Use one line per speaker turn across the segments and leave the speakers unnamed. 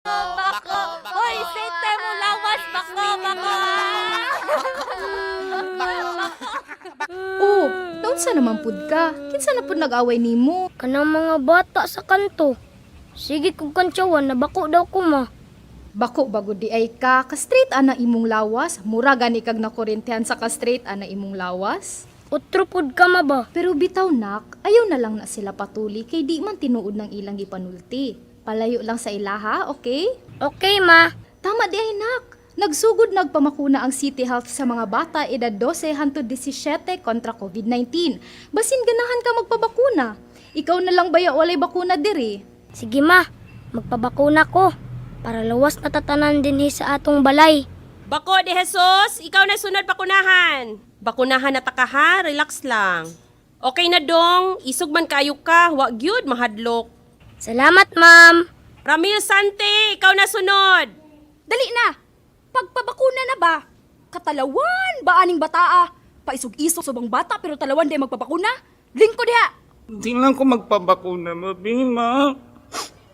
Bako! Hoy, sete mo lawas! Bako!
Oh, naunsa naman pud ka? Kinsa na pud nag-away nimo?
Kanang mga bata sa kanto. Sige kong kantsawan na bako daw ko ma.
Bako bago di ay ka, ka-straight ana imong lawas. Mura gani kag nakorentahan sa ka-straight ana imong lawas.
Utro pud ka ma ba?
Pero bitaw nak, ayaw na lang na sila patuli kay di man tinuod ng ilang gipanulti. Palayo lang sa ilaha, okay?
Okay ma.
Tama di ay nak. Nagsugod nagpamakuna ang City Health sa mga bata edad 12 hangtod 17 kontra COVID-19. Basin ganahan ka magpabakuna. Ikaw na lang baya walay bakuna diri.
Sige ma, magpabakuna ko. Para lawas natatanan din sa atong balay.
Bako de Jesus, ikaw na sunod bakunahan. Bakunahan na taka ha, relax lang. Okay na dong, isog man kayo ka, wag gyud mahadlok.
Salamat ma'am.
Ramil Sante, ikaw na sunod.
Dali na! Pagpabakuna na ba? Katalawan ba aning bataa? Paisog-isog subang bata pero talawan di magpabakuna? Lingko diha!
Hindi lang ko magpabakuna, mabima.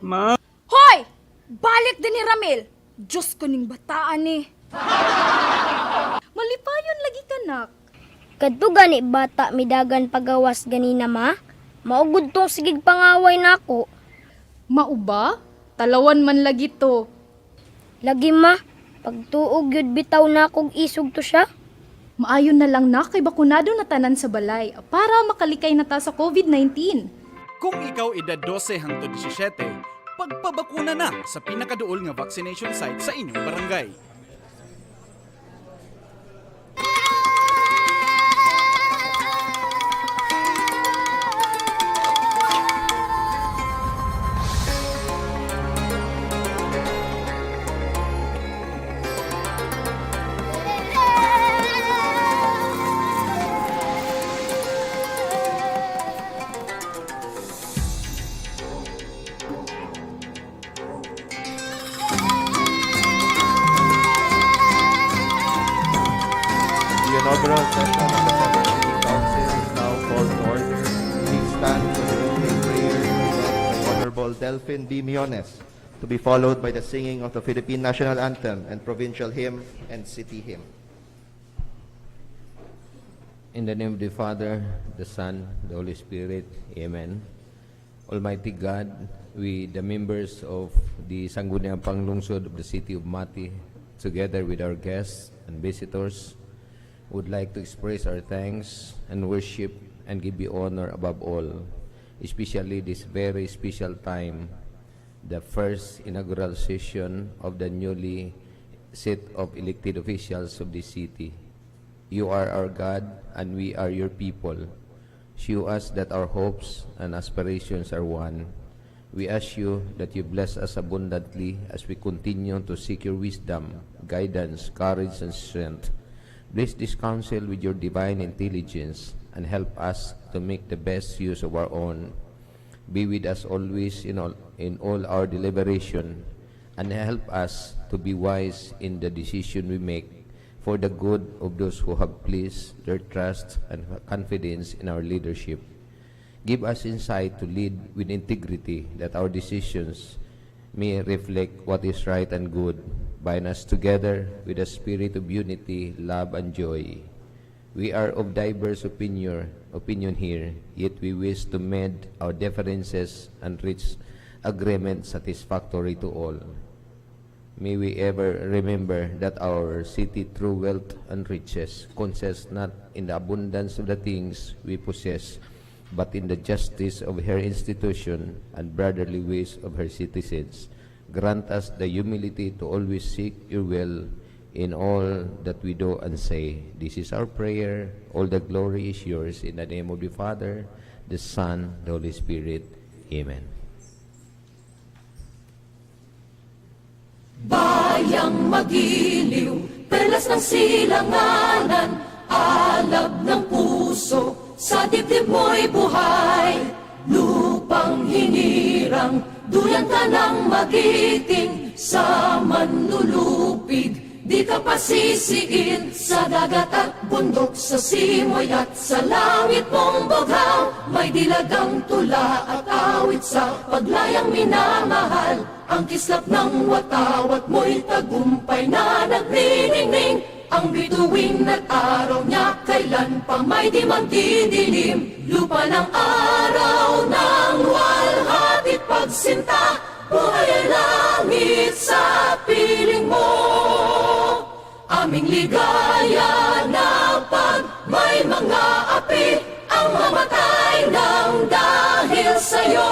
Ma.
Hoy! Balik din ni Ramil! Diyos ko ning bataan ni.
Malipayon lagi ka nak.
Kadto gani bata midagan pagawas ganina ma. Maugod tong sigig pangaway nako.
Mauba? Talawan man lagi to.
Lagi ma, pagtuog yun bitaw na kong isog to siya.
Maayon na lang na kay bakunado na tanan sa balay para makalikay na ta sa COVID-19.
Kung ikaw edad 12 hangtod 17, pagpabakuna na sa pinakaduol nga vaccination site sa inyong barangay.
The inaugural session of the Senate City Council is now called to order. Please stand for the opening prayer led by Honorable Delphine B. Miones, to be followed by the singing of the Philippine National Anthem and Provincial Hymn and City Hymn.
In the name of the Father, the Son, the Holy Spirit. Amen. Almighty God, we, the members of the Sangguniang Panglungsod of the City of Mati, together with our guests and visitors, would like to express our thanks and worship and give you honor above all, especially this very special time, the first inaugural session of the newly set of elected officials of the city. You are our God and we are your people. Show us that our hopes and aspirations are one. We ask you that you bless us abundantly as we continue to seek your wisdom, guidance, courage, and strength. Bless this council with your divine intelligence and help us to make the best use of our own. Be with us always in all our deliberation and help us to be wise in the decision we make for the good of those who have placed their trust and confidence in our leadership. Give us insight to lead with integrity, that our decisions may reflect what is right and good. Bind us together with a spirit of unity, love, and joy. We are of diverse opinion here, yet we wish to mend our differences and reach agreement satisfactory to all. May we ever remember that our city true wealth and riches consists not in the abundance of the things we possess, but in the justice of her institution and brotherly ways of her citizens. Grant us the humility to always seek your will in all that we do and say. This is our prayer. All the glory is yours. In the name of the Father, the Son, the Holy Spirit. Amen.
Bayang magiliw, perlas ng silanganan, alab ng puso, sa dibdib mo'y buhay. Lupang hinirang, duyan ka ng magiting, sa manlulupig, di ka pasisiin. Sa dagat at bundok, sa simoy at sa langit mong bughaw, may dilagang tula at awit sa paglayang minamahal. Ang kislap ng watawat mo'y tagumpay na nagniningning. Ang bituin at araw niya kailan pa may di magdidilim. Lupa ng araw ng walhati't pagsinta, buhay ay langit sa piling mo. Aming ligaya na pag may mga api ang mamatay ng dahil sa'yo.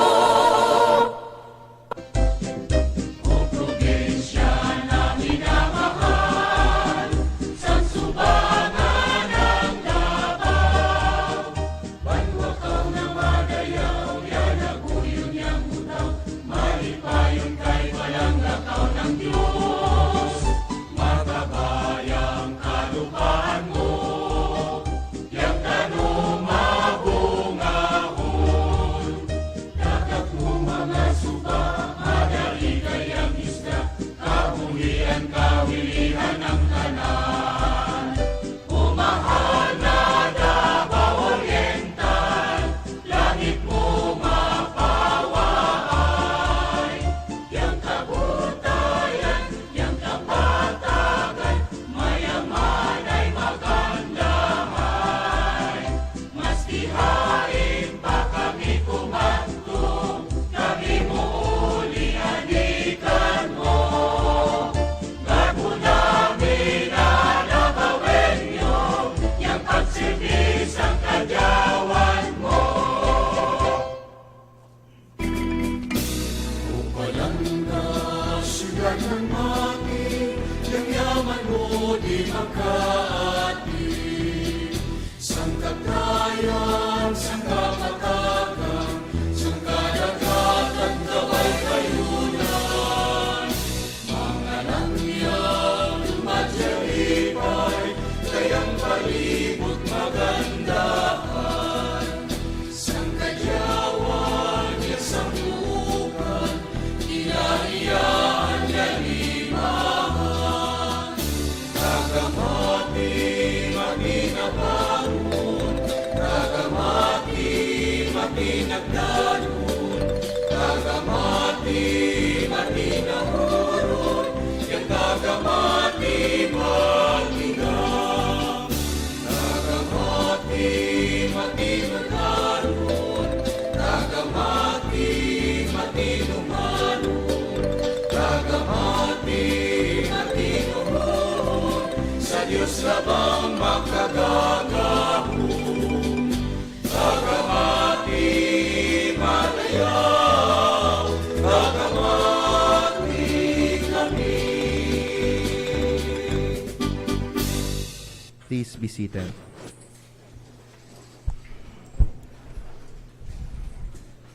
Please be seated.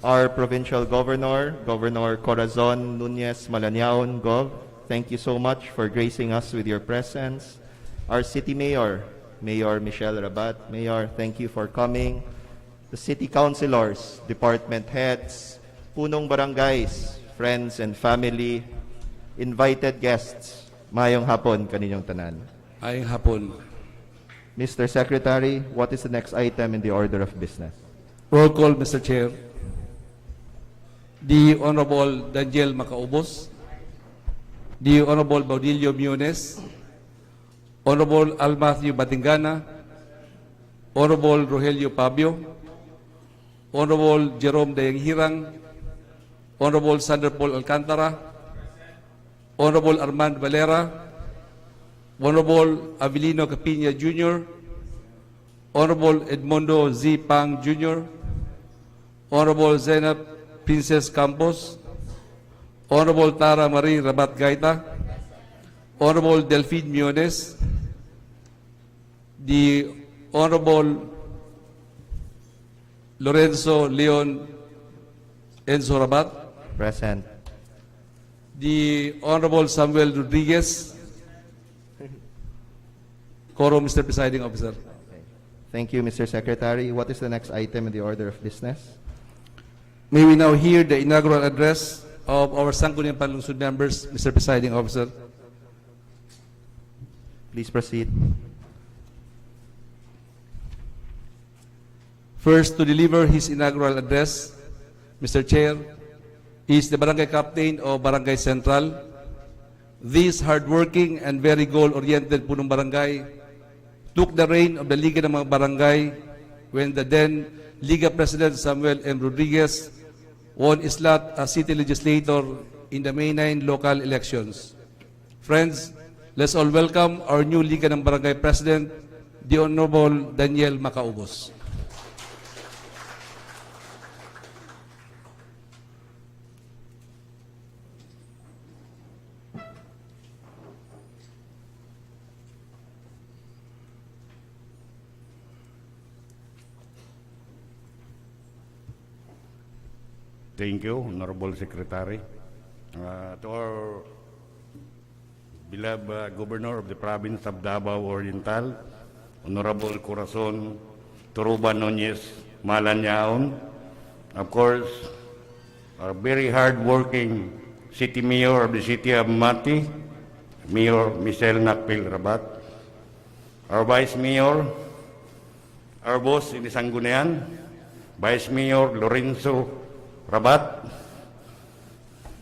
Our Provincial Governor, Governor Corazon Nunez Malanaon, Gov, thank you so much for gracing us with your presence. Our City Mayor, Mayor Michelle Rabat, Mayor, thank you for coming. The City Councilors, Department Heads, punong barangays, friends and family, invited guests, mayong hapon kaninyong tanan.
Ayong hapon.
Mr. Secretary, what is the next item in the order of business?
Roll call, Mr. Chair. The Honorable Daniel Macaubos, the Honorable Baudilio Munes, Honorable Al Matthew Batingana, Honorable Rogelio Pabio, Honorable Jerome Dayanghirang, Honorable Sander Paul Alcantara, Honorable Armand Valera, Honorable Avelino Capina Jr., Honorable Edmundo Z. Pang Jr., Honorable Zainab Princess Campos, Honorable Tara Marie Rabat Gaita, Honorable Delphine Miones, the Honorable Lorenzo Leon Enzo Rabat,
Present.
the Honorable Samuel Rodriguez, Quorum, Mr. Presiding Officer.
Thank you, Mr. Secretary. What is the next item in the order of business?
May we now hear the inaugural address of our Sangguniang Panlungsod members, Mr. Presiding Officer.
Please proceed.
First, to deliver his inaugural address, Mr. Chair, is the barangay captain o barangay central. This hardworking and very goal-oriented punong barangay took the reign of the Liga ng mga Barangay when the then Liga President Samuel M. Rodriguez won his slot as city legislator in the May 9 local elections. Friends, let's all welcome our new Liga ng Barangay President, the Honorable Daniel Macaubos.
Thank you, Honorable Secretary. To our beloved Governor of the Province of Davao Oriental, Honorable Corazon Turuban Nunez Malanyaon, of course, our very hard-working City Mayor of the City of Mati, Mayor Michelle NAKPIL Rabat, our Vice Mayor, our boss in Sangguniang, Vice Mayor Lorenzo Rabat,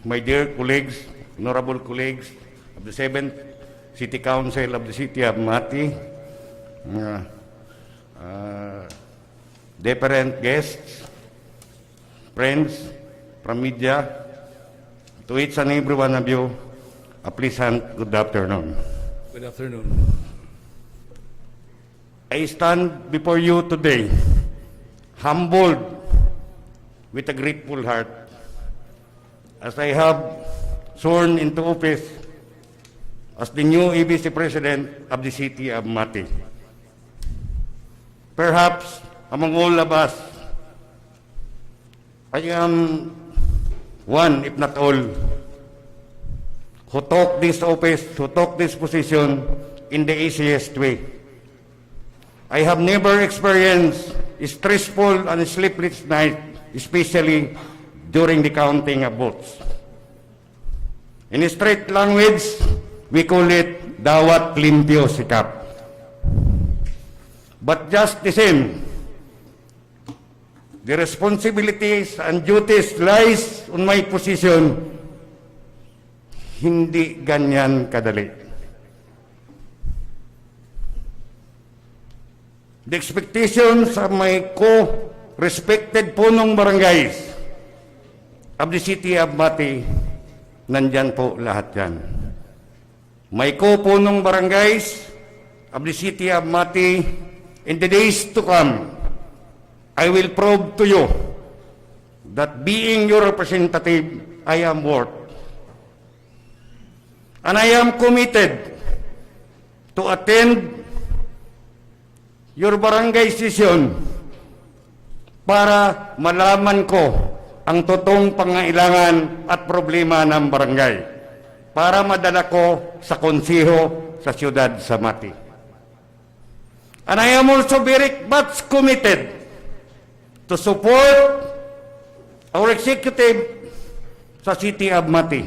my dear colleagues, honorable colleagues of the 7th City Council of the City of Mati, different guests, friends from media, to each and every one of you, a pleasant good afternoon.
Good afternoon.
I stand before you today, humbled with a grateful heart, as I have sworn into office as the new ABC President of the City of Mati. Perhaps among all of us, I am one, if not all, who took this office, who took this position in the easiest way. I have never experienced a stressful and sleepless night, especially during the counting of votes. In straight language, we call it dawat limpyo sikap. But just the same, the responsibilities and duties lies on my position, hindi ganyan kadali. The expectations of my respected punong barangays of the City of Mati, nandyan po lahat yan. May punong barangays of the City of Mati, in the days to come, I will prove to you that being your representative, I am worth. And I am committed to attend your barangay session para malaman ko ang totoong pangailangan at problema ng barangay para madala ko sa konseho sa siyudad sa Mati. And I am also very much committed to support our executive sa City of Mati.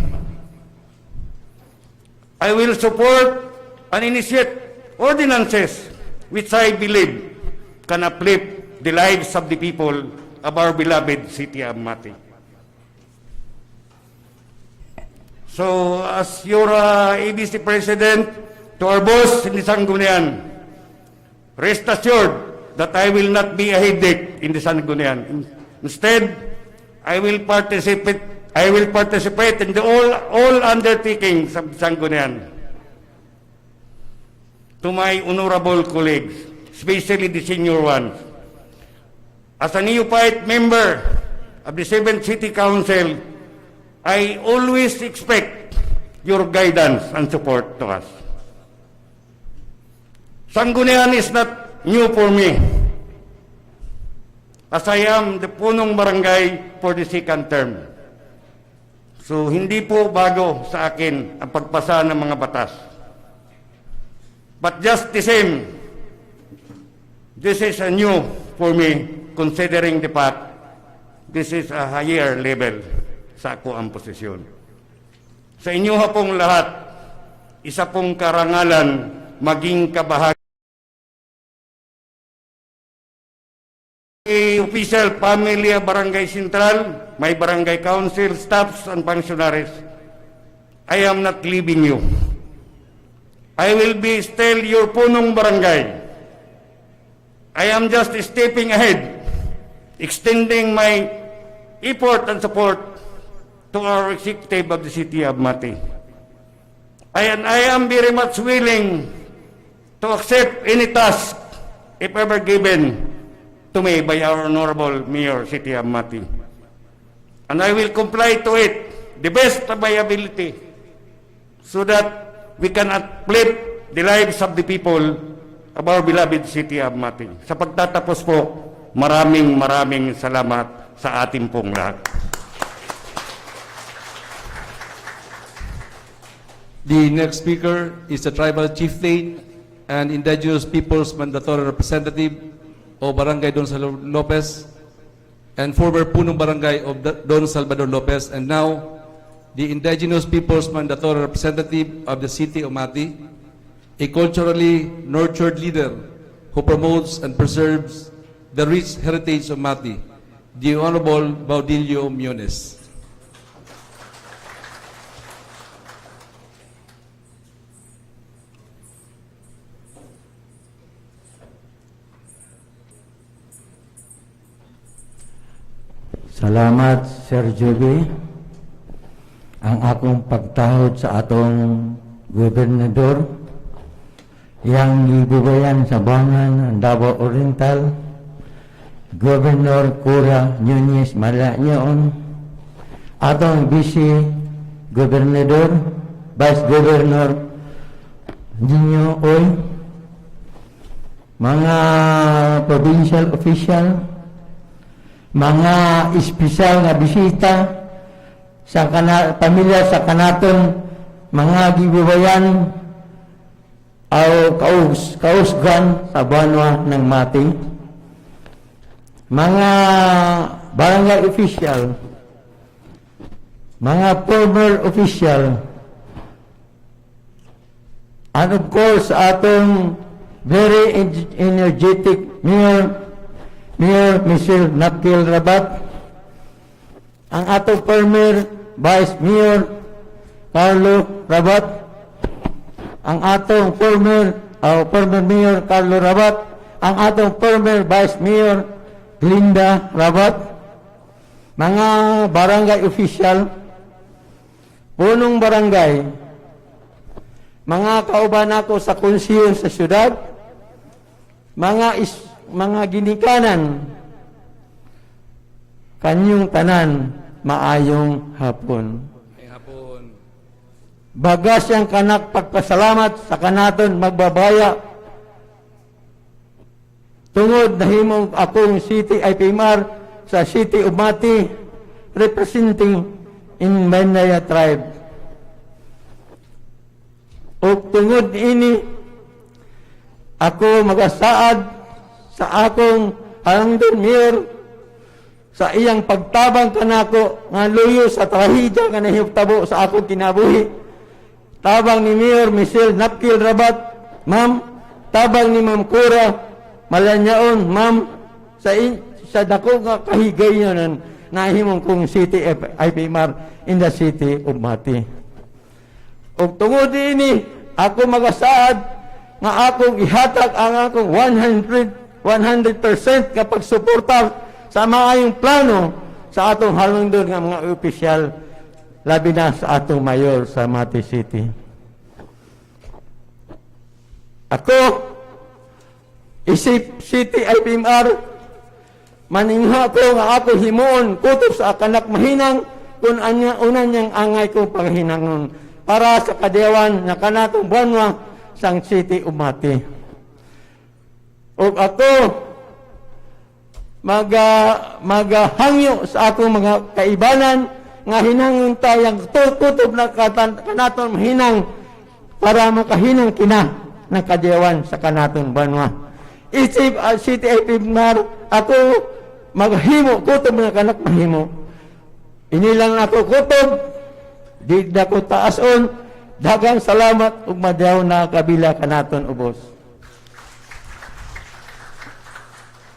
I will support and initiate ordinances which I believe can uplift the lives of the people of our beloved City of Mati. So, as your ABC President, to our boss in the Sangguniang, rest assured that I will not be a headache in the Sangguniang. Instead, I will participate in the all undertakings of Sangguniang. To my honorable colleagues, especially the senior ones, as a neophyte member of the 7th City Council, I always expect your guidance and support to us. Sangguniang is not new for me, as I am the punong barangay for the 2nd term. So, hindi po bago sa akin ang pagpasa ng mga batas. But just the same, this is a new for me, considering the fact this is a higher level sa ako ang posisyon. Sa inyo pong lahat, isa pong karangalan maging kabahagi a official Pamilya Barangay Central, my barangay council, staffs, and functionaries, I am not leaving you. I will be still your punong barangay. I am just stepping ahead, extending my effort and support to our executive of the city of Mati. And I am very much willing to accept any task, if ever given to me by our Honorable Mayor, City of Mati. And I will comply to it the best of my ability so that we can uplift the lives of the people of our beloved City of Mati. Sa pagtatapos po, maraming salamat sa ating pong lahat.
The next speaker is the tribal chieftain and indigenous people's mandatory representative of Barangay Don Salvador Lopez and former punong barangay of Don Salvador Lopez, and now the indigenous people's mandatory representative of the city of Mati, a culturally nurtured leader who promotes and preserves the rich heritage of Mati, the Honorable Baudilio Muñoz.
Salamat, Sir Juby. Ang akong pagtahod sa atong gobernador, yang gibubayan sa bangan ng Davao Oriental, Governor Cura Nunez Malanyaon, atong Vice Gobernador, Vice Governor Nino Oy, mga provincial official, mga espesyal nga bisita sa pamilya sa kanaton, mga gibubayan o kausgan sa banwa ng Mati, mga barangay official, mga former official, and of course atong very energetic Mayor Mr. NAKPIL RABAT, ang atong former Vice Mayor Carlo RABAT, ang atong former Mayor Carlo RABAT, ang atong former Vice Mayor Glinda RABAT, mga barangay official, punong barangay, mga kauban ako sa konsiyon sa syudad, mga ginikanan, kanyong tanan, maayong hapon. Bagas yang kanak pagpasalamat sa kanaton magbabaya. Tungod na himong akong City IPMR sa City of Mati, representing in Manaya tribe. O tungod ini, ako magasaad sa akong halangdon mayor sa iyang pagtabang kanako nga luyo sa trahedya nga nahitabo sa akong kinabuhi. Tabang ni Mayor Michelle NAKPIL RABAT, ma'am, tabang ni Ma'am Cura Malanyaon, ma'am, sa dako nga kahigayon na himong kong City IPMR in the City of Mati. O tungod ini, ako magasaad nga akong ihatag ang akong 100% kapag suporta sa maayong plano sa atong halangdon nga mga opisyal, labi na sa atong mayor sa Mati City. Ako, isip City IPMR, maningha ko nga ako himuon kutob sa kanak mahinang kung unan niyang angay ko paghinangon para sa kadewan na kanatong banwa sang City of Mati. O ako, magahangyo sa akong mga kaibanan nga hinangon tayang kutob na kanaton mahinang para makahinang kina ng kadewan sa kanaton banwa. Isip City IPMR, ako maghimo kutob na kanak mahimo. Inilang ako kutob, di ko taason, dagang salamat ug madyaw na kabila kanaton ubos.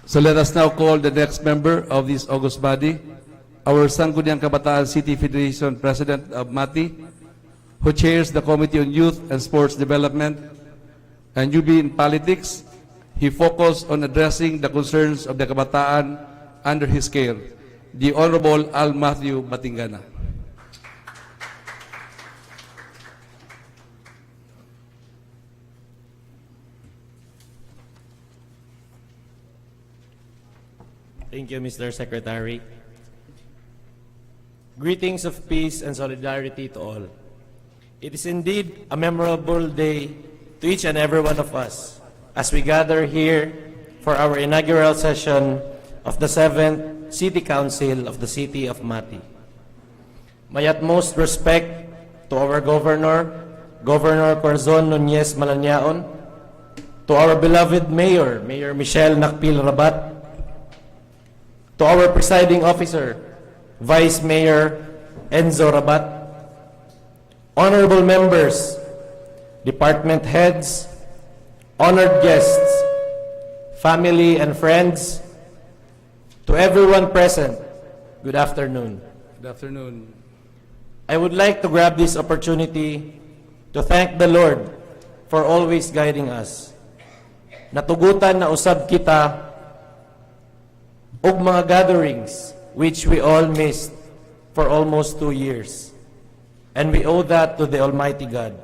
So let us now call the next member of this august body, our Sangguniang Kabataan City Federation President of Mati, who chairs the Committee on Youth and Sports Development, and UB in politics. He focused on addressing the concerns of the kabataan under his care, the Honorable Al Matthew Batingana.
Thank you, Mr. Secretary. Greetings of peace and solidarity to all. It is indeed a memorable day to each and every one of us as we gather here for our inaugural session of the 7th City Council of the City of Mati. My utmost respect to our Governor, Governor Corazon Nunez Malanyaon, to our beloved Mayor, Mayor Michelle NAKPIL RABAT, to our presiding officer, Vice Mayor Enzo Rabat, honorable members, department heads, honored guests, family and friends, to everyone present, good afternoon.
Good afternoon.
I would like to grab this opportunity to thank the Lord for always guiding us. Natugutan na usab kita og mga gatherings which we all missed for almost 2 years. And we owe that to the Almighty God.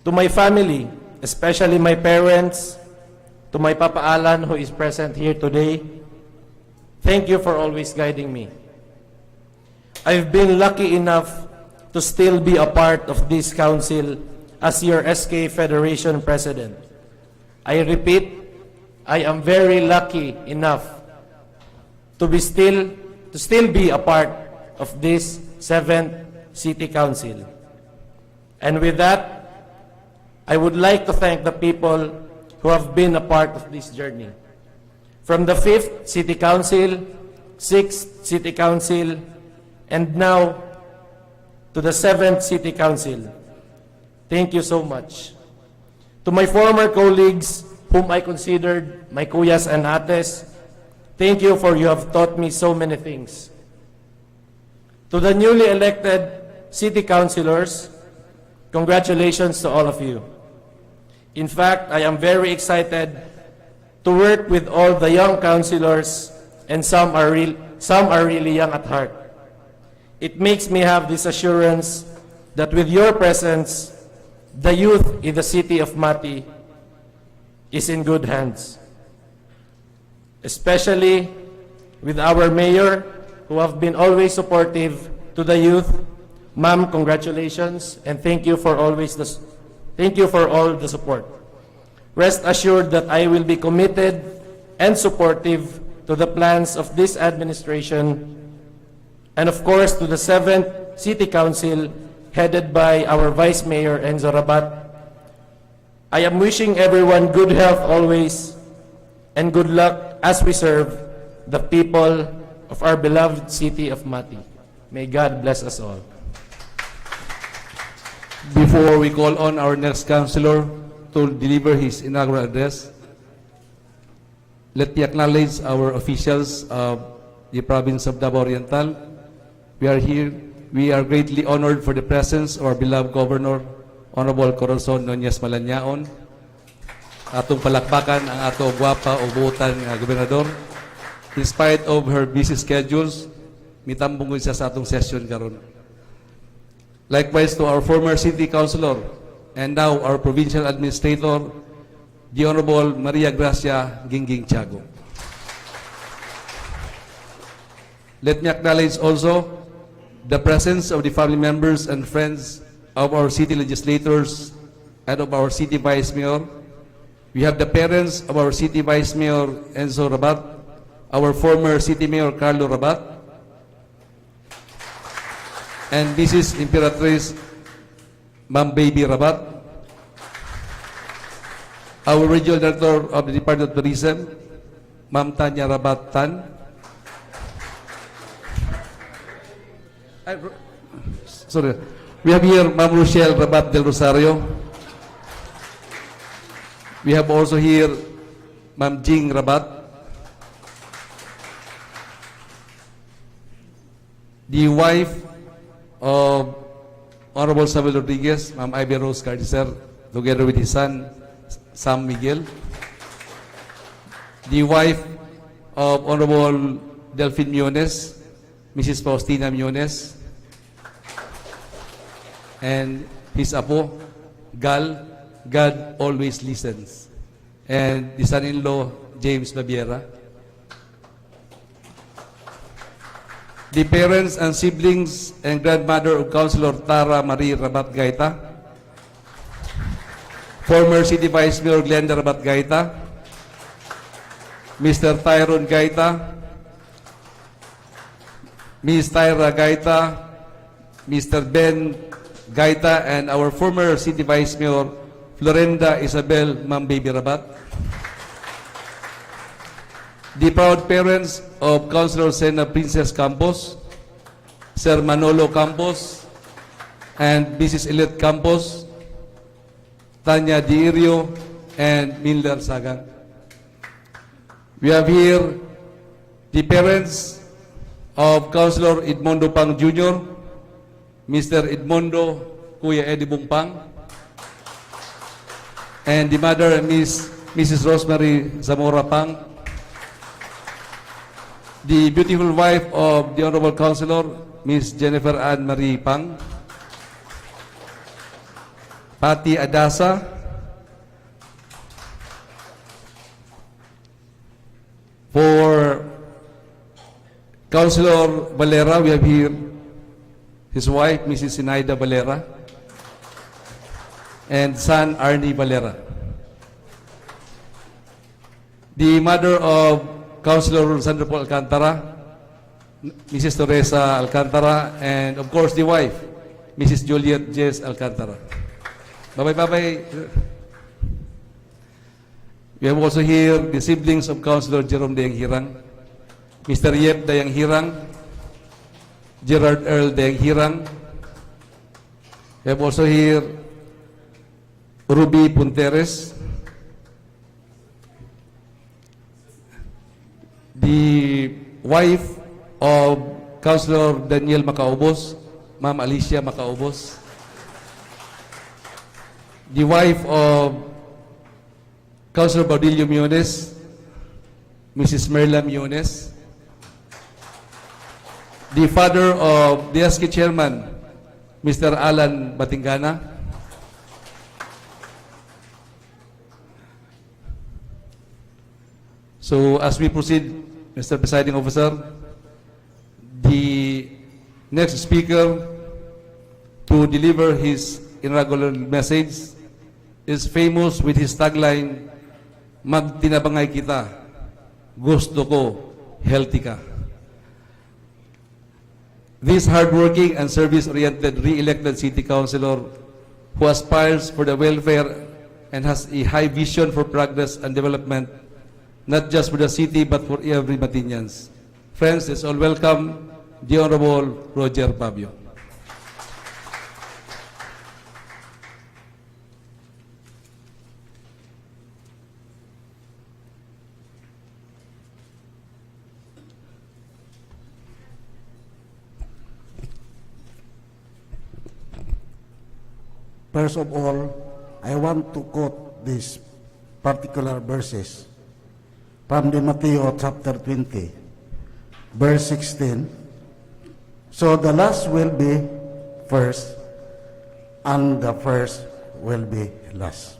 To my family, especially my parents, to my Papa Alan who is present here today, thank you for always guiding me. I've been lucky enough to still be a part of this council as your SK Federation President. I repeat, I am very lucky enough to still be a part of this 7th City Council. And with that, I would like to thank the people who have been a part of this journey. From the 5th City Council, 6th City Council, and now to the 7th City Council. Thank you so much. To my former colleagues, whom I considered my kuyas and ates, thank you for you have taught me so many things. To the newly elected city councilors, congratulations to all of you. In fact, I am very excited to work with all the young councilors, and some are really young at heart. It makes me have this assurance that with your presence, the youth in the city of Mati is in good hands. Especially with our mayor, who have been always supportive to the youth. Ma'am, congratulations, and thank you for all the support. Rest assured that I will be committed and supportive to the plans of this administration, and of course to the 7th City Council headed by our Vice Mayor Enzo Rabat. I am wishing everyone good health always and good luck as we serve the people of our beloved city of Mati. May God bless us all.
Before we call on our next councilor to deliver his inaugural address, let me acknowledge our officials of the province of Davao Oriental. We are greatly honored for the presence of our beloved Governor, Honorable Corazon Nunez Malanyaon. Atong palakpakan ang ato gwapa o buotan nga gobernador. In spite of her busy schedules, mitambong siya sa atong session karon. Likewise to our former city councilor and now our provincial administrator, the Honorable Maria Gracia Gingging Tiago. Let me acknowledge also the presence of the family members and friends of our city legislators and of our city vice mayor. We have the parents of our city vice mayor Enzo Rabat, our former city mayor Carlo Rabat, and Mrs. Imperatrice Ma'am Baby Rabat, our regional director of the Department of Tourism, Ma'am Tanya Rabat Tan, we have here Ma'am Rochelle Rabat del Rosario. We have also here Ma'am Jing Rabat, the wife of Honorable Samuel Rodriguez, Ma'am Ivy Rose Cardicer, together with his son, Sam Miguel. The wife of Honorable Delphine Miones, Mrs. Faustina Miones, and his apo, Gal, God always listens, and the son-in-law, James Babiera. The parents and siblings and grandmother of Councilor Tara Marie Rabat Gaita, former City Vice Mayor Glenda Rabat Gaita, Mr. Tyrone Gaita, Ms. Tyra Gaita, Mr. Ben Gaita, and our former City Vice Mayor Florenda Isabel Ma'am Baby Rabat. The proud parents of Councilor Sena Princess Campos, Sir Manolo Campos, and Mrs. Elliot Campos, Tanya Diirio, and Miller Sagang. We have here the parents of Councilor Edmondo Pang Jr., Mr. Edmondo Kuya Eddie Bungpang, and the mother, Mrs. Rosemary Zamora Pang, the beautiful wife of the Honorable Councilor, Miss Jennifer Ann Marie Pang, Pati Adasa, for Councilor Valera, we have here his wife, Mrs. Sinaida Valera, and son, Arnie Valera. The mother of Councilor Sandro Paul Alcantara, Mrs. Teresa Alcantara, and of course the wife, Mrs. Juliet Jess Alcantara. Bye-bye. We have also here the siblings of Councilor Jerome Dayang Hirang, Mr. Yep Dayang Hirang, Gerard Earl Dayang Hirang. We have also here Ruby Punteres, the wife of Councilor Daniel Macaubos, Ma'am Alicia Macaubos, the wife of Councilor Baudilio Miones, Mrs. Merla Miones, the father of the ASCII chairman, Mr. Alan Batingana, so as we proceed, Mr. Presiding Officer, the next speaker to deliver his inaugural message is famous with his tagline, "Magtinabangay kita, gusto ko, healthy ka." This hardworking and service-oriented re-elected city councilor who aspires for the welfare and has a high vision for progress and development, not just for the city, but for every Matinians. Friends, let's all welcome the Honorable Roger Pabio.
First of all, I want to quote these particular verses from the Matthew chapter 20, verse 16. So the last will be first, and the first will be last.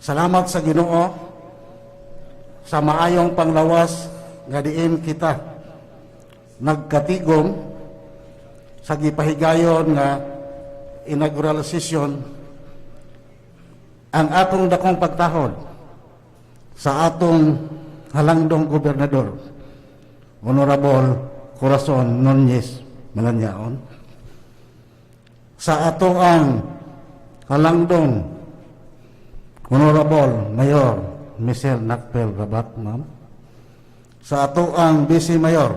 Salamat sa Ginoo sa maayong panglawas nga diin kita nagkatigom sa gipahigayon nga inaugural session ang atong dakong pagtahod sa atong halangdong gobernador, Honorable Corazon Nunez Malanyaon, sa ato ang halangdong Honorable Mayor Michelle NAKPIL Rabat, ma'am, sa ato ang Vice Mayor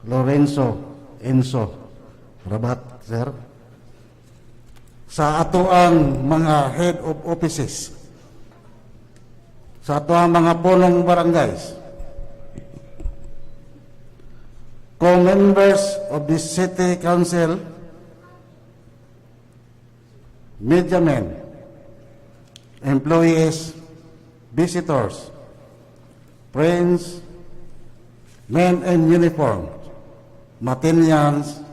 Lorenzo Enzo Rabat, sir, sa ato ang mga head of offices, sa ato ang mga punong barangays, co-members of the City Council, media men, employees, visitors, friends, men in uniform, Matinians,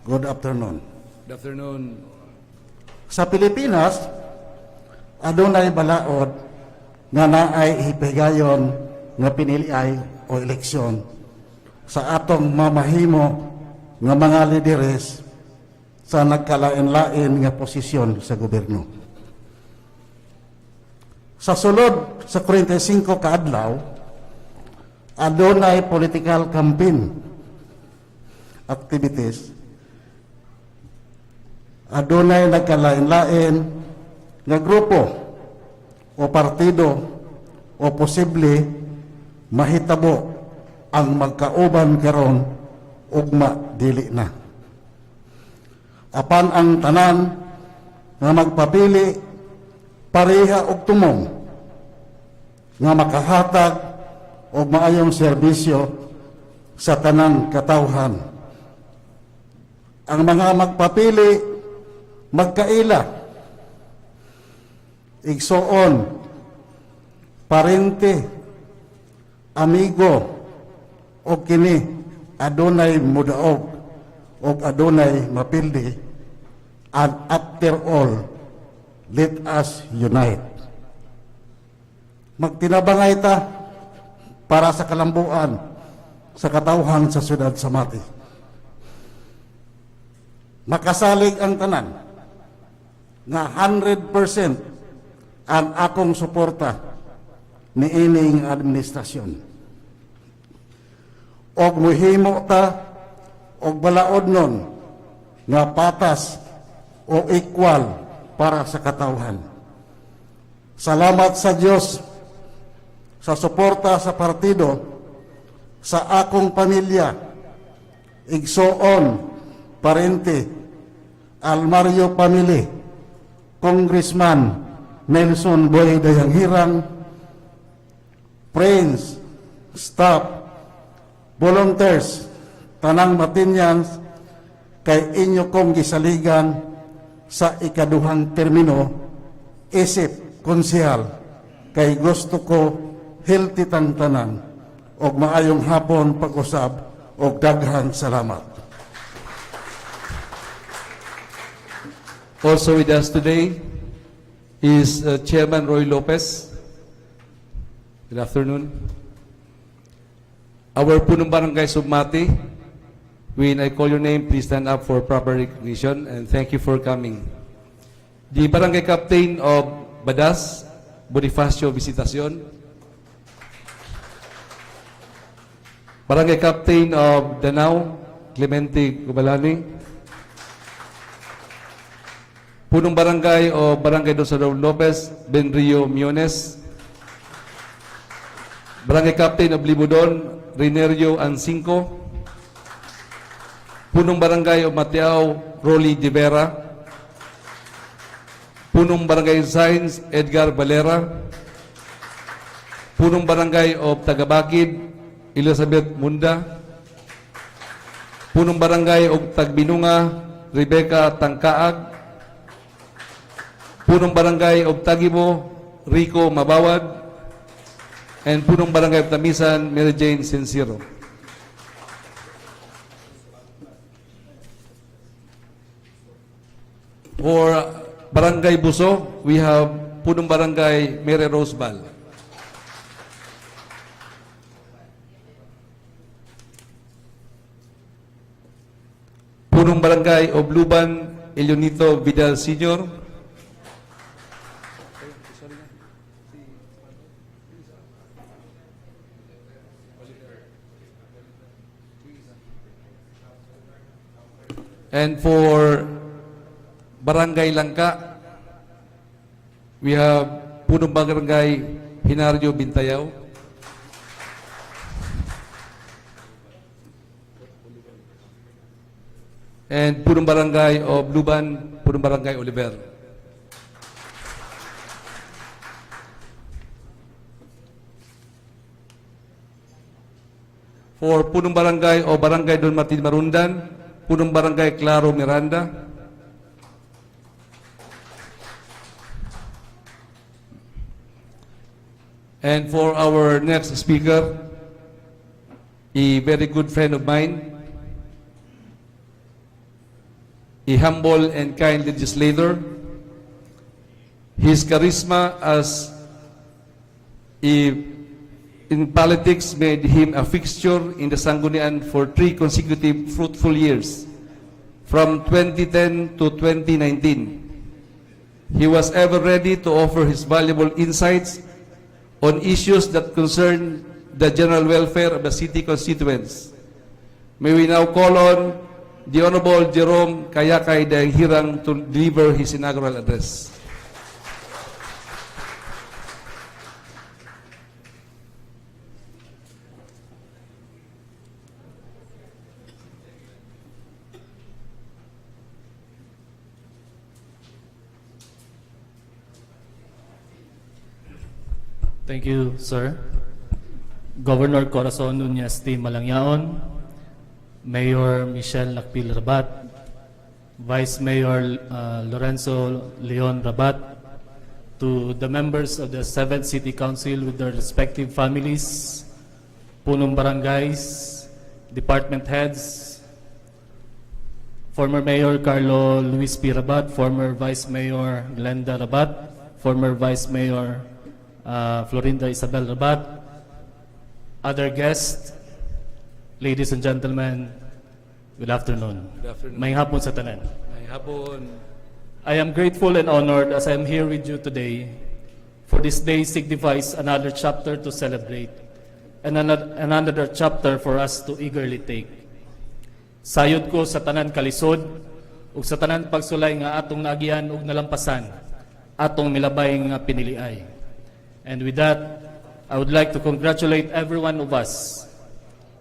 good afternoon.
Good afternoon.
Sa Pilipinas, adunay balaod nga naay hipigayon nga piniliay o eleksyon sa atong mamahimo nga mga lideres sa nagkalain-lain nga posisyon sa gobyerno. Sa sulod sa 45 ka adlaw, adunay political campaign activities, adunay nagkalain-lain nga grupo o partido o posible mahitabo ang magkauban karon ugma dili na. Apan ang tanan nga magpapili pareha og tumong nga makahatag og maayong serbisyo sa tanang katawhan. Ang mga magpapili magkaila, igsoon, parente, amigo, o kini adunay mudaog o adunay mapildi, and after all, let us unite. Magtinabangay ta para sa kalambuan sa katawhan sa syudad sa Mati. Makasalig ang tanan nga 100% ang akong suporta ni ining administrasyon. Og muhimo ta og balaod nun nga patas o equal para sa katawhan. Salamat sa Dios sa suporta sa partido, sa akong pamilya, igsoon, parente, Almario family, Congressman Nelson Boy Dayanghirang, friends, staff, volunteers, tanang Matinians, kay inyo kong gisaligan sa ikaduhang termino, isip konsehal, kay gusto ko healthy tang tanan, og maayong hapon pag-usab, og daghang salamat.
Also with us today is Chairman Roy Lopez. Good afternoon. Our Punong Barangay Submati, when I call your name, please stand up for proper recognition, and thank you for coming. The Barangay Captain of Badas, Bonifacio Visitacion. Barangay Captain of Danao, Clemente Gubalani. Punong Barangay o Barangay Dosador Lopez, Benrio Miones. Barangay Captain of Libudon, Rinerio Ancinco. Punong Barangay of Mateao, Rolly De Vera. Punong Barangay Science, Edgar Valera. Punong Barangay of Tagabakid, Elizabeth Munda. Punong Barangay of Tagbinunga, Rebecca Tangkaag. Punong Barangay of Tagibo, Rico Mabawad. And Punong Barangay of Tamisan, Mary Jane Sincero. For Barangay Buso, we have Punong Barangay Mary Rosebal. Punong Barangay of Luban, Elionito Vidal Sr. And for Barangay Langka, we have Punong Barangay Hinario Bintayaw. And Punong Barangay of Luban, Punong Barangay Oliver. For Punong Barangay o Barangay Don Martin Marundan, Punong Barangay Claro Miranda. And for our next speaker, a very good friend of mine, a humble and kind legislator. His charisma in politics made him a fixture in the Sanggunian for 3 consecutive fruitful years, from 2010 to 2019. He was ever ready to offer his valuable insights on issues that concern the general welfare of the city constituents. May we now call on the Honorable Jerome Kayakay Dayanghirang to deliver his inaugural address.
Thank you, sir. Governor Corazon Nunez T. Malangyaon, Mayor Michelle NAKPIL Rabat, Vice Mayor Lorenzo Leon Rabat, to the members of the 7th City Council with their respective families, punong barangays, department heads, former Mayor Carlo Luis P. Rabat, former Vice Mayor Glenda Rabat, former Vice Mayor Florinda Isabel Rabat, other guests, ladies and gentlemen, good afternoon.
Good afternoon.
May hapon sa tanan.
May hapon.
I am grateful and honored as I am here with you today, for this day signifies another chapter to celebrate and another chapter for us to eagerly take. Sayod ko sa tanan kalisod ug sa tanan pagsulay nga atong naagian ug nalampasan, atong milabay nga piniliay. And with that, I would like to congratulate every one of us.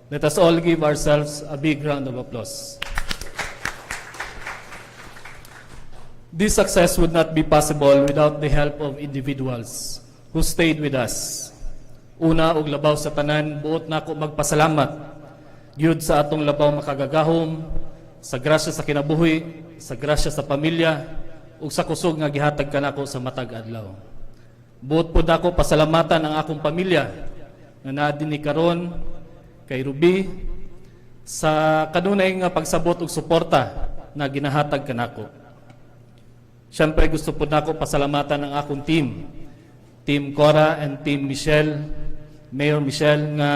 Let us all give ourselves a big round of applause. This success would not be possible without the help of individuals who stayed with us. Una og labaw sa tanan, buot nako magpasalamat gyud sa atong labaw makagagahom, sa grasya sa kinabuhi, sa grasya sa pamilya, ug sa kusog nga gihatag kanako sa matag adlaw. Buot po nako pasalamatan ang akong pamilya nga naa dinhi karon, kay Ruby, sa kanunay nga pagsabot ug suporta na ginahatag kanako. Siyempre gusto po nako pasalamatan ang akong team, Team Cora and Team Michelle, Mayor Michelle, nga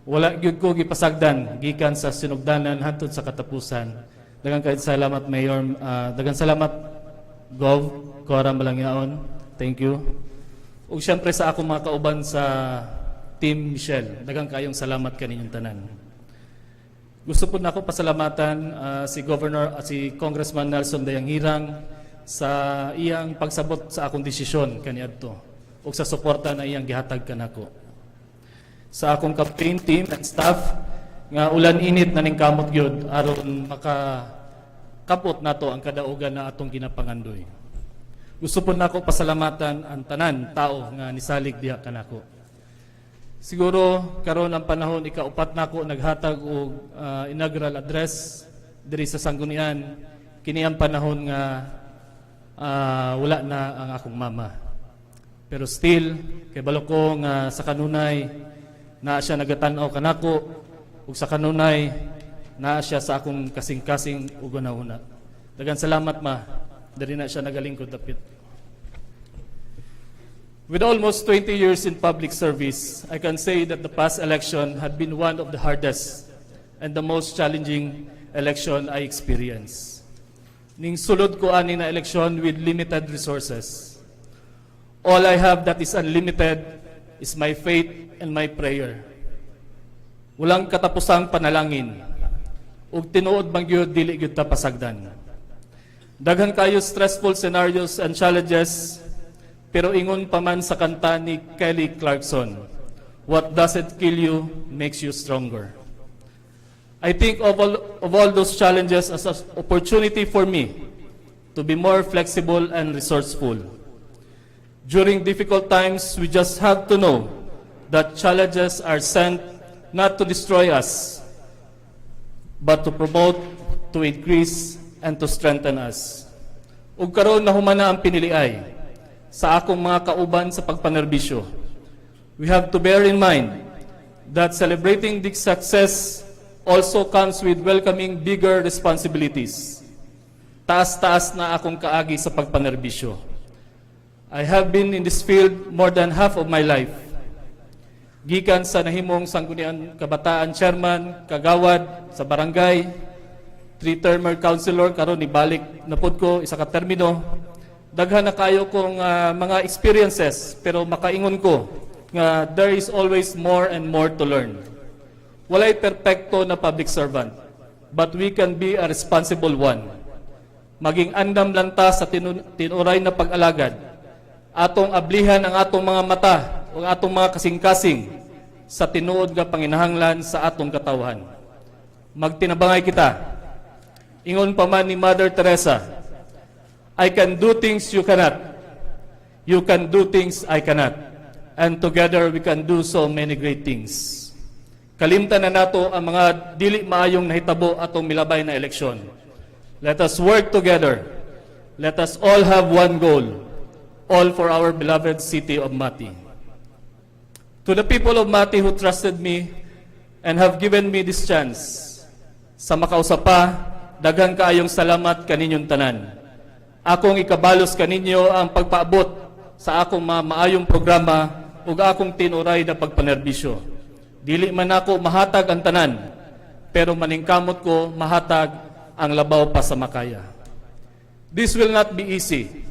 wala gyud ko gipasagdan gikan sa sinugdanan hangtod sa katapusan. Daghang kayong salamat, Mayor, daghang salamat, Gov Cora Malangyaon. Thank you. Ug siyempre sa akong mga kauban sa Team Michelle, daghang kayong salamat kaninyong tanan. Gusto po nako pasalamatan si Congressman Nelson Dayanghirang sa iyang pagsabot sa akong desisyon kaniadto ug sa suporta na iyang gihatag kanako. Sa akong campaign team and staff nga ulan init na ning kamot gyud aron makakapot nato ang kadaugan na atong ginapangandoy. Gusto po nako pasalamatan ang tanan tao nga nisalig diha kanako. Siguro karon ang panahon ikaupat nako naghatag og inaugural address diri sa Sanggunian. Kini ang panahon nga wala na ang akong mama. Pero still kay balo ko nga sa kanunay naa siya nagatan-aw kanako ug sa kanunay naa siya sa akong kasing-kasing ug una-una. Daghang salamat, ma. Diri na siya nagalingkod dapit. With almost 20 years in public service, I can say that the past election had been one of the hardest and the most challenging election I experienced. Ning sulod ko ani na election with limited resources. All I have that is unlimited is my faith and my prayer. Walang katapusang panalangin. Ug tinuod bang gyud dili gyud ta pasagdan. Daghan kayo stressful scenarios and challenges, pero ingon pa man sa kanta ni Kelly Clarkson, what doesn't kill you makes you stronger. I think of all those challenges as an opportunity for me to be more flexible and resourceful. During difficult times, we just have to know that challenges are sent not to destroy us, but to promote, to increase, and to strengthen us. Ug karon nahumana ang piniliay sa akong mga kauban sa pagpanerbisyo. We have to bear in mind that celebrating this success also comes with welcoming bigger responsibilities. Taas-taas na akong kaagi sa pagpanerbisyo. I have been in this field more than half of my life. Gikan sa nahimong Sangguniang Kabataan Chairman, Kagawad, sa barangay, 3-termer councilor, karon ibalik na pod ko, isa ka termino. Daghan na kayo kong mga experiences, pero makaingon ko nga there is always more and more to learn. Walay perpekto na public servant, but we can be a responsible one. Maging andam lang ta sa tinuray na pag-alagad. Atong ablihan ang atong mga mata o atong mga kasing-kasing sa tinuod nga panginahanglan sa atong katawhan. Magtinabangay kita. Ingon pa man ni Mother Teresa, I can do things you cannot. You can do things I cannot. And together we can do so many great things. Kalimtan na nato ang mga dili maayong nahitabo atong milabay na eleksyon. Let us work together. Let us all have one goal. All for our beloved city of Mati. To the people of Mati who trusted me and have given me this chance, sa makausapa, daghang kaayong salamat kaninyong tanan. Akong ikabalos kaninyo ang pagpaabot sa akong mga maayong programa ug akong tinuray na pagpanerbisyo. Dili man ako mahatag ang tanan, pero maningkamot ko mahatag ang labaw pa sa makaya. This will not be easy.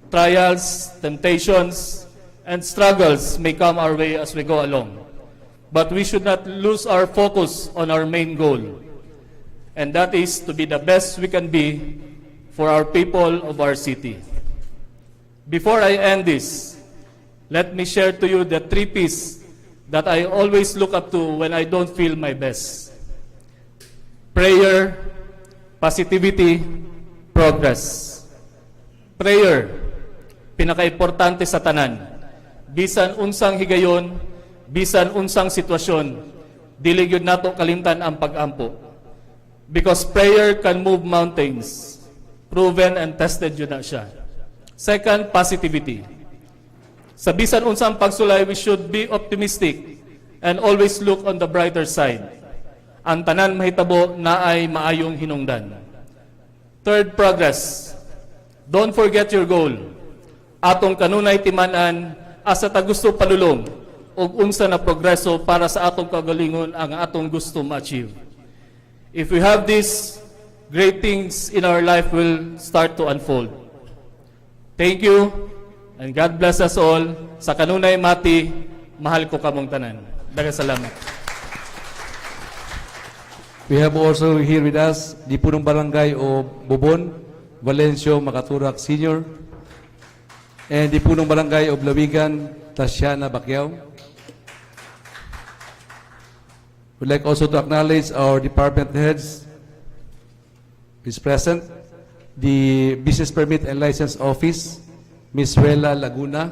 Trials, temptations, and struggles may come our way as we go along. But we should not lose our focus on our main goal, and that is to be the best we can be for our people of our city. Before I end this, let me share to you the 3 P's that I always look up to when I don't feel my best. Prayer, positivity, progress. Prayer, pinaka-importante sa tanan. Bisan unsang higayon, bisan unsang sitwasyon, dili gyud nato kalimtan ang pag-ampo. Because prayer can move mountains. Proven and tested yun na siya. Second, positivity. Sa bisan unsang pagsulay, we should be optimistic and always look on the brighter side. Ang tanan mahitabo na ay maayong hinungdan. Third, progress. Don't forget your goal. Atong kanunay timanan asa ta gusto palulong ug unsa na progreso para sa atong kagalingon ang atong gusto ma-achieve. If we have this, great things in our life will start to unfold. Thank you, and God bless us all. Sa kanunay Mati, mahal ko kamong tanan. Daghang salamat.
We have also here with us the punong barangay o Bobon, Valencio Makaturak Sr. and the punong barangay of Lawigan, Tasiana Bacquiao. We'd like also to acknowledge our department heads is present, the Business Permit and License Office, Ms. Ruela Laguna.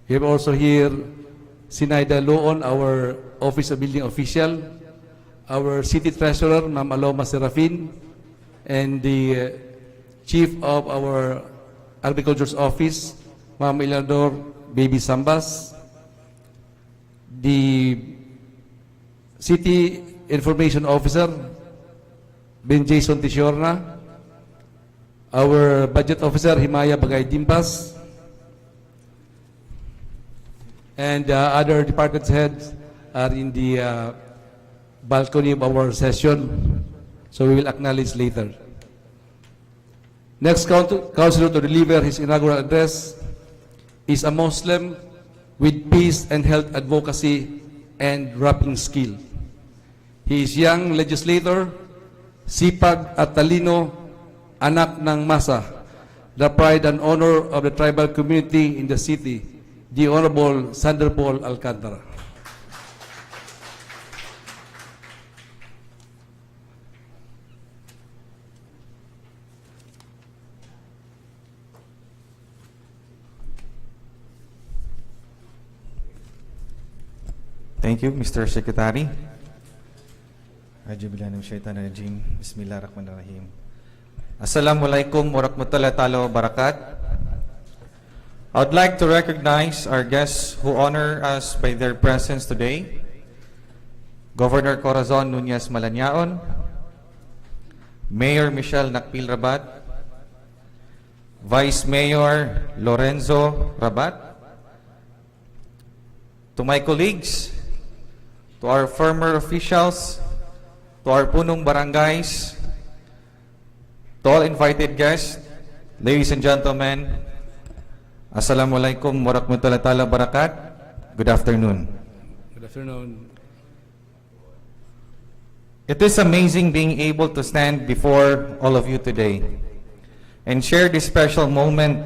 We have also here Sinaida Loon, our Office of Building Official, our City Treasurer, Ma'am Aloma Serafin, and the Chief of our Agriculture's Office, Ma'am Ilador Baby Sambas, the City Information Officer, Ben Jason Tisiorna, our Budget Officer, Himaya Bagay Dimpas, and other department heads are in the balcony of our session, so we will acknowledge later. Next councilor to deliver his inaugural address is a Muslim with peace and health advocacy and rapping skill. He is young legislator, sipag at talino, anak ng masa, the pride and honor of the tribal community in the city, the Honorable Sander Paul Alcantara.
Thank you, Mr. Secretary. Rajim. Bismillahirrahmanirrahim. Assalamualaikum warahmatullahi wabarakatuh. I would like to recognize our guests who honor us by their presence today. Governor Corazon Nunez Malanyaon, Mayor Michelle NAKPIL Rabat, Vice Mayor Lorenzo Rabat, to my colleagues, to our former officials, to our punong barangays, to all invited guests, ladies and gentlemen, Assalamualaikum warahmatullahi wabarakatuh. Good afternoon.
Good afternoon.
It is amazing being able to stand before all of you today and share this special moment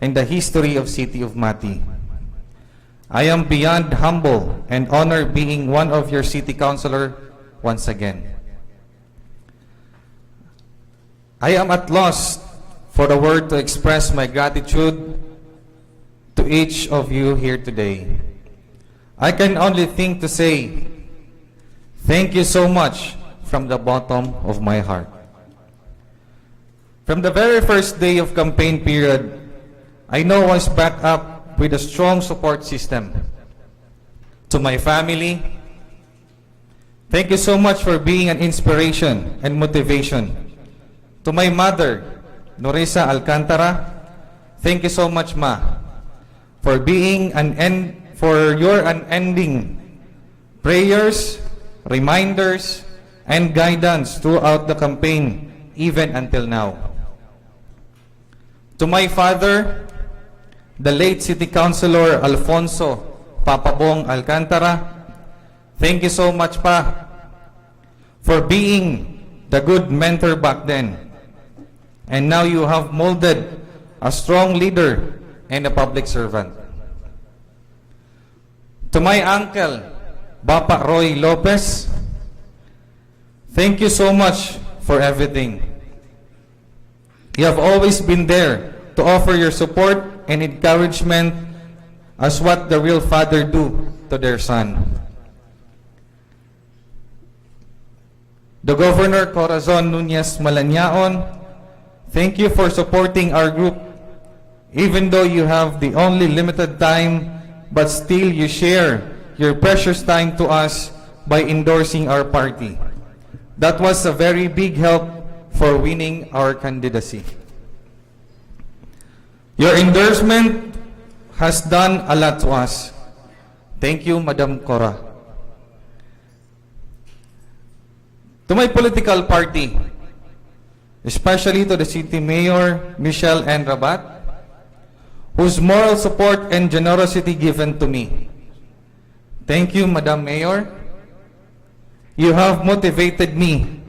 in the history of City of Mati. I am beyond humble and honored being one of your city councilor once again. I am at loss for the word to express my gratitude to each of you here today. I can only think to say, thank you so much from the bottom of my heart. From the very first day of campaign period, I know I was backed up with a strong support system. To my family, thank you so much for being an inspiration and motivation. To my mother, Norisa Alcantara, thank you so much, Ma, for being for your unending prayers, reminders, and guidance throughout the campaign, even until now. To my father, the late City Councilor Alfonso Papabong Alcantara, thank you so much, Pa, for being the good mentor back then. And now you have molded a strong leader and a public servant. To my uncle, Bapa Roy Lopez, thank you so much for everything. You have always been there to offer your support and encouragement as what the real father do to their son. The Governor Corazon Nunez Malanyaon, thank you for supporting our group even though you have the only limited time, but still you share your precious time to us by endorsing our party. That was a very big help for winning our candidacy. Your endorsement has done a lot to us. Thank you, Madam Cora. To my political party, especially to the City Mayor, Michelle N. Rabat, whose moral support and generosity given to me. Thank you, Madam Mayor. You have motivated me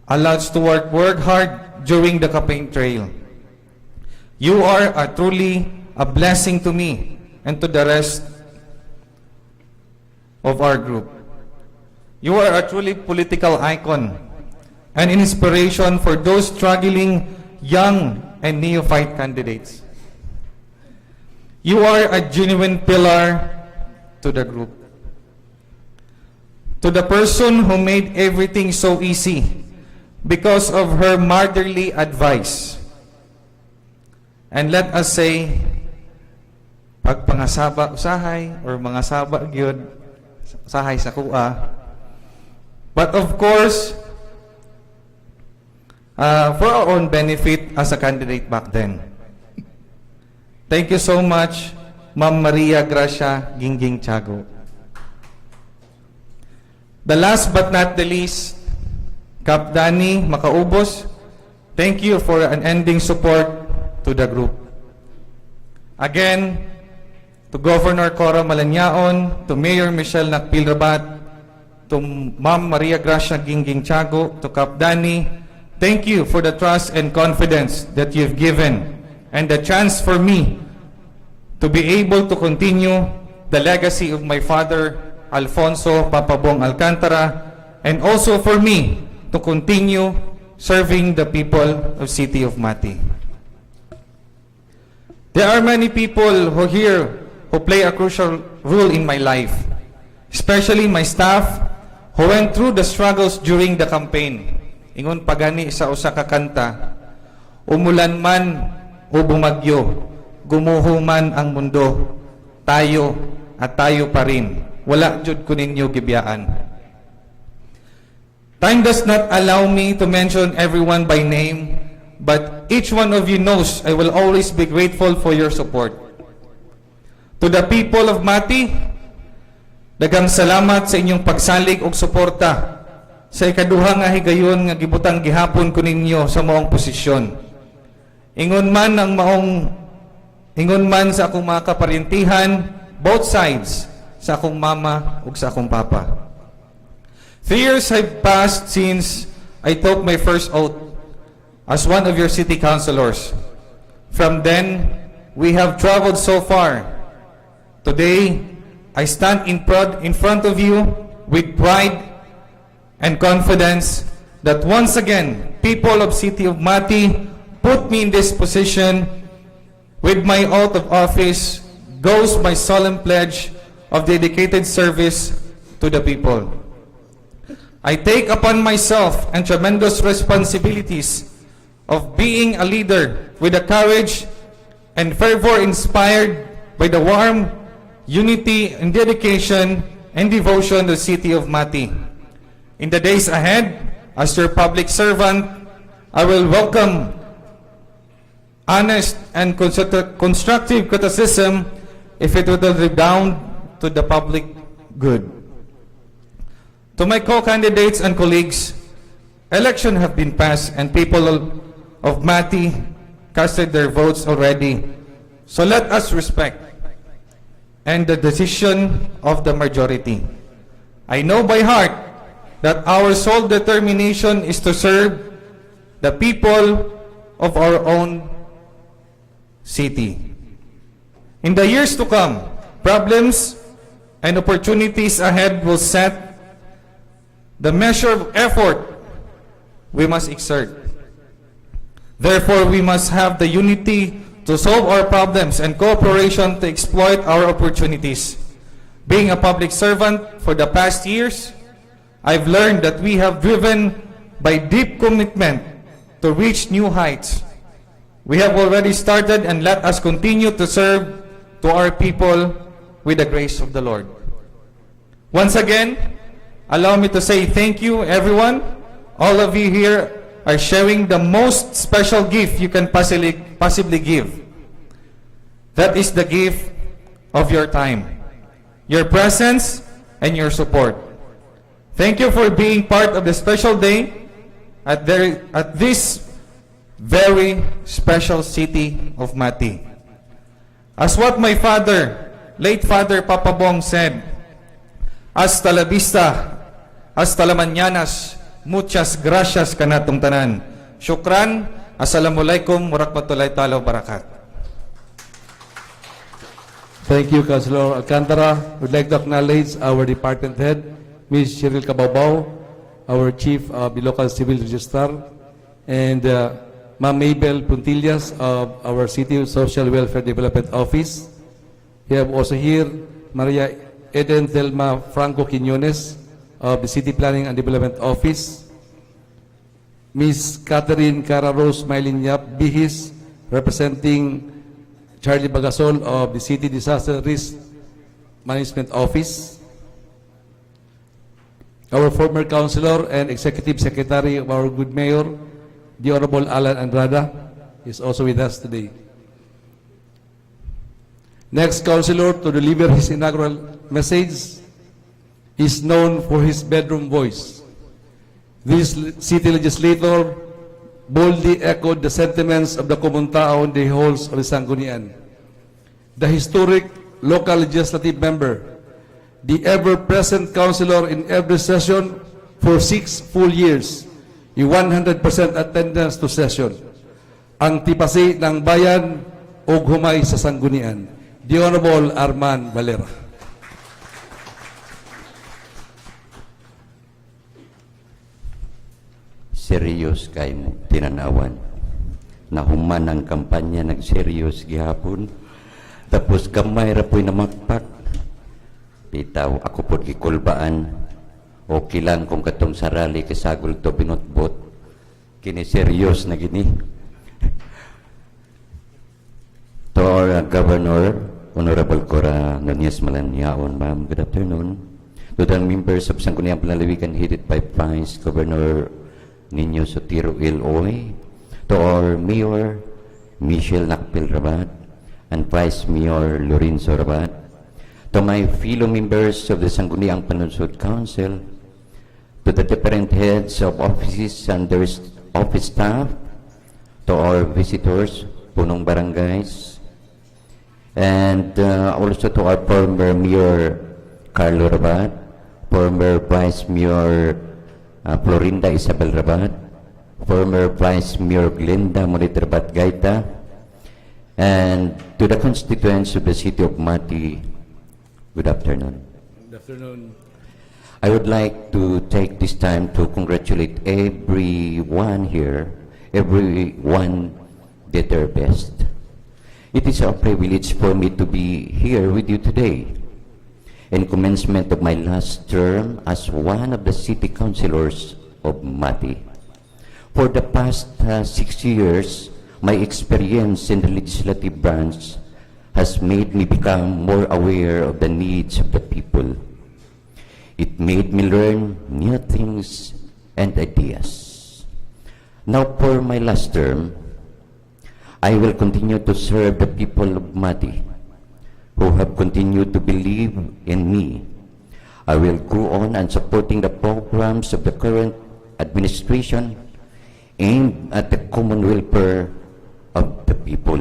a lot to work hard during the campaign trail. You are truly a blessing to me and to the rest of our group. You are a truly political icon, an inspiration for those struggling young and neophyte candidates. You are a genuine pillar to the group. To the person who made everything so easy because of her motherly advice. And let us say, pag pangasaba usahay or mga saba gyud usahay sa kuha. But of course, for our own benefit as a candidate back then. Thank you so much, Ma'am Maria Gracia Gingging Tiago. The last but not the least, Kap Danny Makaubos, thank you for unending support to the group. Again, to Governor Cora Malanyaon, to Mayor Michelle NAKPIL Rabat, to Ma'am Maria Gracia Gingging Tiago, to Kap Danny, thank you for the trust and confidence that you've given and the chance for me to be able to continue the legacy of my father, Alfonso Papabong Alcantara, and also for me to continue serving the people of City of Mati. There are many people who play a crucial role in my life. especially my staff who went through the struggles during the campaign. Ingon pagani sa usa ka kanta, umulan man o bumagyo, gumuho man ang mundo, tayo at tayo pa rin. Wala jud ko ninyo gibiyaan. Time does not allow me to mention everyone by name, but each one of you knows I will always be grateful for your support. To the people of Mati, daghang salamat sa inyong pagsalig og suporta sa ikaduha nga higayon nga gibutang gihapon ko ninyo sa maong posisyon. Ingon man sa akong mga kaparintihan, both sides, sa akong mama ug sa akong papa. 3 years have passed since I took my first oath as one of your city councilors. From then, we have traveled so far. Today, I stand in front of you with pride and confidence that once again, people of City of Mati put me in this position. With my oath of office goes my solemn pledge of dedicated service to the people. I take upon myself and tremendous responsibilities of being a leader with the courage and fervor inspired by the warm unity and dedication and devotion to the city of Mati. In the days ahead, as your public servant, I will welcome honest and constructive criticism if it will redound to the public good. To my co-candidates and colleagues, election have been passed and people of Mati casted their votes already. So let us respect and the decision of the majority. I know by heart that our sole determination is to serve the people of our own city. In the years to come, problems and opportunities ahead will set the measure of effort we must exert. Therefore, we must have the unity to solve our problems and cooperation to exploit our opportunities. Being a public servant for the past years, I've learned that we have driven by deep commitment to reach new heights. We have already started and let us continue to serve to our people with the grace of the Lord. Once again, allow me to say thank you, everyone. All of you here are sharing the most special gift you can possibly give. That is the gift of your time, your presence, and your support. Thank you for being part of the special day at this very special city of Mati. As what my father, late Father Papa Bong said, hasta la vista, hasta la mañanas, muchas gracias kanatong tanan. Shukran, assalamualaikum warahmatullahi ta'ala wabarakatuh.
Thank you, Councilor Alcantara. We'd like to acknowledge our department head, Ms. Cheryl Cababao, our Chief of the Local Civil Register, and Ma'am Mabel Puntillas of our City Social Welfare Development Office. We have also here Maria Eden Thelma Franco Quiñones of the City Planning and Development Office, Ms. Catherine Cara Rose Mailinyap Bihis, representing Charlie Bagasol of the City Disaster Risk Management Office, our former councilor and executive secretary of our good mayor, the Honorable Alan Andrada, is also with us today. Next councilor to deliver his inaugural message is known for his bedroom voice. This city legislator boldly echoed the sentiments of the common tao in the halls of the Sanggunian. The historic local legislative member, the ever-present councilor in every session for 6 full years, 100% attendance to session, ang tipasi ng bayan o humay sa Sanggunian, the Honorable Arman Valera.
Serious kay mo tinanawan. Nahuman ang kampanya nag-serious gihapon. Tapos gamay ra po'y namakpak. Bitaw, ako po gikulbaan. Okay lang kung katong sarali kasagol to binutbot. Kini serious na gini. To our Governor, Honorable Cora Nunez Malanyaon, ma'am, good afternoon. To the members of Sangguniang Panlalawigan headed by Vice Governor Nino Sotiro Iloy, to our Mayor Michelle NAKPIL Rabat and Vice Mayor Lorenzo Rabat, to my fellow members of the Sangguniang Panunsod Council, to the different heads of offices and their office staff, to our visitors, punong barangays, and also to our former Mayor Carlo Rabat, former Vice Mayor Florinda Isabel Rabat, former Vice Mayor Glenda Monit Rabat Gaita, and to the constituents of the city of Mati, good afternoon.
Good afternoon.
I would like to take this time to congratulate everyone here, everyone did their best. It is a privilege for me to be here with you today in commencement of my last term as one of the city councilors of Mati. For the past 6 years, my experience in the legislative branch has made me become more aware of the needs of the people. It made me learn new things and ideas. Now for my last term, I will continue to serve the people of Mati who have continued to believe in me. I will go on and supporting the programs of the current administration aimed at the common welfare of the people.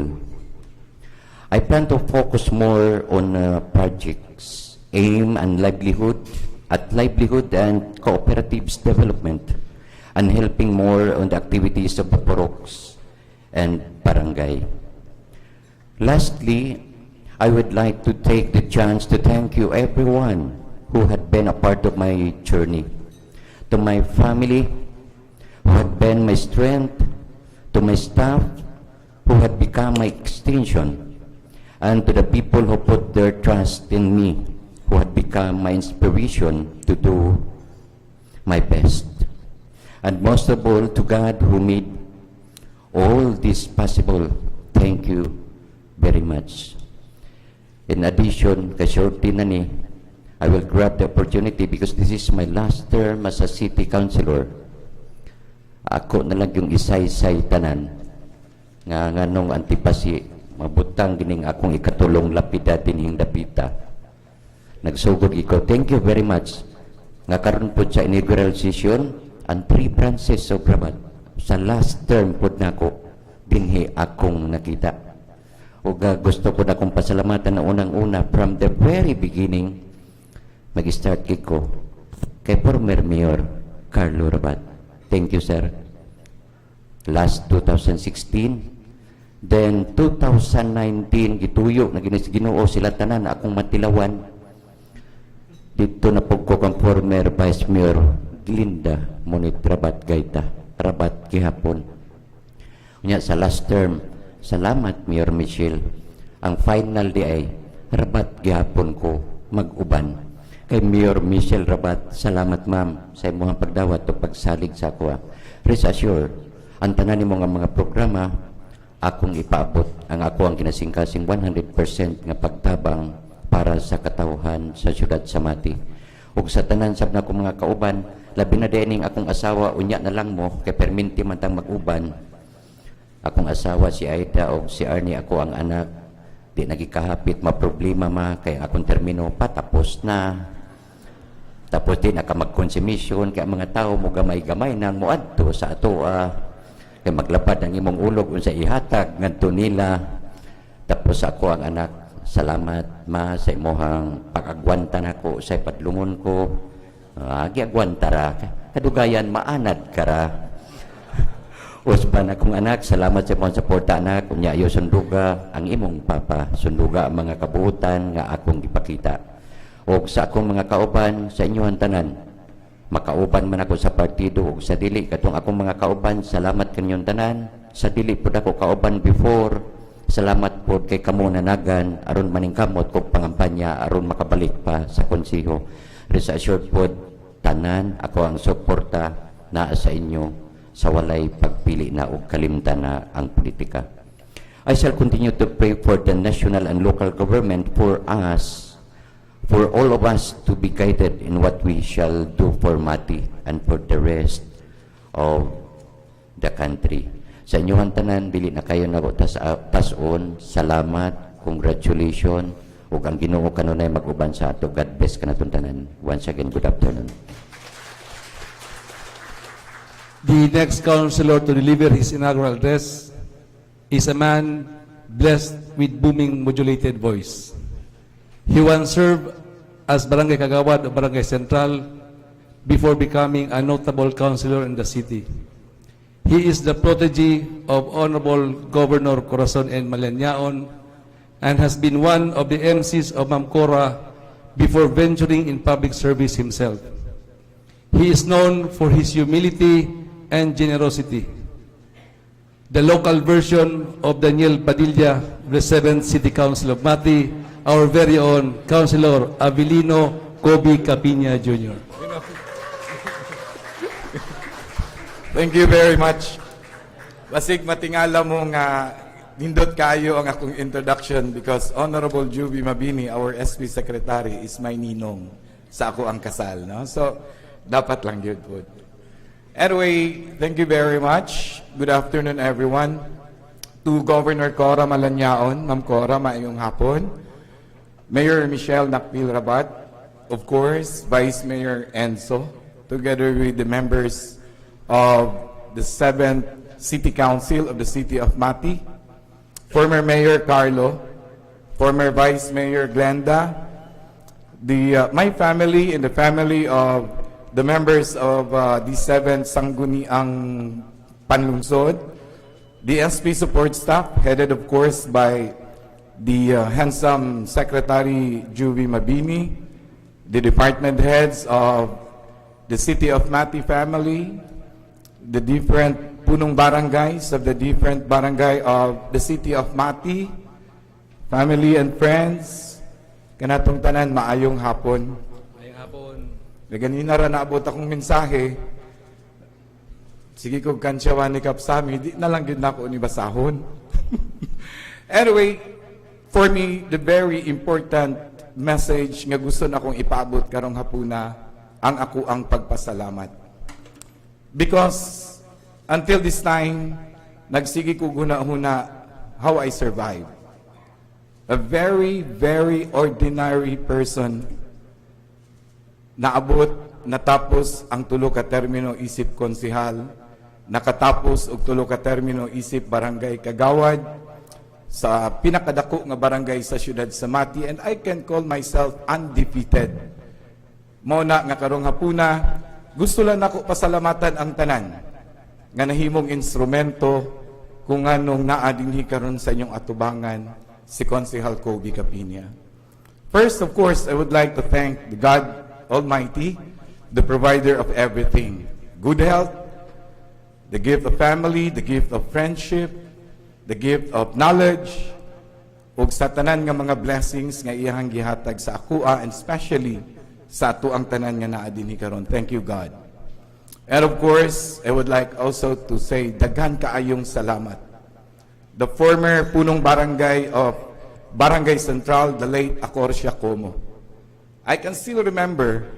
I plan to focus more on projects aimed at livelihood and cooperatives development and helping more on the activities of the paroks and barangay. Lastly, I would like to take the chance to thank you everyone who had been a part of my journey. To my family, who had been my strength, to my staff, who had become my extension, and to the people who put their trust in me, who had become my inspiration to do my best. And most of all, to God who made all this possible, thank you very much. In addition, ka-shorty na ni, I will grab the opportunity because this is my last term as a city councilor. Ako na lang yung isay-say tanan nga nganong antipasi mabutang gining akong ikatulong lapida dinhing dapita. Nagsugod ikaw. Thank you very much. Nga karon po sa inaugural session ang 3 branches of RABAT sa last term po na ako dinhi akong nakita. O gusto ko na akong pasalamatan na unang-una from the very beginning mag-start ko kay former Mayor Carlo Rabat. Thank you, sir. Last 2016, then 2019 gituyo na Ginoo sila tanan akong matilawan. Dito na po ko kang former Vice Mayor Glenda Monit Rabat Gaita, Rabat gihapon. Unya sa last term, salamat Mayor Michelle. Ang final di ay Rabat gihapon ko mag-uban. Kay Mayor Michelle Rabat, salamat ma'am sa imong pagdawat o pagsalig sa ako. Rest assured, ang tanan nimo nga mga programa akong ipaabot ang ako ang kinasingkasing 100% nga pagtabang para sa katawhan sa syudad sa Mati. Ug sa tanan sab na ko mga kauban, labi na dining akong asawa unya na lang mo kay perminti man tang mag-uban. Akong asawa si Aida o si Arnie, ako ang anak. Di nagikahapit maproblema kay akong termino patapos na. Tapos din naka mag-consumption kay mga tao mo gamay-gamay nang moadto sa ato kay maglapad ang imong ulog unsa ihatag ngadto nila. Tapos ako ang anak, salamat ma sa imong pag-agwanta nako sa padlungon ko. Giagwanta ra kadugayan maanad kara. Usban akong anak, salamat sa imong suporta anak. Unya iyo sunduga ang imong papa, sunduga ang mga kabuutan nga akong gipakita. O sa akong mga kauban sa inyong tanan, makauban man ako sa partido o sa dili katong akong mga kauban, salamat kanyong tanan. Sa dili po ako kauban before, Salamat po kay kamunanagan aron maningkamot kog pangampanya aron makabalik pa sa konseho. Rest assured po tanan ako ang suporta naa sa inyo sa walay pagpili na og kalimtan na ang politika. I shall continue to pray for the national and local government for all of us to be guided in what we shall do for Mati and for the rest of the country. Sa inyong tanan, dili na kayo na tason, salamat, congratulations, ug ang Ginoo kanunay mag-uban sa ato. God bless kanatong tanan. Once again, good afternoon.
The next councilor to deliver his inaugural address is a man blessed with booming modulated voice. He once served as Barangay Kagawad of Barangay Central before becoming a notable councilor in the city. He is the protege of Honorable Governor Corazon N. Malanyaon and has been one of the MCs of Ma'am Cora before venturing in public service himself. He is known for his humility and generosity. The local version of Daniel Padilla, the 7th City Council of Mati, our very own Councilor Avelino Kobe Capiña Jr.
Thank you very much. Basig matingala mo nga nindot kayo ang akong introduction because Honorable Juby Mabini, our SP Secretary, is my ninong sa ako ang kasal. No? So, dapat lang yun po. Anyway, thank you very much. Good afternoon, everyone. To Governor Cora Malanyaon, Ma'am Cora, maayong hapon. Mayor Michelle NAKPIL RABAT, of course, Vice Mayor Enzo, together with the members of the 7th City Council of the City of Mati, former Mayor Carlo, former Vice Mayor Glenda, my family and the family of the members of the 7th Sangguniang Panlungsod, the SP support staff, headed of course by the handsome Secretary Juby Mabini, the department heads of the City of Mati family, the different punong barangays of the different barangay of the City of Mati, family and friends, kanatong tanan, maayong hapon.
Maayong hapon.
Ganina ra naabot akong mensahe, sige kong kansyawan ni Kapsami, di na lang din ako ni basahon. Anyway, for me, the very important message nga gusto na akong ipaabot karong hapuna, ang ako ang pagpasalamat. Because until this time, nagsigi ko guna-huna how I survived. A very, very ordinary person, naabot, natapos ang tulo ka termino isip konsihal, nakatapos og tulo ka termino isip barangay Kagawad, sa pinakadako nga barangay sa siyudad sa Mati, and I can call myself undefeated. Muna nga karong hapuna, gusto lang ako pasalamatan ang tanan nga nahimong instrumento kung anong naadinhi karon sa inyong atubangan si Konsehal Kobe Capiña. First, of course, I would like to thank the God Almighty, the provider of everything. Good health, the gift of family, the gift of friendship, the gift of knowledge, ug sa tanan nga mga blessings nga iyahang gihatag sa akua, and especially sa ato ang tanan nga naa dinhi karon. Thank you, God. And of course, I would like also to say daghan kaayong salamat. The former punong barangay of Barangay Central, the late Acorcia Como. I can still remember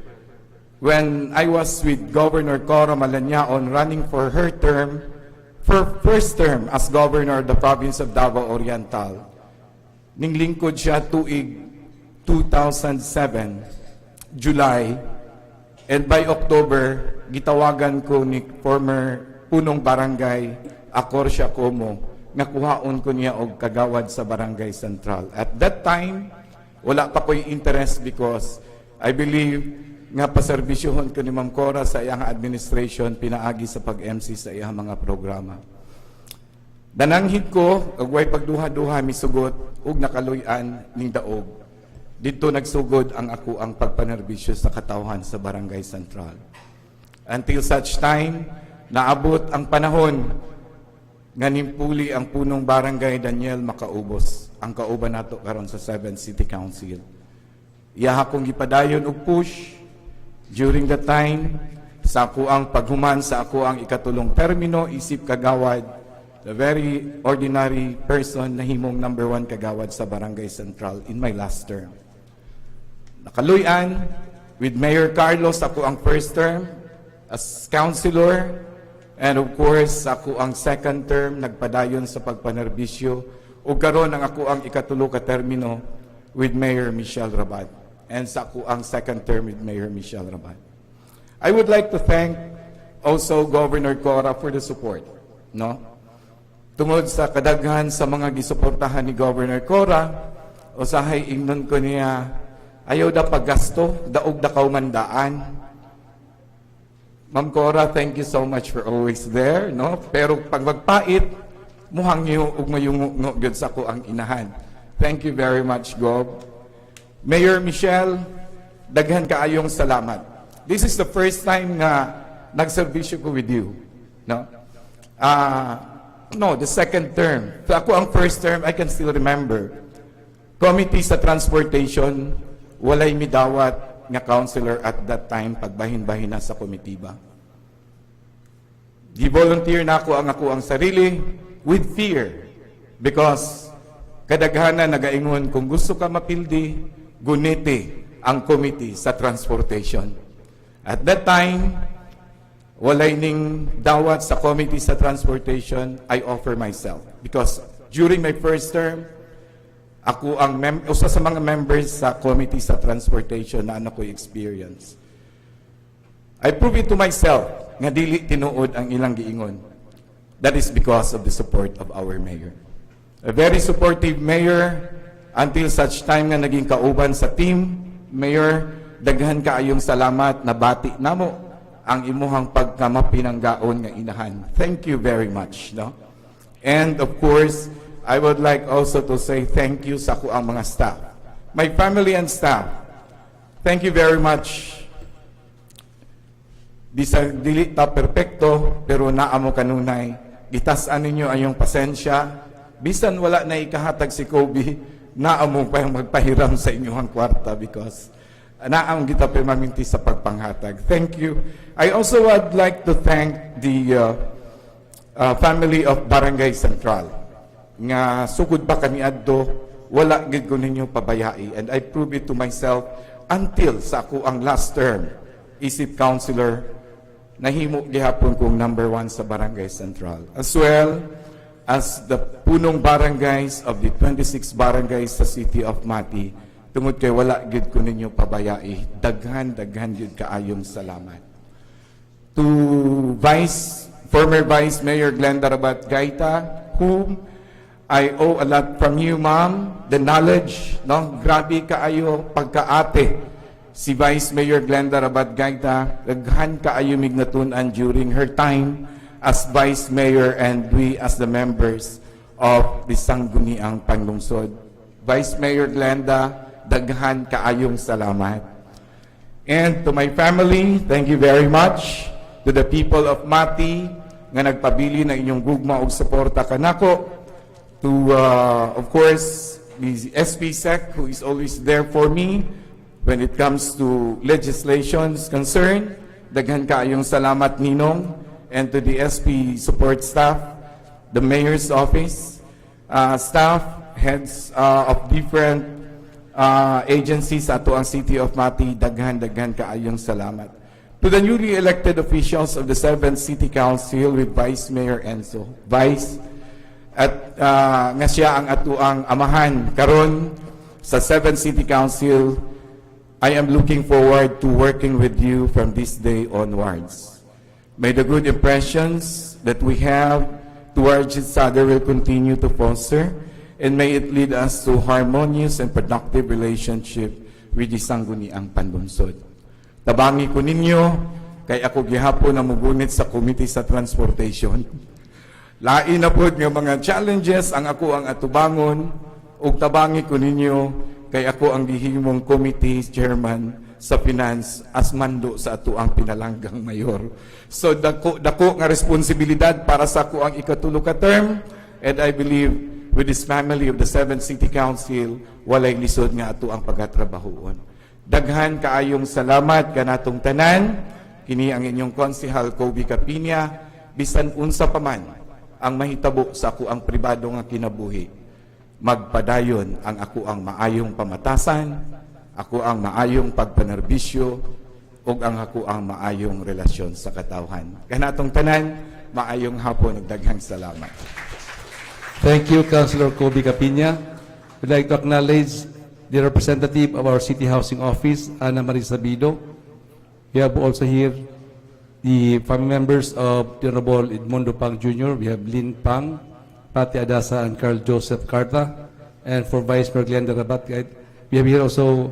when I was with Governor Cora Malanyaon running for her term, for first term as governor of the province of Davao Oriental. Ninglingkod siya tuig 2007, July, and by October, gitawagan ko ni former punong barangay Acorcia Como nga kuhaon ko niya og kagawad sa Barangay Central. At that time, wala pa ko'y interest because I believe nga paserbisyohon ko ni Ma'am Cora sa iyang administration, pinaagi sa pag-MC sa iyang mga programa. Dananghid ko, agway pagduha-duha misugot, ug nakaluyan ning daog. Dito nagsugod ang ako ang pagpanerbisyo sa katawhan sa Barangay Central. Until such time, naabot ang panahon Ganimpuli ang punong barangay Daniel Makaubos, ang kauban nato karon sa 7th City Council. Iyaha kong gipadayon og push during the time sa ako ang paghuman sa ako ang ikatulong termino isip kagawad, the very ordinary person na himong number 1 kagawad sa Barangay Central in my last term. Nakaluyan with Mayor Carlos ako ang first term as councilor. And of course, ako ang second term, nagpadayon sa pagpanerbisyo. O karon ang ako ang ikatulo ka termino with Mayor Michelle Rabat. And sa ako ang second term with Mayor Michelle Rabat. I would like to thank also Governor Cora for the support. No? Tungod sa kadaghan sa mga gisuportahan ni Governor Cora, usahay ingnon ko niya, ayaw da paggasto, daog da kaumandaan. Ma'am Cora, thank you so much for always there, no? Pero pag magpait, muhang niyo ug mayungo gyud sa ko ang inahan. Thank you very much, Gob. Mayor Michelle, daghan kaayong salamat. This is the first time na nagserbisyo ko with you, no? No, the second term. So ako ang first term, I can still remember. Committee sa transportation, walay midawat nga councilor at that time pagbahin-bahin na sa komitiba. Gi-volunteer na ako ang sarili with fear because kadaghanan nagaingon kung gusto ka mapildi, guniti ang committee sa transportation. At that time, walay ning dawat sa committee sa transportation, I offer myself because during my first term, ako ang usa sa mga members sa committee sa transportation na ano ko experience. I prove it to myself nga dili tinuod ang ilang giingon. That is because of the support of our mayor. A very supportive mayor until such time nga naging kauban sa team. Mayor, daghan kaayong salamat na bati namo ang imuhang pagkamapinanggaon nga inahan. Thank you very much, no? And of course, I would like also to say thank you sa ako ang mga staff. My family and staff, thank you very much. Dili ta perfecto, pero naamo kanunay. Gitasan ninyo ayong pasensya. Bisan wala na ikahatag si Kobe, naamo pa yung magpahiram sa inyong kwarta because naam kita permanente sa pagpanghatag. Thank you. I also would like to thank the family of Barangay Central. Nga sugod ba kami adto, wala gid ko ninyo pabayai. And I prove it to myself until sa ako ang last term, isip councilor, nahimo gihapon kong number 1 sa Barangay Central. As well as the punong barangays of the 26 barangays sa City of Mati, tungod kay wala gid ko ninyo pabayai. Daghan gid kaayong salamat. To former Vice Mayor Glenda Rabat Gaita, whom I owe a lot from you, ma'am. The knowledge, no? Grabe kaayo pagkaate. Si Vice Mayor Glenda Rabat Gaita, daghan kaayo mignatunan during her time as Vice Mayor and we as the members of the Sangguniang Panlungsod. Vice Mayor Glenda, daghan kaayong salamat. And to my family, thank you very much. To the people of Mati, nga nagpabili na inyong gugma og suporta kanako. To, of course, the SPSEC, who is always there for me when it comes to legislations concerned. Daghan kaayong salamat, Ninong. And to the SP support staff, the Mayor's Office, staff, heads of different agencies ato ang City of Mati, daghan kaayong salamat. To the newly elected officials of the 7th City Council with Vice Mayor Enzo. Vice, at nga siya ang atuang amahan karon sa 7th City Council. I am looking forward to working with you from this day onwards. May the good impressions that we have towards each other will continue to foster, and may it lead us to harmonious and productive relationship with the Sangguniang Panlungsod. Tabangi ko ninyo, kay ako gihapon na mugunit sa Committee sa Transportation. Lain na po nga mga challenges ang ako ang atubangon, ug tabangi ko ninyo, kay ako ang gihimong committee chairman sa finance as mando sa ato ang pinalanggang mayor. So dako nga responsibilidad para sa ako ang ikatulo ka term, and I believe with this family of the 7th City Council, walay lisod nga ato ang pagatrabahoon. Daghan kaayong salamat kanatong tanan, kini ang inyong konsehal Kobe Capinia, bisan unsa pa man ang mahitabo sa ako ang pribado nga kinabuhi. Magpadayon ang ako ang maayong pamatasan, ako ang maayong pagpanerbisyo, o ang ako ang maayong relasyon sa katawhan. Kanatong tanan, maayong hapon, nagdaghang salamat.
Thank you, Councilor Kobe Capinia. We'd like to acknowledge the representative of our City Housing Office, Ana Marie Sabido. We have also here the family members of the Honorable Edmundo Pang Jr. We have Lynn Pang, Pati Adasa, and Carl Joseph Carta. And for Vice Mayor Glenda Rabat, we have here also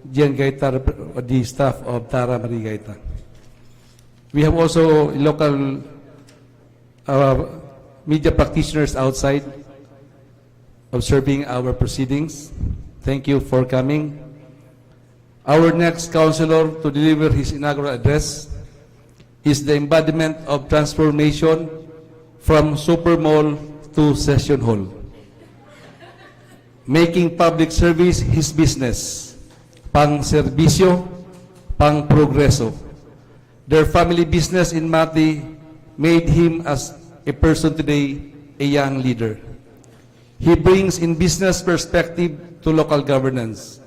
Gian Gaita, the staff of Tara Marie Gaita. We have also local media practitioners outside observing our proceedings. Thank you for coming. Our next councilor to deliver his inaugural address is the embodiment of transformation from super mall to session hall, making public service his business, pang serbisyo, pang progreso. Their family business in Mati made him as a person today, a young leader. He brings in business perspective to local governance.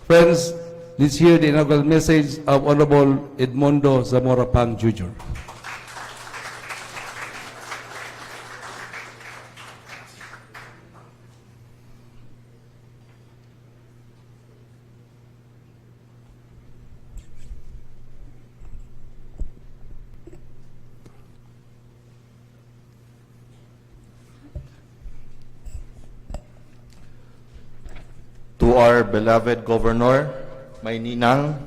Friends, let's hear the inaugural message of Honorable Edmundo Zamora Pang Jr.
To our beloved Governor, my ninang,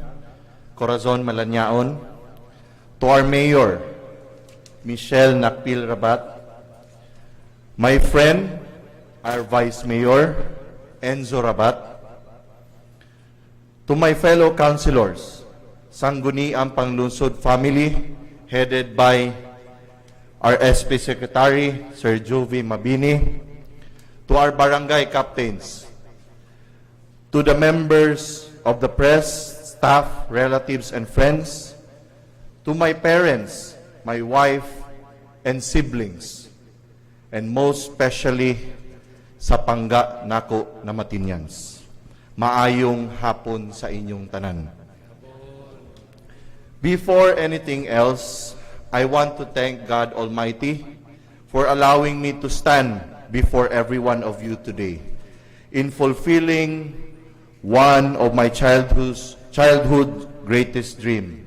Corazon Malanyaon, to our Mayor, Michelle NAKPIL Rabat, my friend, our Vice Mayor, Enzo Rabat, to my fellow councilors, Sangguniang Panglungsod family, headed by our SP Secretary, Sir Jovi Mabini, to our barangay captains, to the members of the press, staff, relatives, and friends, to my parents, my wife, and siblings, and most especially sa pangga nako na Matinyans. Maayong hapon sa inyong tanan. Before anything else, I want to thank God Almighty for allowing me to stand before every one of you today in fulfilling one of my childhood greatest dream,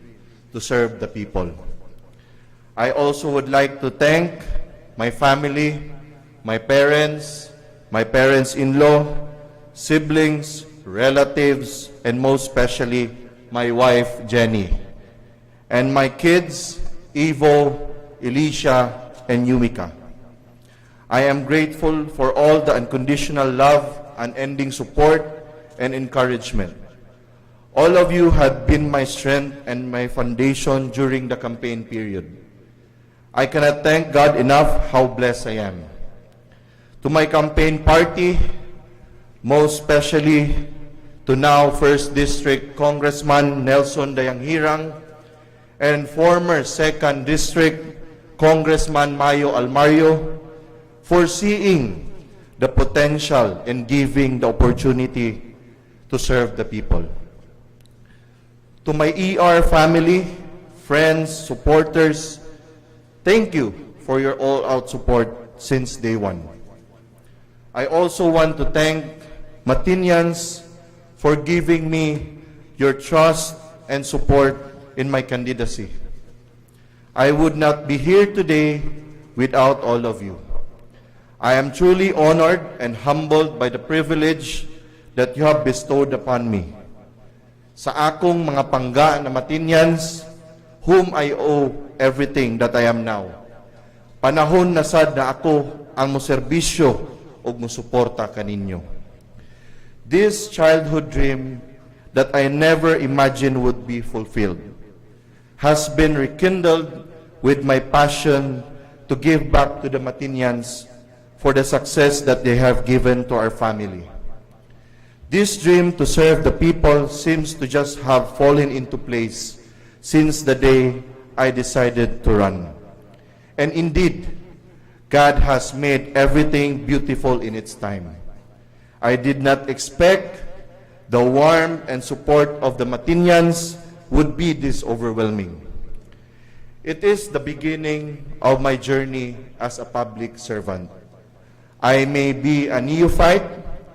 to serve the people. I also would like to thank my family, my parents-in-law, siblings, relatives, and most especially my wife, Jenny, and my kids, Ivo, Elisha, and Yumika. I am grateful for all the unconditional love, unending support, and encouragement. All of you have been my strength and my foundation during the campaign period. I cannot thank God enough how blessed I am. To my campaign party, most especially to now 1st District Congressman Nelson Dayanghirang and former 2nd District Congressman Mayo Almario, for seeing the potential and giving the opportunity to serve the people. To my ER family, friends, supporters, thank you for your all-out support since day one. I also want to thank Matinyans for giving me your trust and support in my candidacy. I would not be here today without all of you. I am truly honored and humbled by the privilege that you have bestowed upon me. Sa akong mga pangga na Matinyans, whom I owe everything that I am now. Panahon na sad na ako ang moserbisyo o musuporta kaninyo. This childhood dream that I never imagined would be fulfilled, has been rekindled with my passion to give back to the Matinians for the success that they have given to our family. This dream to serve the people seems to just have fallen into place since the day I decided to run. And indeed, God has made everything beautiful in its time. I did not expect the warmth and support of the Matinians would be this overwhelming. It is the beginning of my journey as a public servant. I may be a neophyte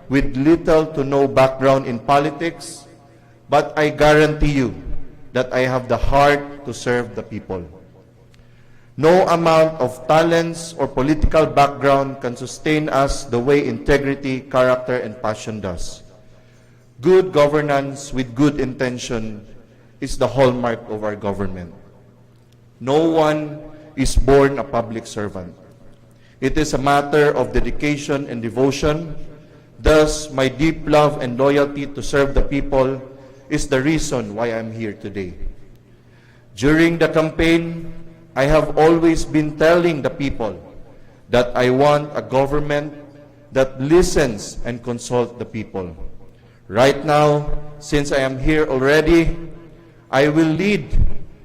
with little to no background in politics, but I guarantee you that I have the heart to serve the people. No amount of talents or political background can sustain us the way integrity, character, and passion does. Good governance with good intention is the hallmark of our government. No one is born a public servant. It is a matter of dedication and devotion. Thus, my deep love and loyalty to serve the people is the reason why I'm here today. During the campaign, I have always been telling the people that I want a government that listens and consults the people. Right now, since I am here already, I will lead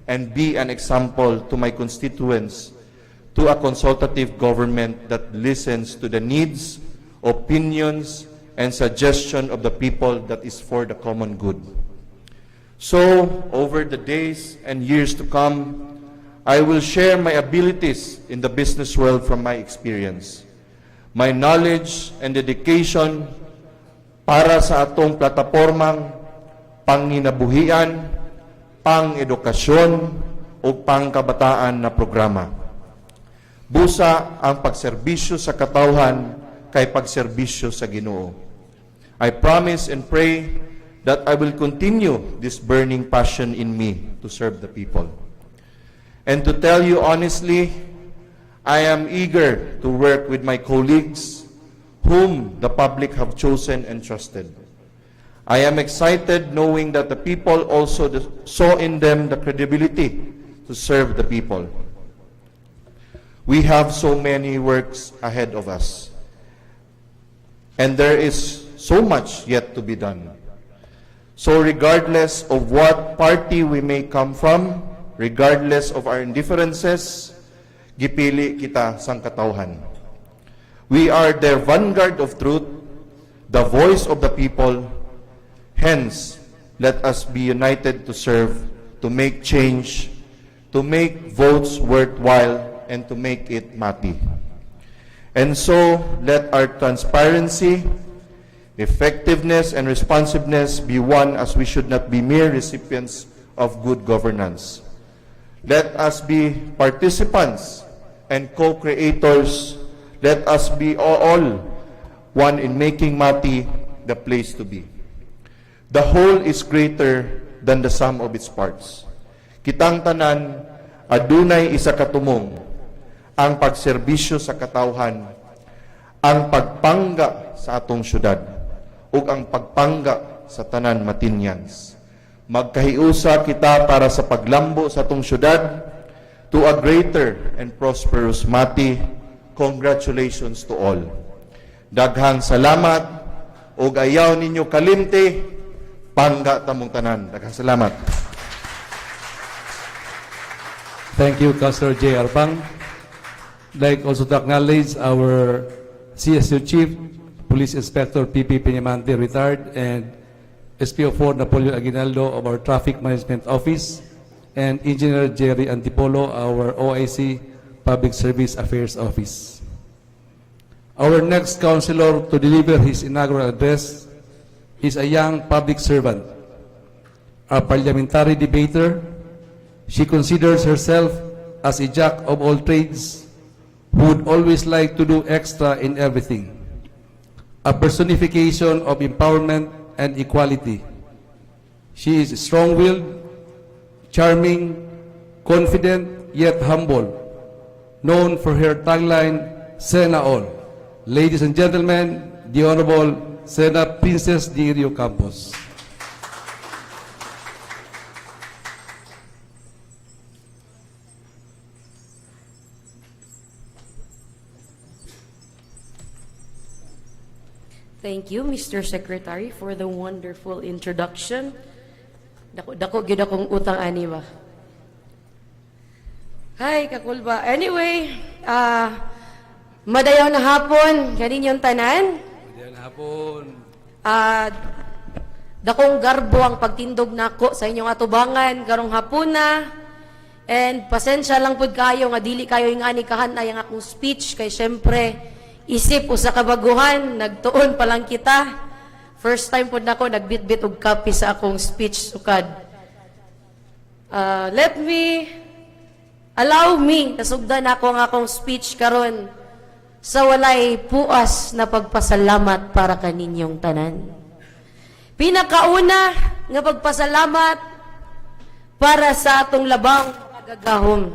and be an example to my constituents to a consultative government that listens to the needs, opinions, and suggestion of the people that is for the common good. So, over the days and years to come, I will share my abilities in the business world from my experience, my knowledge and dedication para sa atong platapormang panginabuhian, pang-edukasyon o pangkabataan na programa. Busa ang pagserbisyo sa katawhan kay pagserbisyo sa Ginoo. I promise and pray that I will continue this burning passion in me to serve the people. And to tell you honestly, I am eager to work with my colleagues whom the public have chosen and trusted. I am excited knowing that the people also saw in them the credibility to serve the people. We have so many works ahead of us, and there is so much yet to be done. So regardless of what party we may come from, regardless of our indifferences, gipili kita sang katawhan. We are the vanguard of truth, the voice of the people. Hence, let us be united to serve, to make change, to make votes worthwhile, and to make it mati. And so, let our transparency, effectiveness, and responsiveness be one, as we should not be mere recipients of good governance. Let us be participants and co-creators. Let us be all one in making Mati the place to be. The whole is greater than the sum of its parts. Kitang tanan, adunay isa katumong, ang pagserbisyo sa katawhan, ang pagpangga sa atong syudad, ug ang pagpangga sa tanan Matinians. Magkahiusa kita para sa paglambo sa atong syudad to a greater and prosperous Mati. Congratulations to all. Daghang salamat ug ayaw ninyo kalimti, pangga tamong tanan. Daghang salamat.
Thank you, Councilor J. Arbang. I'd like also to acknowledge our CSU Chief, Police Inspector P.P. Peñamante, retired, and SPO4 Napoleon Aguinaldo of our Traffic Management Office, and Engineer Jerry Antipolo, our OIC Public Service Affairs Office. Our next councilor to deliver his inaugural address is a young public servant, a parliamentary debater. She considers herself as a jack of all trades who would always like to do extra in everything, a personification of empowerment and equality. She is strong-willed, charming, confident, yet humble, known for her tagline, Sena All. Ladies and gentlemen, the Honorable Sena Princess de Rio Campos.
Thank you, Mr. Secretary, for the wonderful introduction. Dako gyud akong utang ani ba. Hi, kakulba. Anyway, madayaw na hapon kaninyong tanan.
Madayaw na hapon.
Dakong garbo ang pagtindog nako sa inyong atubangan karong hapuna. And pasensya lang pud kayo nga dili kayo ingani kahanay ang akong speech kay syempre isip usa ka baguhan nagtuon pa lang kita. First time pud nako nagbitbit og copy sa akong speech sukad. Allow me nasugdan ako ang akong speech karon sa walay puas na pagpasalamat para kaninyong tanan. Pinakauna nga pagpasalamat para sa atong labang gagahom.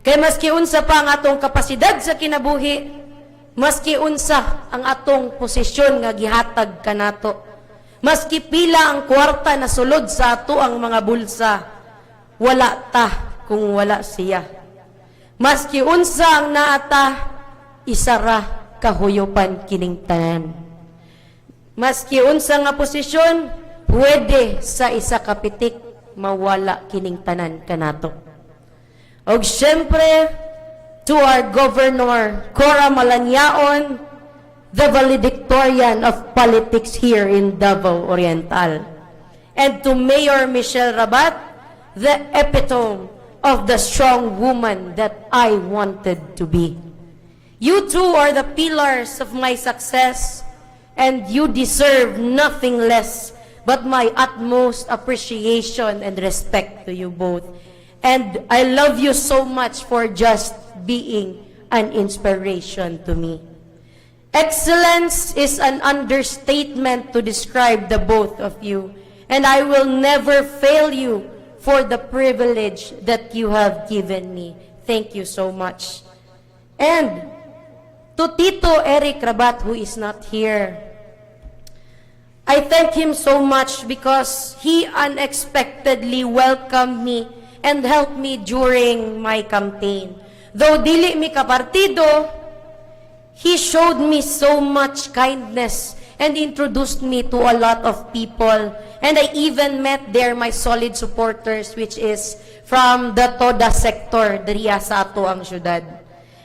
Kay maski unsa pa ang atong kapasidad sa kinabuhi, maski unsa ang atong posisyon nga gihatag kanato, maski pila ang kwarta na sulod sa ato ang mga bulsa, wala ta kung wala siya. Maski unsa ang naata, isara kahuyopan kining tanan. Maski unsa nga posisyon, pwede sa isa ka pitik mawala kining tanan kanato. Og syempre, to our Governor Cora Malanyaon, the valedictorian of politics here in Davao Oriental. And to Mayor Michelle Rabat, the epitome of the strong woman that I wanted to be. You two are the pillars of my success, and you deserve nothing less but my utmost appreciation and respect to you both. And I love you so much for just being an inspiration to me. Excellence is an understatement to describe the both of you, and I will never fail you for the privilege that you have given me. Thank you so much. And to Tito Eric Rabat, who is not here, I thank him so much because he unexpectedly welcomed me and helped me during my campaign. Though dili mi kapartido, he showed me so much kindness and introduced me to a lot of people. And I even met there my solid supporters, which is from the Toda sector, diriya sa ato ang syudad.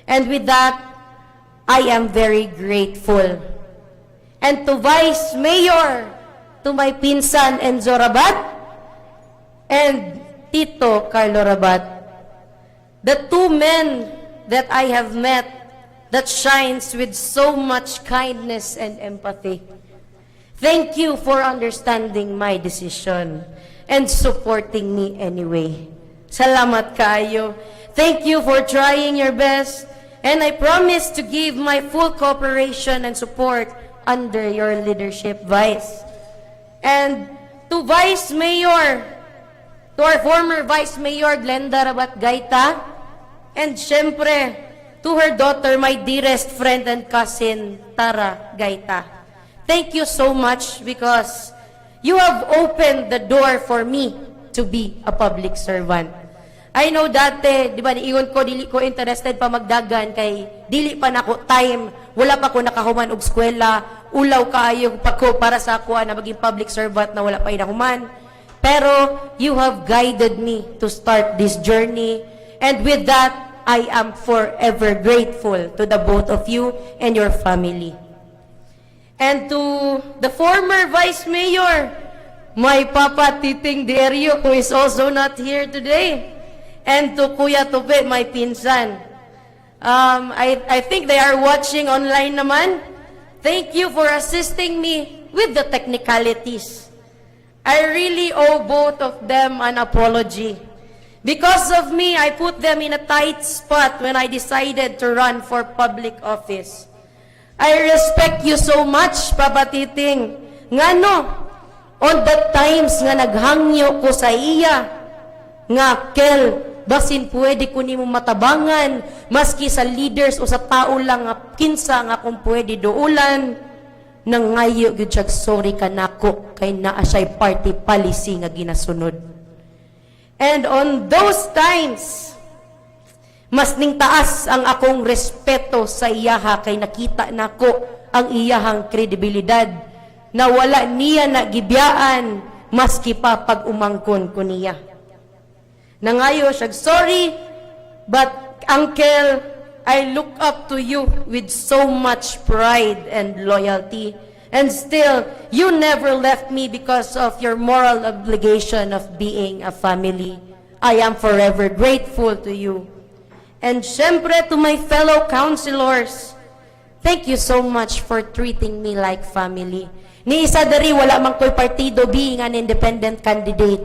And with that, I am very grateful. And to Vice Mayor, to my pinsan Enzo Rabat, and Tito Carlo Rabat, the two men that I have met that shines with so much kindness and empathy. Thank you for understanding my decision and supporting me anyway. Salamat kayo. Thank you for trying your best, and I promise to give my full cooperation and support under your leadership, Vice. And to Vice Mayor, to our former Vice Mayor Glenda Rabat Gaita, and syempre, to her daughter, my dearest friend and cousin, Tara Gaita. Thank you so much because you have opened the door for me to be a public servant. I know dati, di ba, niingon ko, dili ko interested pa magdagan kay dili pa nako time, wala pa ko nakahuman og eskwela, ulaw kaayo pa ko para sa ako na maging public servant na wala pa inahuman. Pero you have guided me to start this journey, and with that, I am forever grateful to the both of you and your family. And to the former Vice Mayor, my Papa Titing Derio, who is also not here today, and to Kuya Tupe, my pinsan. I think they are watching online naman. Thank you for assisting me with the technicalities. I really owe both of them an apology. Because of me, I put them in a tight spot when I decided to run for public office. I respect you so much, Papa Titing. Ngano, on the times nga naghangyo ko sa iya, nga Kel, basin pwede ko nimo matabangan, maski sa leaders o sa tao lang nga kinsa nga kung pwede doulan, nangayo gyud siya sorry kanako kay naa siya'y party policy nga ginasunod. And on those times, mas ning taas ang akong respeto sa iyaha kay nakita nako ang iyahang kredibilidad na wala niya na gibiyaan maski pa pag umangkon ko niya. Nangayo siya, sorry, but Uncle, I look up to you with so much pride and loyalty. And still, you never left me because of your moral obligation of being a family. I am forever grateful to you. And syempre to my fellow councilors, thank you so much for treating me like family. Ni isa dari wala man ko'y partido being an independent candidate.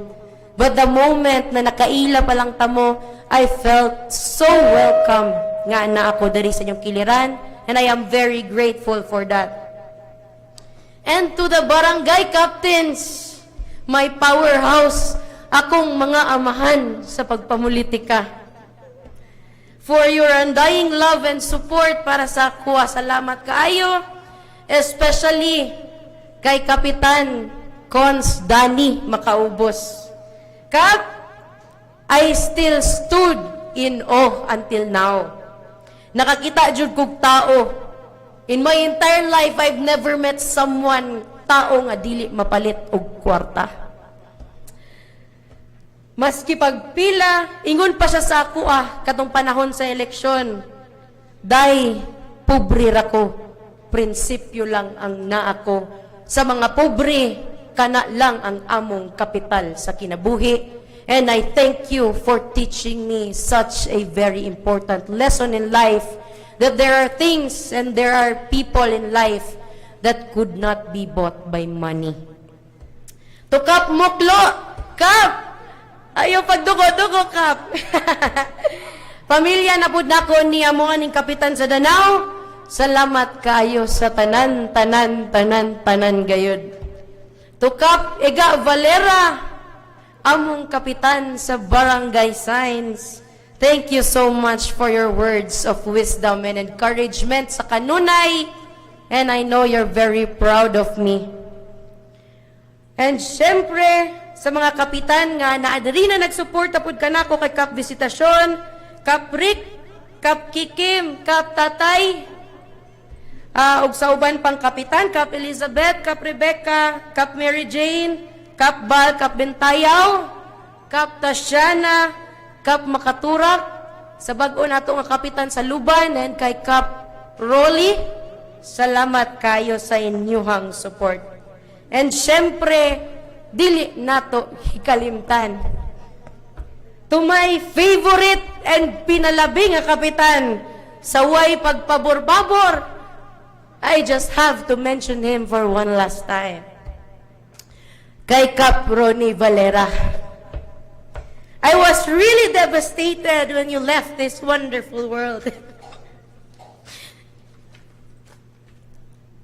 But the moment na nakaila pa lang tamo, I felt so welcome nga na ako dari sa inyong kiliran, and I am very grateful for that. And to the barangay captains, my powerhouse, akong mga amahan sa pagpamulitika, for your undying love and support para sa kuha. Salamat kaayo, especially kay Kapitan Cons Danny Makaubos. Kap, I still stood in awe until now. Nakakita jud kog tao. In my entire life, I've never met someone, tao nga dili mapalit og kwarta. Maski pagpila, ingon pa siya sa ako katong panahon sa eleksyon. Day, pobre ra ko. Prinsipyo lang ang naako. Sa mga pobre, kana lang ang among kapital sa kinabuhi. And I thank you for teaching me such a very important lesson in life, that there are things and there are people in life that could not be bought by money. To Kap Muklo, Kap! Ayaw pagdugo-dugo, Kap! Pamilya na pud nako ni amuan ning kapitan sa Danau. Salamat kaayo sa tanan gayud. To Kap Ega Valera, among kapitan sa Barangay Signs, thank you so much for your words of wisdom and encouragement sa kanunay, and I know you're very proud of me. And syempre, sa mga kapitan nga naadiri na nagsuporta pud kanako kay Kap Visitasyon, Kap Rick, Kap Kikim, Kap Tatay, ug sa uban pang kapitan, Kap Elizabeth, Kap Rebecca, Kap Mary Jane, Kap Bal, Kap Bentayaw, Kap Tasyana, Kap Makaturak, sa bag-o nato nga kapitan sa Luban, and kay Kap Rolly, salamat kayo sa inyuhang support. And syempre, dili nato hikalimtan. To my favorite and pinalabi nga kapitan, sa way pagpabor-babor, I just have to mention him for one last time. Kay Kap Ronnie Valera. I was really devastated when you left this wonderful world.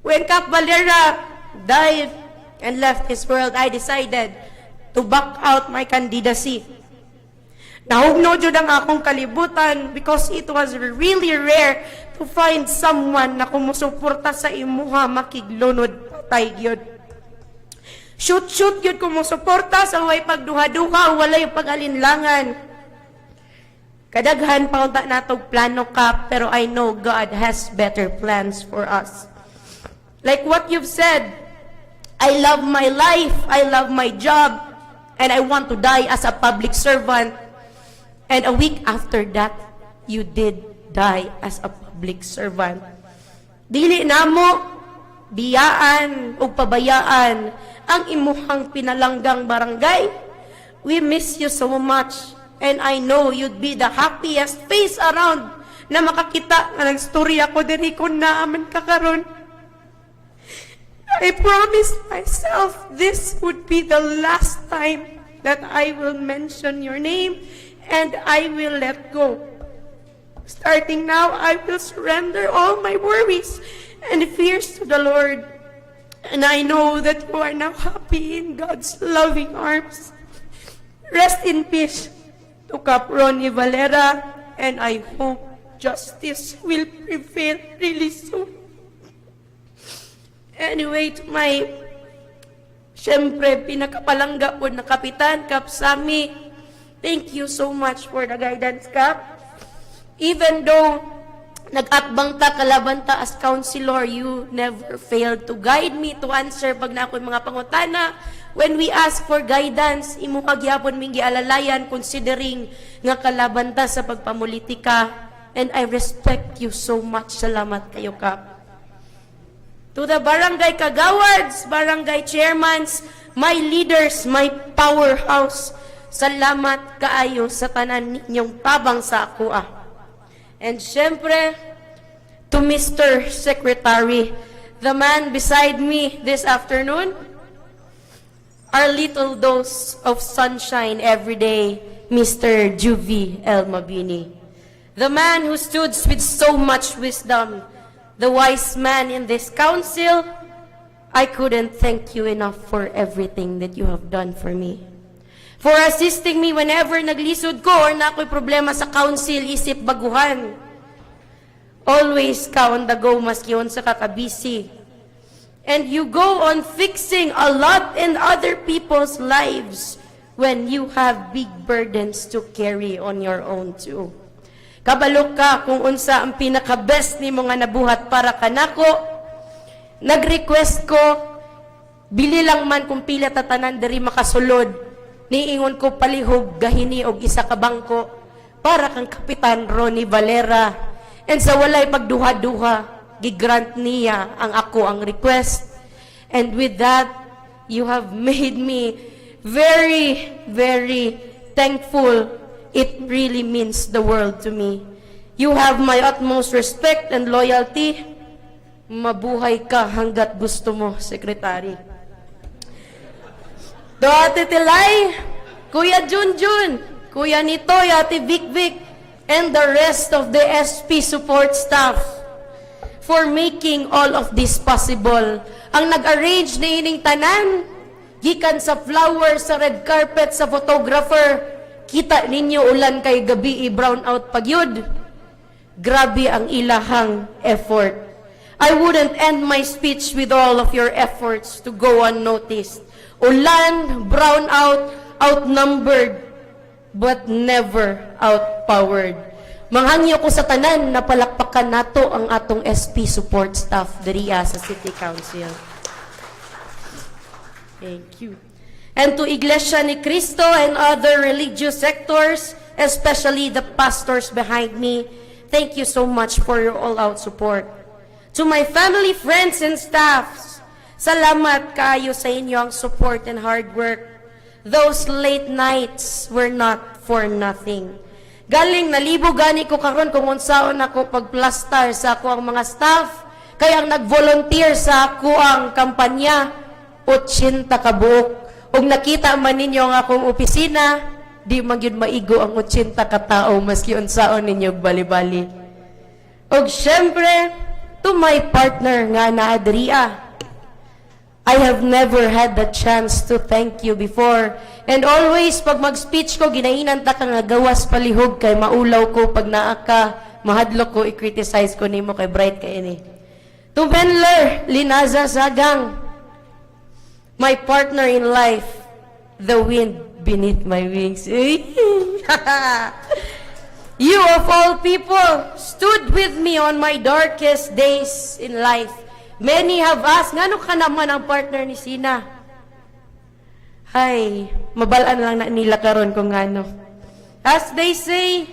When Kap Valera died and left this world, I decided to back out my candidacy. Nahugno jud ang akong kalibutan because it was really rare to find someone na kumusuporta sa imuha makiglunod patay gyud. Shoot yun kumusuporta sa way pagduha-duha, walay pag-alinlangan. Kadaghan pa unta natog plano, Kap, pero I know God has better plans for us. Like what you've said, I love my life, I love my job, and I want to die as a public servant. And a week after that, you did die as a public servant. Dili namo biyaan o pabayaan ang imuhang pinalanggang barangay. We miss you so much, and I know you'd be the happiest face around na makakita nga ng storya ko diri kung naaman ka karon. I promised myself this would be the last time that I will mention your name, and I will let go. Starting now, I will surrender all my worries and fears to the Lord. And I know that you are now happy in God's loving arms. Rest in peace to Kap Ronnie Valera, and I hope justice will prevail really soon. Anyway, to my, syempre, pinakapalangga po na kapitan, Kap Sami, thank you so much for the guidance, Kap. Even though nag-atbang ta, kalaban ta as counselor, you never failed to guide me, to answer pag na ako'y mga pangutana. When we ask for guidance, imo kagyapon ming gialalayan, considering nga kalaban ta sa pagpamulitika. And I respect you so much. Salamat kayo, Kap. To the barangay kagawads, barangay chairmans, my leaders, my powerhouse, salamat kaayo sa tanan ninyong tabang sa akoa. And syempre, to Mr. Secretary, the man beside me this afternoon, our little dose of sunshine every day, Mr. Juvie L. Mabini. The man who stood with so much wisdom, the wise man in this council. I couldn't thank you enough for everything that you have done for me. For assisting me whenever naglisod ko or na ako'y problema sa council, isip baguhan. Always ka on the go, maski yun sa kakabisi. And you go on fixing a lot in other people's lives when you have big burdens to carry on your own too. Kabalo ka kung unsa ang pinaka-best ni mo nga nabuhat para kanako. Nag-request ko, bili lang man kung pila tatanan diri makasulod, niingon ko palihog gahini og isa ka bangko para kang Kapitan Ronnie Valera. And sa walay pagduha-duha, gigrant niya ang ako ang request. And with that, you have made me very, very thankful. It really means the world to me. You have my utmost respect and loyalty. Mabuhay ka hanggat gusto mo, Secretary. To Ate Tilay, Kuya Junjun, Kuya Nitoy, Ate Vic Vic, and the rest of the SP support staff for making all of this possible. Ang nag-arrange na ining tanan, gikan sa flowers, sa red carpet, sa photographer, kita ninyo ulan kay gabi i-brown out pagyud. Grabe ang ilahang effort. I wouldn't end my speech with all of your efforts to go unnoticed. Ulan, brown out, outnumbered, but never outpowered. Manghangyo ko sa tanan na palakpakan nato ang atong SP support staff diriya sa City Council. Thank you. And to Iglesia ni Cristo and other religious sectors, especially the pastors behind me, thank you so much for your all-out support. To my family, friends, and staffs, salamat kayo sa inyo ang support and hard work. Those late nights were not for nothing. Galing nalibo gani ko karon kung unsaon ako pagplastar sa ako ang mga staff, kaya ang nag-volunteer sa ako ang kampanya, 80 ka buok. Ug nakita man ninyo ang akong opisina, di magyud maigo ang 80 ka tao maski unsaon ninyo bali-bali. Ug syempre, to my partner nga na Adria, I have never had the chance to thank you before. And always, pag mag-speech ko, ginainan ta ka nga gawas palihog kay maulaw ko pag naa ka, mahadlok ko, i-criticize ko nimo kay bright kay ini. To Benler, Linaza Sagang, my partner in life, the wind beneath my wings. You of all people stood with me on my darkest days in life. Many have asked, ngano ka naman ang partner ni Sina? Ay, mabalaan lang na nila karon kung ngano. As they say,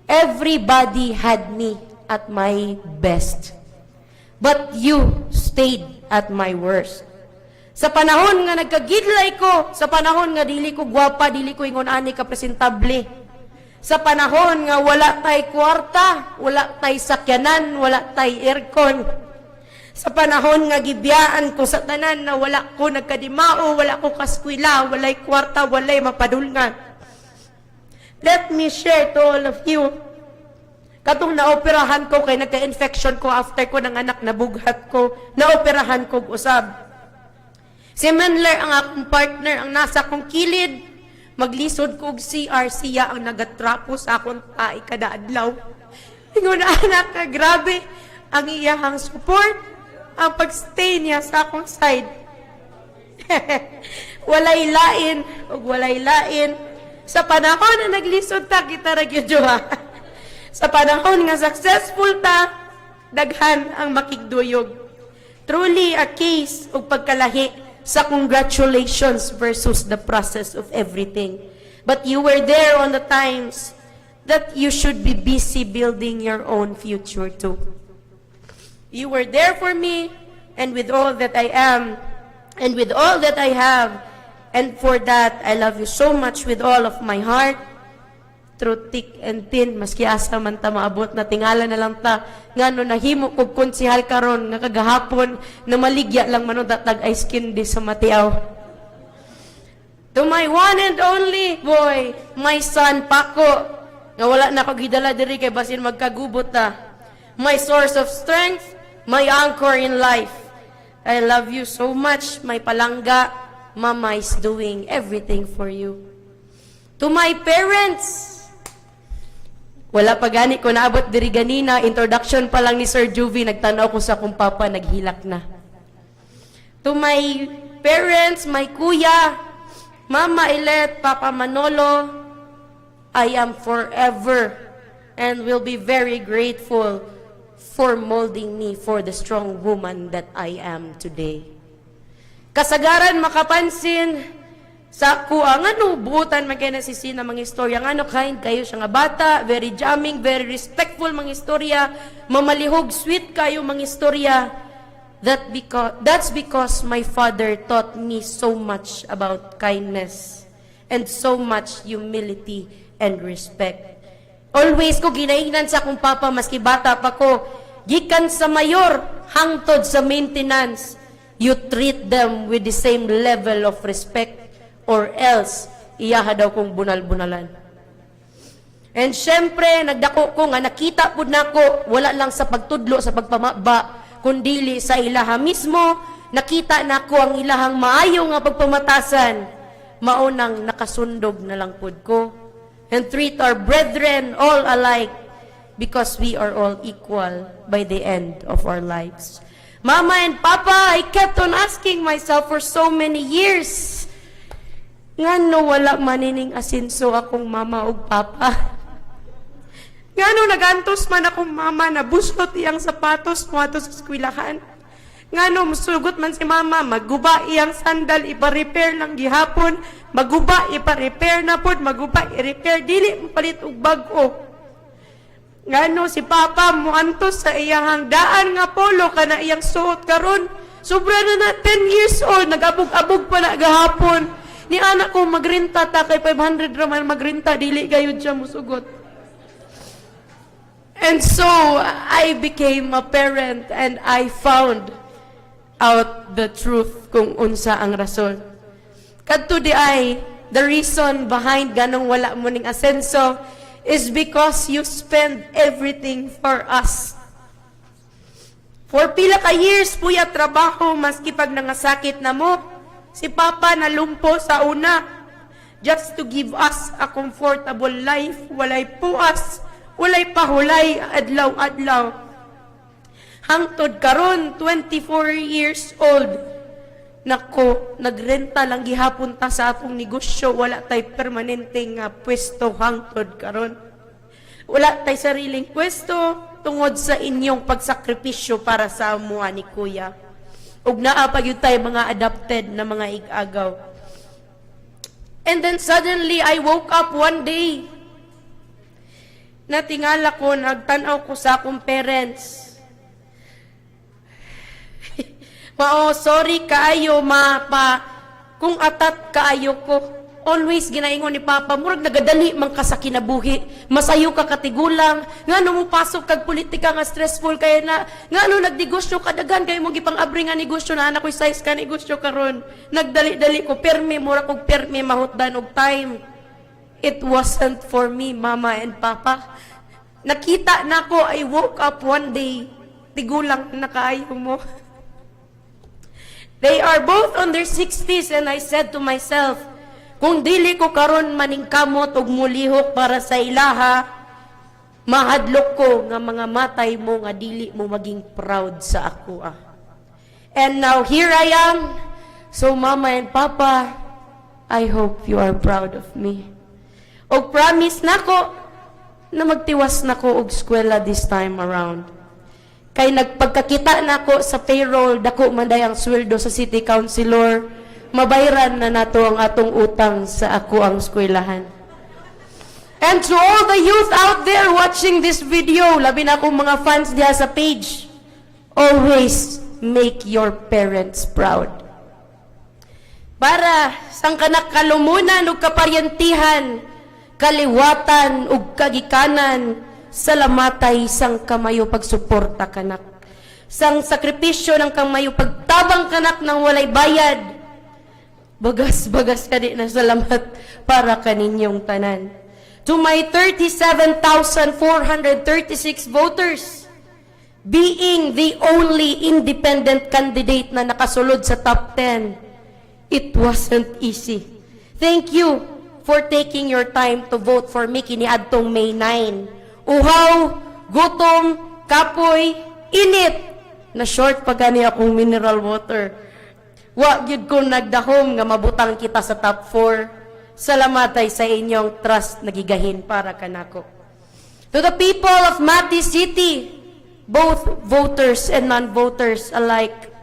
everybody had me at my best. But you stayed at my worst. Sa panahon nga nagkagidlay ko, sa panahon nga dili ko gwapa, dili ko ingon ani ka presentable. Sa panahon nga wala tay kwarta, wala tay sakyanan, wala tay aircon. Sa panahon nga gibiyaan ko sa tanan na wala ko nagkadimao, wala ko kaskwila, walay kwarta, walay mapadulngan. Let me share to all of you. Katong naoperahan ko kay nagka-infection ko after ko ng anak na bughat ko, naoperahan ko usab. Si Menler ang akong partner, ang nasa kong kilid, maglisod ko og CR, siya ang nagatrapo sa akong tae kada adlaw. Ingon anak ka, grabe ang iyahang support, ang pagstay niya sa akong side. Walay lain, ug walay lain. Sa panahon na naglisod ta, kita ra gyud ha. Sa panahon nga successful ta, daghan ang makigduyog. Truly a case og pagkalahi sa congratulations versus the process of everything. But you were there on the times that you should be busy building your own future too. You were there for me, and with all that I am, and with all that I have, and for that, I love you so much with all of my heart. Through thick and thin, maski asa man ta maabot na tingala na lang ta, ngano nahimo kog konsihal karon nga kagahapon na maligya lang manon datag ice candy sa Matiaw. To my one and only boy, my son Paco, nga wala na ko gidala diri kay basin magkagubot ta. My source of strength, my anchor in life. I love you so much, my palangga. Mama is doing everything for you. To my parents, wala pa gani ko naabot diri ganina, introduction pa lang ni Sir Juvie, nagtanaw ko sa akong papa, naghilak na. To my parents, my kuya, Mama Ilet, Papa Manolo, I am forever and will be very grateful for molding me for the strong woman that I am today. Kasagaran makapansin sa kuha, nga no, buutan man kayo nasisina mga istorya, nga no, kind kayo siya nga bata, very jamming, very respectful mga istorya, mamalihog, sweet kayo mga istorya. That's because my father taught me so much about kindness and so much humility and respect. Always ko ginaingnan sa akong papa, maski bata pa ko, gikan sa mayor, hangtod sa maintenance, you treat them with the same level of respect or else iyaha daw kong bunal-bunalan. And syempre, nagdako ko nga nakita pud nako, wala lang sa pagtudlo, sa pagpamaba, kundili sa ilaha mismo, nakita nako ang ilahang maayo nga pagpamatasan, maunang nakasundog na lang pud ko. And treat our brethren all alike because we are all equal by the end of our lives. Mama and Papa, I kept on asking myself for so many years, ngano wala manining asinso akong mama ug papa? Ngano nagantos man akong mama na buslot iyang sapatos mo ato sa eskwelahan? Ngano musugot man si mama, maguba iyang sandal, ipa-repair lang gihapon, maguba, ipa-repair na pod, maguba, i-repair, dili mapalit og bag-o. Ngano si papa mo antos sa iyang hangdaan nga polo kana iyang suot karon, sobra na 10 years old, nag-abog-abog pa na gahapon. Ni anak ko magrenta ta kay 500 raman magrenta, dili gayud siya musugot. And so I became a parent and I found out the truth kung unsa ang rason. Kadto di ay the reason behind ganong wala mo ning asenso is because you spend everything for us. For pila ka years puya trabaho, maski pag nangasakit na mo, si Papa nalumpo sa una just to give us a comfortable life, walay puas, walay pahulay, adlaw-adlaw. Hangtod karon 24 years old, nako, nagrenta lang gihapon ta sa atong negosyo, wala tay permanenteng pwesto hangtod karon. Wala tay sariling pwesto tungod sa inyong pagsakripisyo para sa amuha ni Kuya. Ug naa pa gyud tay mga adopted na mga ig-agaw. And then suddenly I woke up one day. Natingala ko, nagtanaw ko sa akong parents. Mao, sorry kaayo mapa, kung atat kaayo ko. Always ginaingon ni Papa, murag nagadali man ka sa kinabuhi, masayo ka katigulang, ngano mo pasok kag politika nga stressful kaya na, ngano nagdigosyo kadagan kayo mong gipang-abri nga negosyo na anak ko size ka negosyo karon. Nagdali-dali ko permi, mura kog permi mahutdan og time. It wasn't for me, Mama and Papa. Nakita nako, I woke up one day, tigulang na kaayo mo. They are both on their 60s and I said to myself, kung dili ko karon maning kamot og mulihok para sa ilaha, mahadlok ko nga mga matay mo nga dili mo maging proud sa ako. And now here I am. So Mama and Papa, I hope you are proud of me. Og promise nako na magtiwas na ko og eskwela this time around. Kay nagpagkakita na ko sa payroll, dako man day ang sweldo sa city councilor, mabayran na nato ang atong utang sa ako ang eskwelahan. And to all the youth out there watching this video, labi na akong mga fans diha sa page, always make your parents proud. Para sang kanak kalumunan ug kaparyentihan, kaliwatan ug kagikanan, salamatay sang kamayo pagsuporta kanak. Sang sakripisyo ng kamayo pagtabang kanak ng walay bayad. Bagas-bagas ka di na salamat para kaninyong tanan. To my 37,436 voters, being the only independent candidate na nakasulod sa top 10, it wasn't easy. Thank you for taking your time to vote for me kiniadtong May 9. Uhaw, gutom, kapoy, init, na short pa gani akong mineral water. Wa gyud ko nagdahom nga mabutang kita sa top 4. Salamatay sa inyong trust nagigahin para kanako. To the people of Mati City, both voters and non-voters alike,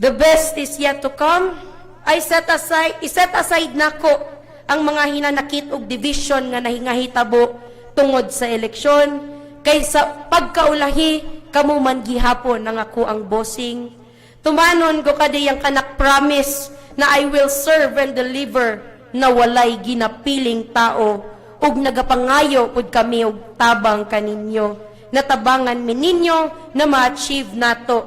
the best is yet to come. Iset aside nako ang mga hinanakit og division nga nahingahitabo tungod sa eleksyon, kaysa pagkaulahi kamo man gihapon nang ako ang bossing. Tumanon ko kadiyang kanak promise na I will serve and deliver, na walay ginapiling tao ug nagapangayo pud kami og tabang kaninyo, natabangan mi ninyo na ma-achieve nato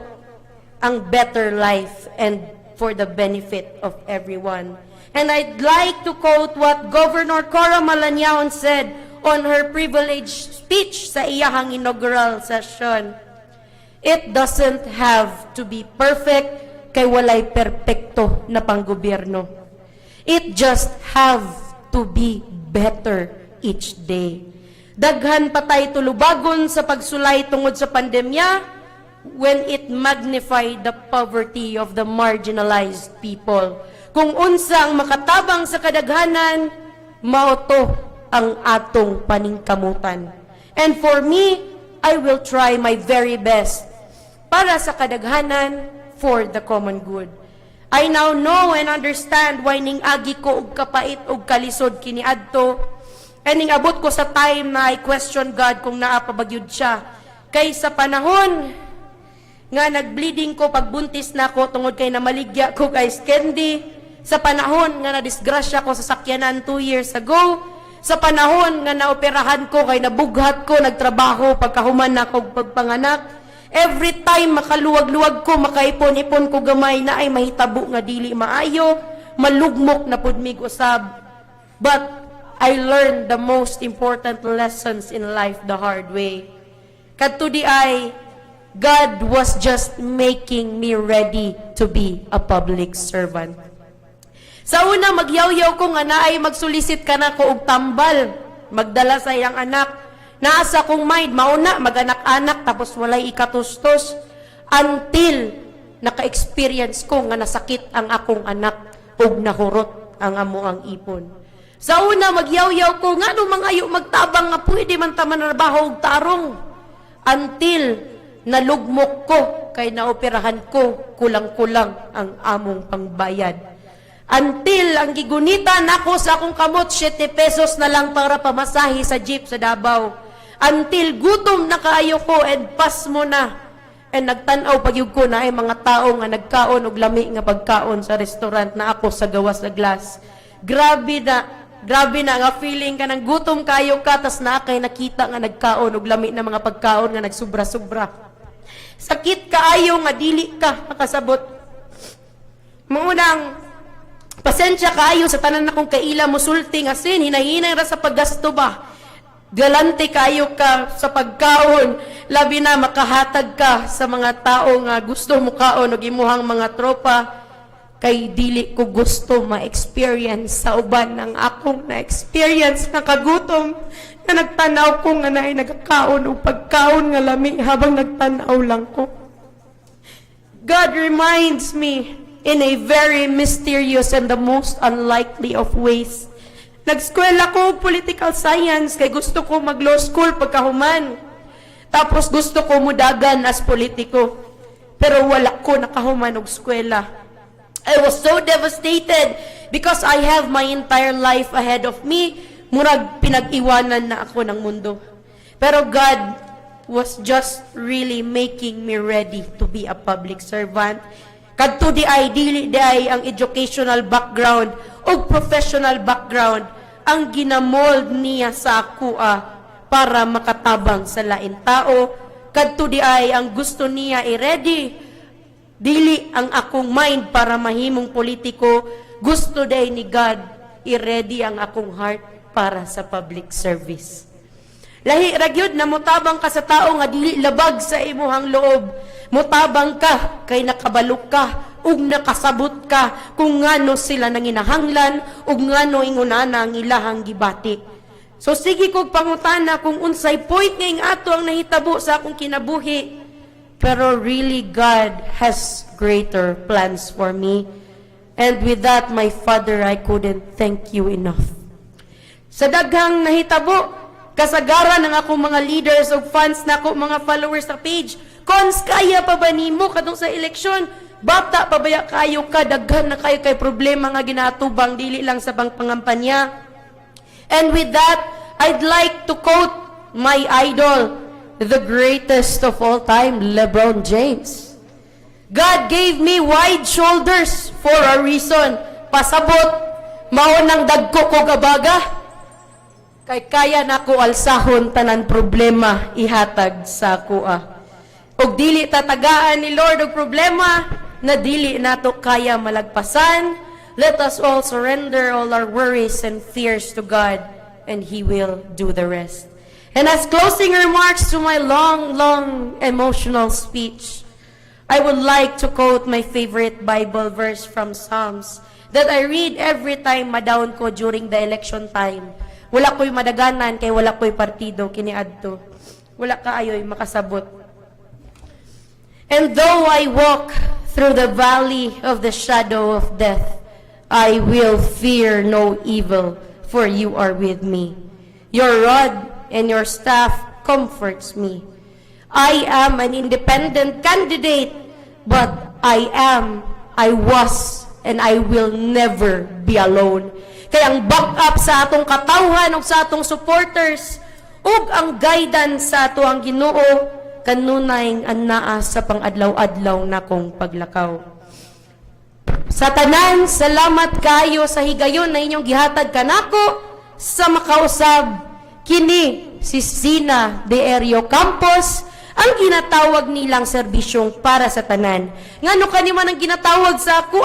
ang better life and for the benefit of everyone. And I'd like to quote what Governor Cora Malanyaon said on her privileged speech sa iyahang inaugural session. It doesn't have to be perfect, kay walay perpekto na panggobyerno. It just have to be better each day. Daghan patay tulubagon sa pagsulay tungod sa pandemya when it magnified the poverty of the marginalized people. Kung unsa ang makatabang sa kadaghanan, mao to ang atong paningkamutan. And for me, I will try my very best para sa kadaghanan, for the common good. I now know and understand why ning agi ko og kapait og kalisod kiniadto, and ning abot ko sa time na I question God kung naa pa ba gyud siya. Kay sa panahon nga nagbleeding ko pagbuntis na ko tungod kay namaligya ko kay Skendi, sa panahon nga nadisgrasya ko sa sakyanan 2 years ago, sa panahon nga naoperahan ko kay nabughat ko nagtrabaho pagkahuman na ko pagpanganak. Every time makaluwag-luwag ko, makaipon-ipon ko gamay na ay mahitabo nga dili maayo, malugmok na pud mig usab. But I learned the most important lessons in life the hard way. Kadto di ay, God was just making me ready to be a public servant. Sa una, magyaw-yaw ko nga naay magsulisit ka na ko og tambal, magdala sa iyang anak. Naasa kong mind, mauna, mag-anak-anak, tapos walay ikatustos, until naka-experience ko nga nasakit ang akong anak ug nahurot ang amo ang ipon. Sa una, magyaw-yaw ko, nga no mangayo magtabang nga pwede man taman narbaho og tarong, until nalugmok ko, kay naoperahan ko, kulang-kulang ang among pangbayad. Until ang gigunitan ako sa akong kamot, 7 pesos na lang para pamasahe sa jeep sa Davao. Until gutom na kaayo ko and pas mo na. And nagtanaw pagyug ko na ay mga tao nga nagkaon og lami nga pagkaon sa restaurant na ako sa gawas na glass. Grabe na nga feeling ka ng gutom kaayo ka, tas na kay nakita nga nagkaon og lami na mga pagkaon nga nagsubra-subra. Sakit kaayo nga dili ka nakasabot. Maunang pasensya kaayo sa tanan akong kaila musulti nga sin, hinahinay ra sa paggasto ba. Galante kayo ka sa pagkaon, labi na makahatag ka sa mga tao nga gusto mo kaon og imuhang mga tropa, kay dili ko gusto ma-experience sa uban ng akong na-experience na kagutom na nagtanaw ko nga naay nagakaon o pagkaon nga lami habang nagtanaw lang ko. God reminds me in a very mysterious and the most unlikely of ways Nag-eskwela ko og political science kay gusto ko mag-law school pagkahuman. Tapos gusto ko mudagan as politiko. Pero wala ko nakahuman og eskwela. I was so devastated because I have my entire life ahead of me. Murag pinag-iwanan na ako ng mundo. Pero God was just really making me ready to be a public servant. Kadto di ay dili di ay ang educational background o professional background ang ginamold niya sa akua para makatabang sa lain tao. Kadto di ay ang gusto niya i-ready dili ang akong mind para mahimong politiko. Gusto day ni God i-ready ang akong heart para sa public service. Lahi ragyod na mutabang ka sa tao nga dili labag sa imuhang loob. Mutabang ka kay nakabalok ka ug nakasabot ka kung ngano sila nanginahanglan ug ngano ingunana ang ilahang gibati. So sige kog pangutana kung unsay point nga ato ang nahitabo sa akong kinabuhi. Pero really God has greater plans for me. And with that, my Father, I couldn't thank you enough. Sa daghang nahitabo, kasagaran ng akong mga leaders o fans na ako, mga followers sa page, Cons, kaya pa ba nimo kadung sa eleksyon? Bata pa ba kayo ka, daghan na kayo kay problema nga ginatubang, dili lang sa pangampanya. And with that, I'd like to quote my idol, the greatest of all time, LeBron James. God gave me wide shoulders for a reason. Pasabot, maunang dagko ko kabaga. Kay kaya na ko alsahon tanan problema ihatag sa kuha. Og dili tatagaan ni Lord og problema na dili nato kaya malagpasan. Let us all surrender all our worries and fears to God, and He will do the rest. And as closing remarks to my long emotional speech, I would like to quote my favorite Bible verse from Psalms that I read every time madaon ko during the election time. Wala ko'y madaganan kay wala ko'y partido kiniadto. Wala kaayo'y makasabot. And though I walk through the valley of the shadow of death, I will fear no evil, for you are with me. Your rod and your staff comforts me. I am an independent candidate, but I was, and I will never be alone. Kaya ang backup sa atong katawhan o sa atong supporters ug ang guidance sa ato ang Ginoo kanunay anaa sa pangadlaw-adlaw nakong paglakaw. Sa tanan, salamat kayo sa higayon na inyong gihatag kanako sa makausab kini si Sina de Erio Campos ang ginatawag nilang serbisyong para sa tanan. Ngano kaniman ang ginatawag sa ako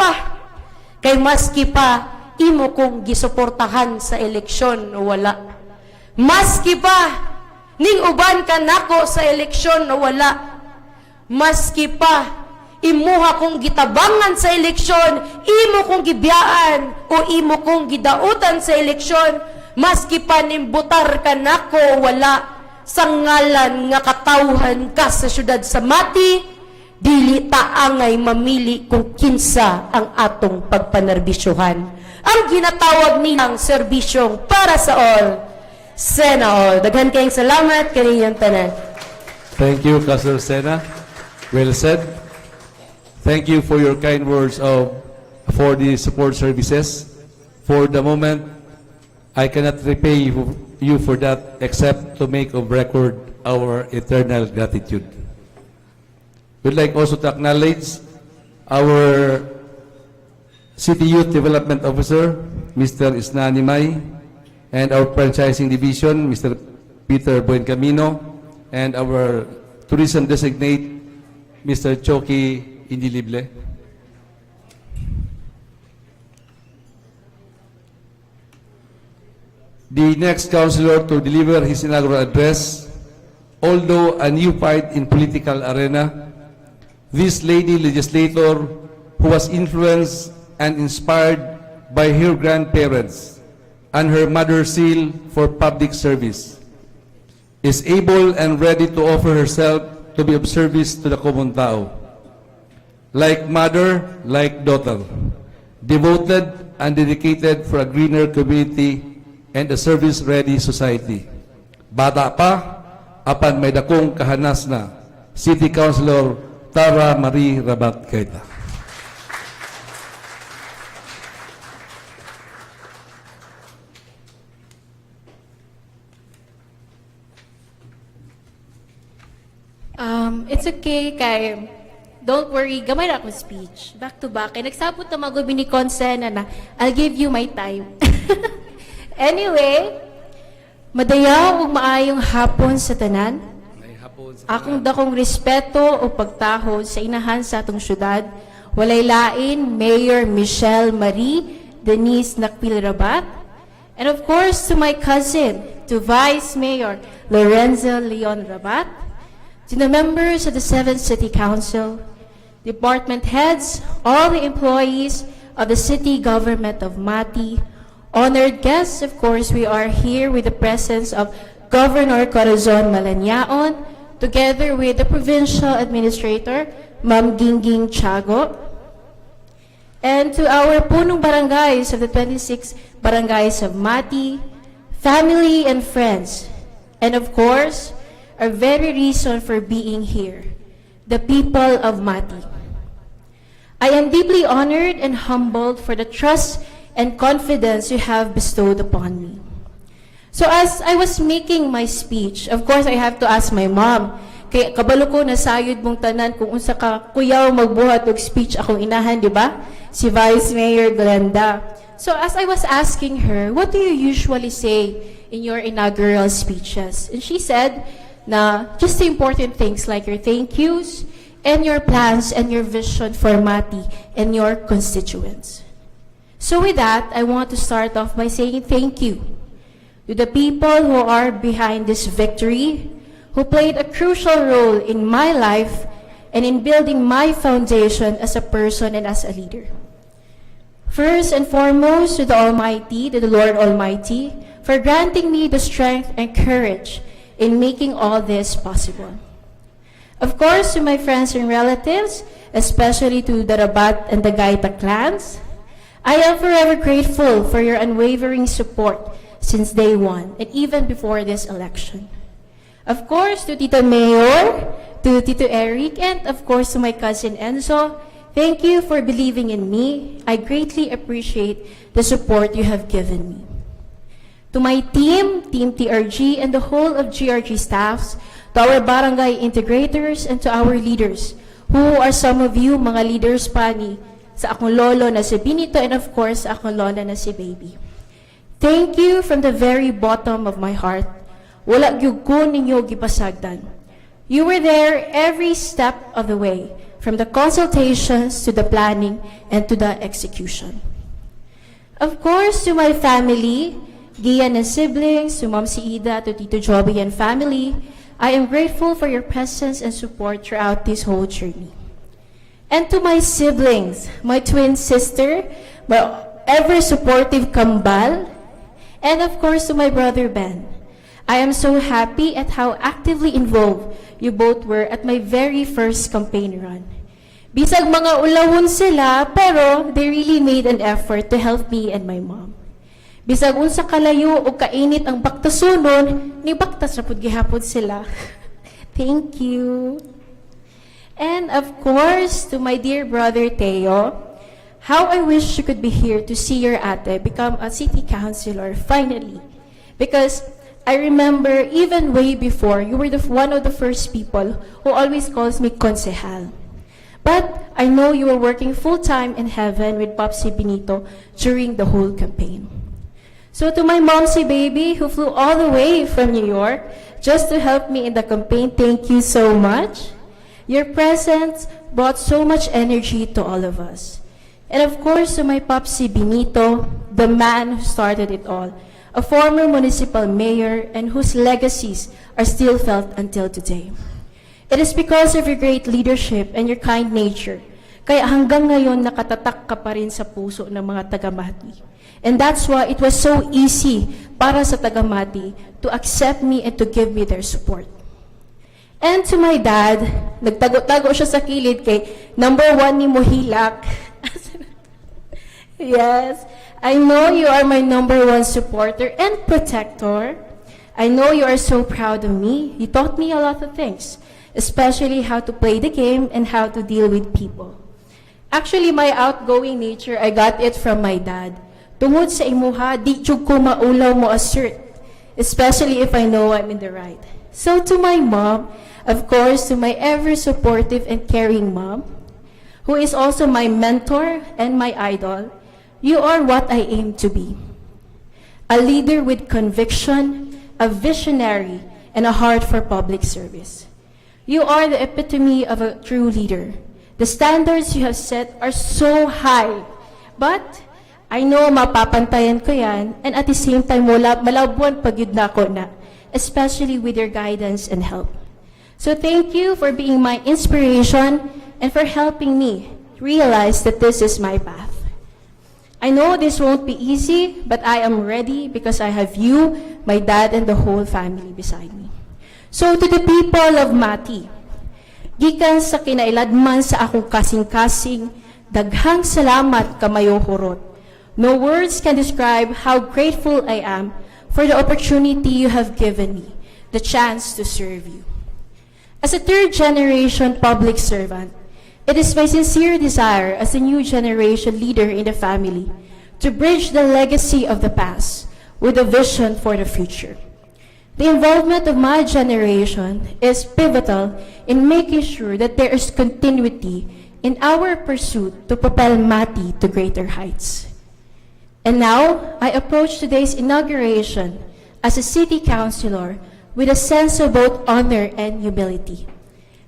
kay maski pa imo kong gisuportahan sa eleksyon o wala. Maski pa, ning uban ka nako sa eleksyon o wala. Maski pa, imuha kong gitabangan sa eleksyon, imo kong gibiyaan o imo kong gidautan sa eleksyon, maski pa nimbutar ka nako o wala, sa ngalan nga katawhan ka sa syudad sa Mati, dili taangay mamili kung kinsa ang atong pagpanerbisyuhan. Ang ginatawag nilang serbisyong para sa all, Sena all. Daghan kayong salamat kaninyong tanan.
Thank you, Pastor Sena. Well said. Thank you for your kind words for the support services. For the moment, I cannot repay you for that except to make of record our eternal gratitude. We'd like also to acknowledge our City Youth Development Officer, Mr. Isnani May, and our Franchising Division, Mr. Peter Buencamino, and our Tourism Designate, Mr. Choki Indilible. The next councilor to deliver his inaugural address, although a new fight in political arena, this lady legislator who was influenced and inspired by her grandparents and her mother's zeal for public service, is able and ready to offer herself to be of service to the common tao. Like mother, like daughter, devoted and dedicated for a greener community and a service-ready society. Bata pa, apan may dakong kahanas na City Councilor Tara Marie Rabat Keita.
It's okay kay don't worry, gamay ra akong speech. Back to back. Kay nagsabot na magubi ni Consen na I'll give you my time. Anyway, madayaw ug maayong hapon sa tanan. Akong dakong respeto o pagtahod sa inahan sa atong syudad. Walay lain, Mayor Michelle Marie Denise NAKPIL Rabat. And of course, to my cousin, to Vice Mayor Lorenzo Leon Rabat. To the members of the 7th City Council, department heads, all the employees of the city government of Mati, honored guests, of course, we are here with the presence of Governor Corazon Malanyaon, together with the provincial administrator, Ma'am Gingging Tiago, and to our punong barangays of the 26 barangays of Mati, family and friends, and of course, our very reason for being here, the people of Mati. I am deeply honored and humbled for the trust and confidence you have bestowed upon me. So as I was making my speech, of course I have to ask my mom, kay kabalo ko nasayod mong tanan kung unsa ka kuyaw magbuhat og speech akong inahan, di ba? Si Vice Mayor Glenda. So as I was asking her, what do you usually say in your inaugural speeches? And she said, na just the important things like your thank yous and your plans and your vision for Mati and your constituents. So with that, I want to start off by saying thank you to the people who are behind this victory, who played a crucial role in my life and in building my foundation as a person and as a leader. First and foremost, to the Almighty, to the Lord Almighty, for granting me the strength and courage in making all this possible. Of course, to my friends and relatives, especially to the Rabat and the Gaita clans, I am forever grateful for your unwavering support since day one and even before this election. Of course, to Tito Mayor, to Tito Eric, and of course to my cousin Enzo, thank you for believing in me. I greatly appreciate the support you have given me. To my team, Team TRG, and the whole of GRG staffs, to our barangay integrators, and to our leaders, who are some of you, mga leaders pa ni sa akong lolo na si Benito, and of course, sa akong lola na si Baby. Thank you from the very bottom of my heart. Wala gyud ko ninyo gipasagdan. You were there every step of the way, from the consultations to the planning and to the execution. Of course, to my family, Gian and siblings, to Mom si Ida, to Tito Joby and family, I am grateful for your presence and support throughout this whole journey. And to my siblings, my twin sister, my ever-supportive kambal, and of course to my brother Ben. I am so happy at how actively involved you both were at my very first campaign run. Bisag mga ulawon sila, pero they really made an effort to help me and my mom. Bisag unsa kalayo o kainit ang baktasunon, ni baktas ra pud gihapon sila. Thank you. And of course, to my dear brother Teo, how I wish you could be here to see your ate become a city councilor finally. Because I remember even way before, you were one of the first people who always calls me Konsehal. But I know you were working full-time in heaven with Popsi Benito during the whole campaign. So to my mom, si Baby, who flew all the way from New York just to help me in the campaign, thank you so much. Your presence brought so much energy to all of us. And of course, to my Popsi Benito, the man who started it all, a former municipal mayor and whose legacies are still felt until today. It is because of your great leadership and your kind nature, kaya hanggang ngayon nakatatak ka pa rin sa puso ng mga taga-Mati. And that's why it was so easy para sa taga-Mati to accept me and to give me their support. And to my dad, nagtago-tago siya sa kilid kay number 1 ni Mohilak. Yes, I know you are my #1 supporter and protector. I know you are so proud of me. You taught me a lot of things, especially how to play the game and how to deal with people. Actually, my outgoing nature, I got it from my dad. Tungod sa imuha, di jud ko maulaw mo assert, especially if I know I'm in the right. So to my mom, of course, to my ever supportive and caring mom, who is also my mentor and my idol, you are what I aim to be. A leader with conviction, a visionary, and a heart for public service. You are the epitome of a true leader. The standards you have set are so high, but I know mapapantayan ko yan, and at the same time, malabuan pagyud na ako na, especially with your guidance and help. So thank you for being my inspiration and for helping me realize that this is my path. I know this won't be easy, but I am ready because I have you, my dad, and the whole family beside me. So to the people of Mati, gikan sa kinailadman sa akong kasing-kasing, daghang salamat kamayo hurot. No words can describe how grateful I am for the opportunity you have given me, the chance to serve you. As a third-generation public servant, it is my sincere desire as a new generation leader in the family to bridge the legacy of the past with a vision for the future. The involvement of my generation is pivotal in making sure that there is continuity in our pursuit to propel Mati to greater heights. And now, I approach today's inauguration as a city councilor with a sense of both honor and humility.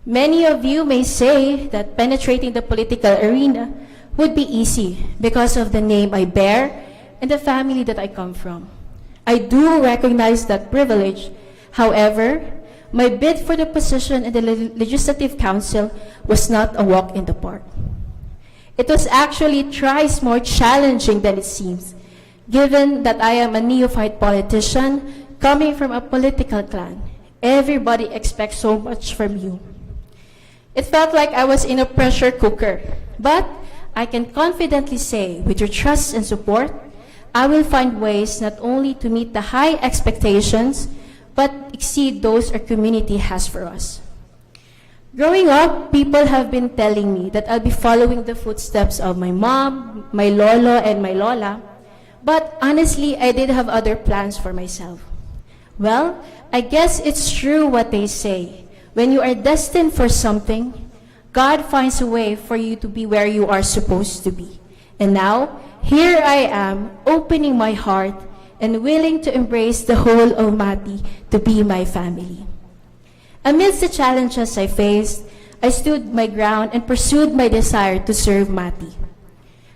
Many of you may say that penetrating the political arena would be easy because of the name I bear and the family that I come from. I do recognize that privilege. However, my bid for the position in the Legislative Council was not a walk in the park. It was actually thrice more challenging than it seems, given that I am a neophyte politician coming from a political clan. Everybody expects so much from you. It felt like I was in a pressure cooker, but I can confidently say, with your trust and support, I will find ways not only to meet the high expectations, but exceed those our community has for us. Growing up, people have been telling me that I'll be following the footsteps of my mom, my lolo, and my lola, but honestly, I did have other plans for myself. Well, I guess it's true what they say. When you are destined for something, God finds a way for you to be where you are supposed to be. And now, here I am, opening my heart and willing to embrace the whole of Mati to be my family. Amidst the challenges I faced, I stood my ground and pursued my desire to serve Mati.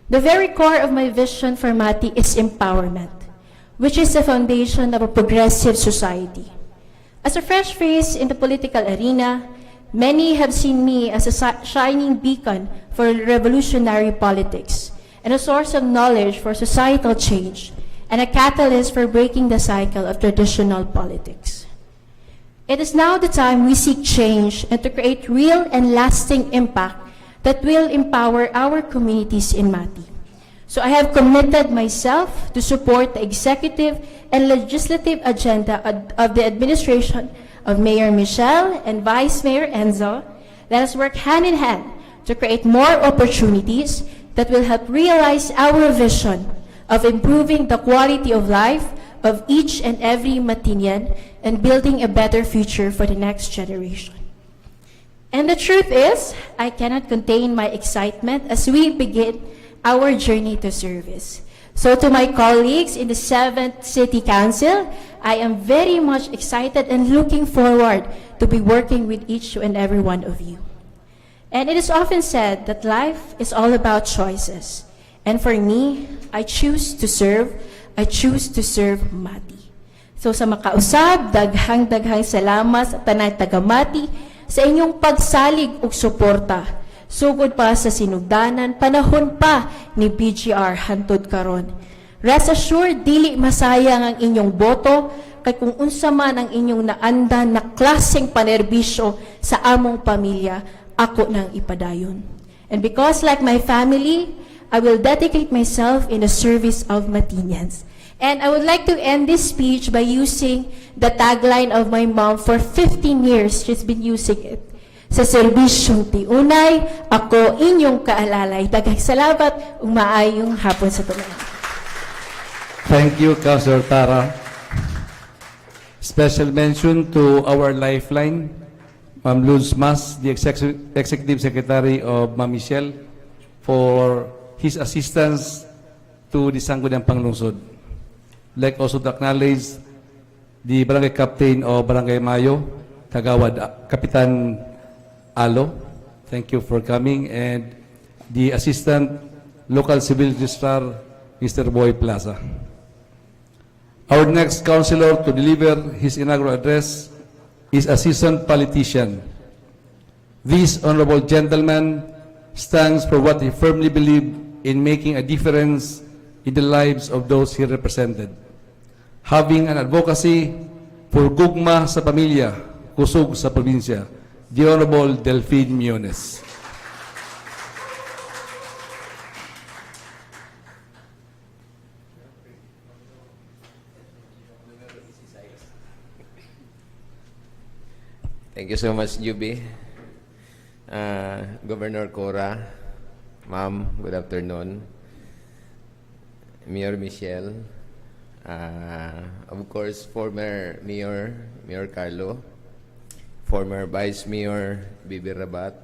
The very core of my vision for Mati is empowerment, which is the foundation of a progressive society. As a fresh face in the political arena, many have seen me as a shining beacon for revolutionary politics and a source of knowledge for societal change and a catalyst for breaking the cycle of traditional politics. It is now the time we seek change and to create real and lasting impact that will empower our communities in Mati. So I have committed myself to support the executive and legislative agenda of the administration of Mayor Michelle and Vice Mayor Enzo. Let us work hand in hand to create more opportunities that will help realize our vision of improving the quality of life of each and every Matinian and building a better future for the next generation. And the truth is, I cannot contain my excitement as we begin our journey to service. So to my colleagues in the 7th City Council, I am very much excited and looking forward to be working with each and every one of you. And it is often said that life is all about choices. And for me, I choose to serve Mati. So sa makausab, daghang salamat sa tanay taga Mati sa inyong pagsalig ug suporta. Sugod pa sa sinugdanan, panahon pa ni BGR hantod karon. Rest assured, dili masayang ang inyong boto kay kung unsa man ang inyong naandan na klaseng panerbisyo sa among pamilya, ako nang ipadayon. And because like my family, I will dedicate myself in the service of Matinians. And I would like to end this speech by using the tagline of my mom for 15 years. She's been using it. Sa serbisyong tiunay, ako inyong kaalalay. Daghang salamat, maayong hapon sa tanan.
Thank you, Councilor Tara. Special mention to our lifeline, Ma'am Luz Mas, the Executive Secretary of Ma'am Michelle, for his assistance to the Sangguniang Panglungsod. I'd like also to acknowledge the Barangay Captain of Barangay Mayo, Kagawad Kapitan Alo. Thank you for coming. And the Assistant Local Civil Registrar, Mr. Boy Plaza. Our next councilor to deliver his inaugural address is a seasoned politician. This honorable gentleman stands for what he firmly believed in, making a difference in the lives of those he represented. Having an advocacy for gugma sa pamilya, kusog sa probinsya, the Honorable Delphine Miones.
Thank you so much, Juby. Governor Cora, Ma'am, good afternoon. Mayor Michelle, of course, former Mayor Carlo, former Vice Mayor Bibi Rabat,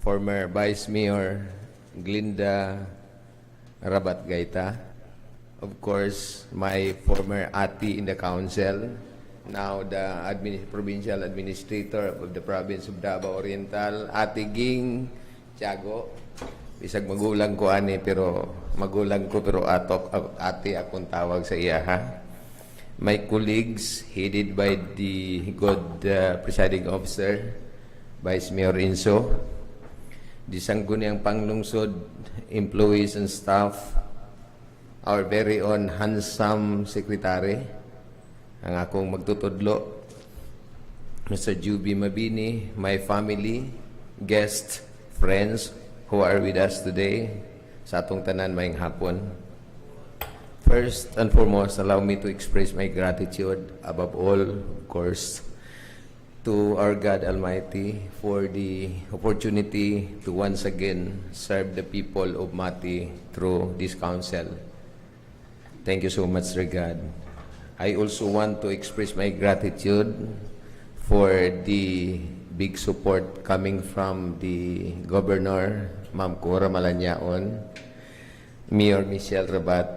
former Vice Mayor Glinda Rabat Gaita, of course, my former ati in the council, now the provincial administrator of the province of Davao Oriental, Ate Ging Tiago. Bisag magulang ko ani, pero magulang ko pero ate akong tawag sa iya, ha. My colleagues headed by the good presiding officer, Vice Mayor Inso, the Sangguniang Panglungsod employees and staff, our very own handsome secretary, ang akong magtutudlo, Mr. Juby Mabini, my family, guests, friends who are with us today, sa atong tanan maayong hapon. First and foremost, allow me to express my gratitude above all, of course, to our God Almighty for the opportunity to once again serve the people of Mati through this council. Thank you so much, Sir God. I also want to express my gratitude for the big support coming from the Governor, Ma'am Cora Malanyaon, Mayor Michelle Rabat.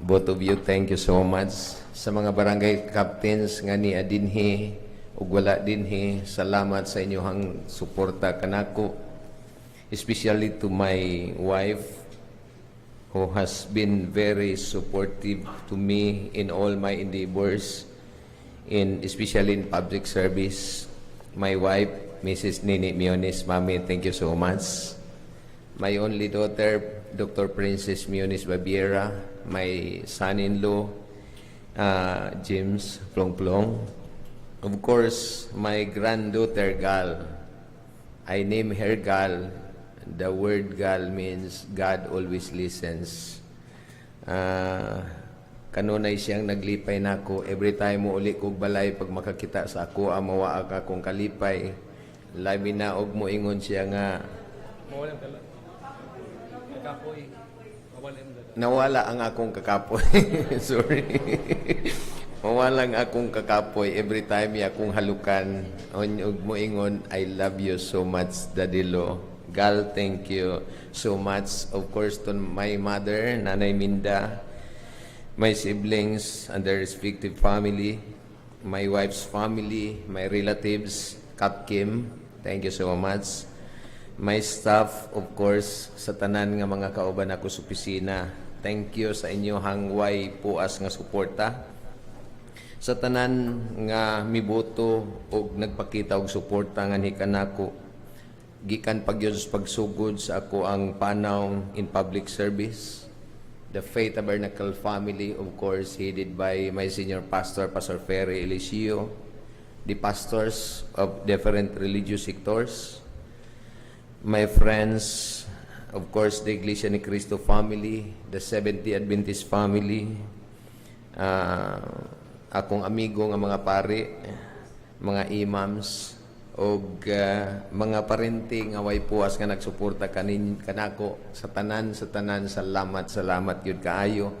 Both of you, thank you so much. Sa mga barangay captains nga ni adinhi ug wala dinhi, salamat sa inyong suporta kanako, especially to my wife, who has been very supportive to me in all my endeavors, especially in public service. My wife, Mrs. Nini Miones, Mami, thank you so much. My only daughter, Dr. Princess Miones Babiera, my son-in-law, James Plong. Of course, my granddaughter, Gal. I name her Gal. The word Gal means God always listens. Kanunay siyang naglipay nako. Every time mo uli kog balay, pag makakita sa ako, mawa ka kong kalipay. Labi na og mo ingon siya nga, nawala ang akong kakapoy. Sorry. Mawala ang akong kakapoy. Every time akong halukan, og mo ingon, I love you so much, Daddy Lo. Gal, thank you so much. Of course, to my mother, Nanay Minda, my siblings and their respective family, my wife's family, my relatives, Kap Kim, thank you so much. My staff, of course, sa tanan nga mga kauban ako sa opisina, thank you sa inyo hangway puas nga suporta. Sa tanan nga miboto o nagpakita og suporta nga ni kanako, gikan pagyud pagsugod sa ako ang panaw in public service. The Faith Tabernacle family, of course, headed by my senior pastor, Pastor Ferry Elisio, the pastors of different religious sectors, my friends, of course, the Iglesia ni Cristo family, the 70 Adventist family, akong amigo nga mga pari, mga imams, o mga parente nga way puas nga nagsuporta kanako sa tanan, salamat yun kaayo.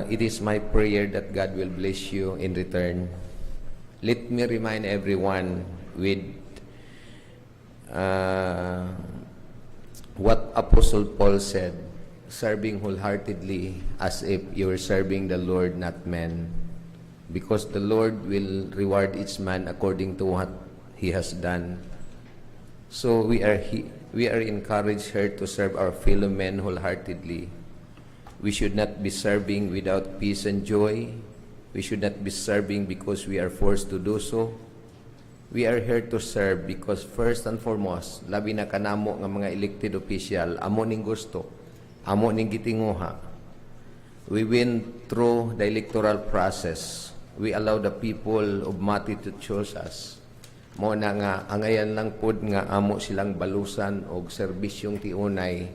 It is my prayer that God will bless you in return. Let me remind everyone with what Apostle Paul said, serving wholeheartedly as if you were serving the Lord, not men. Because the Lord will reward each man according to what he has done. So we are encouraged here to serve our fellow men wholeheartedly. We should not be serving without peace and joy. We should not be serving because we are forced to do so. We are here to serve because first and foremost, labi na kanamo nga mga elected official, amo ning gusto, amo ning gitinguha. We went through the electoral process. We allow the people of Mati to choose us. Mo na nga, angayan lang pod nga amo silang balusan og serbisyong tiunay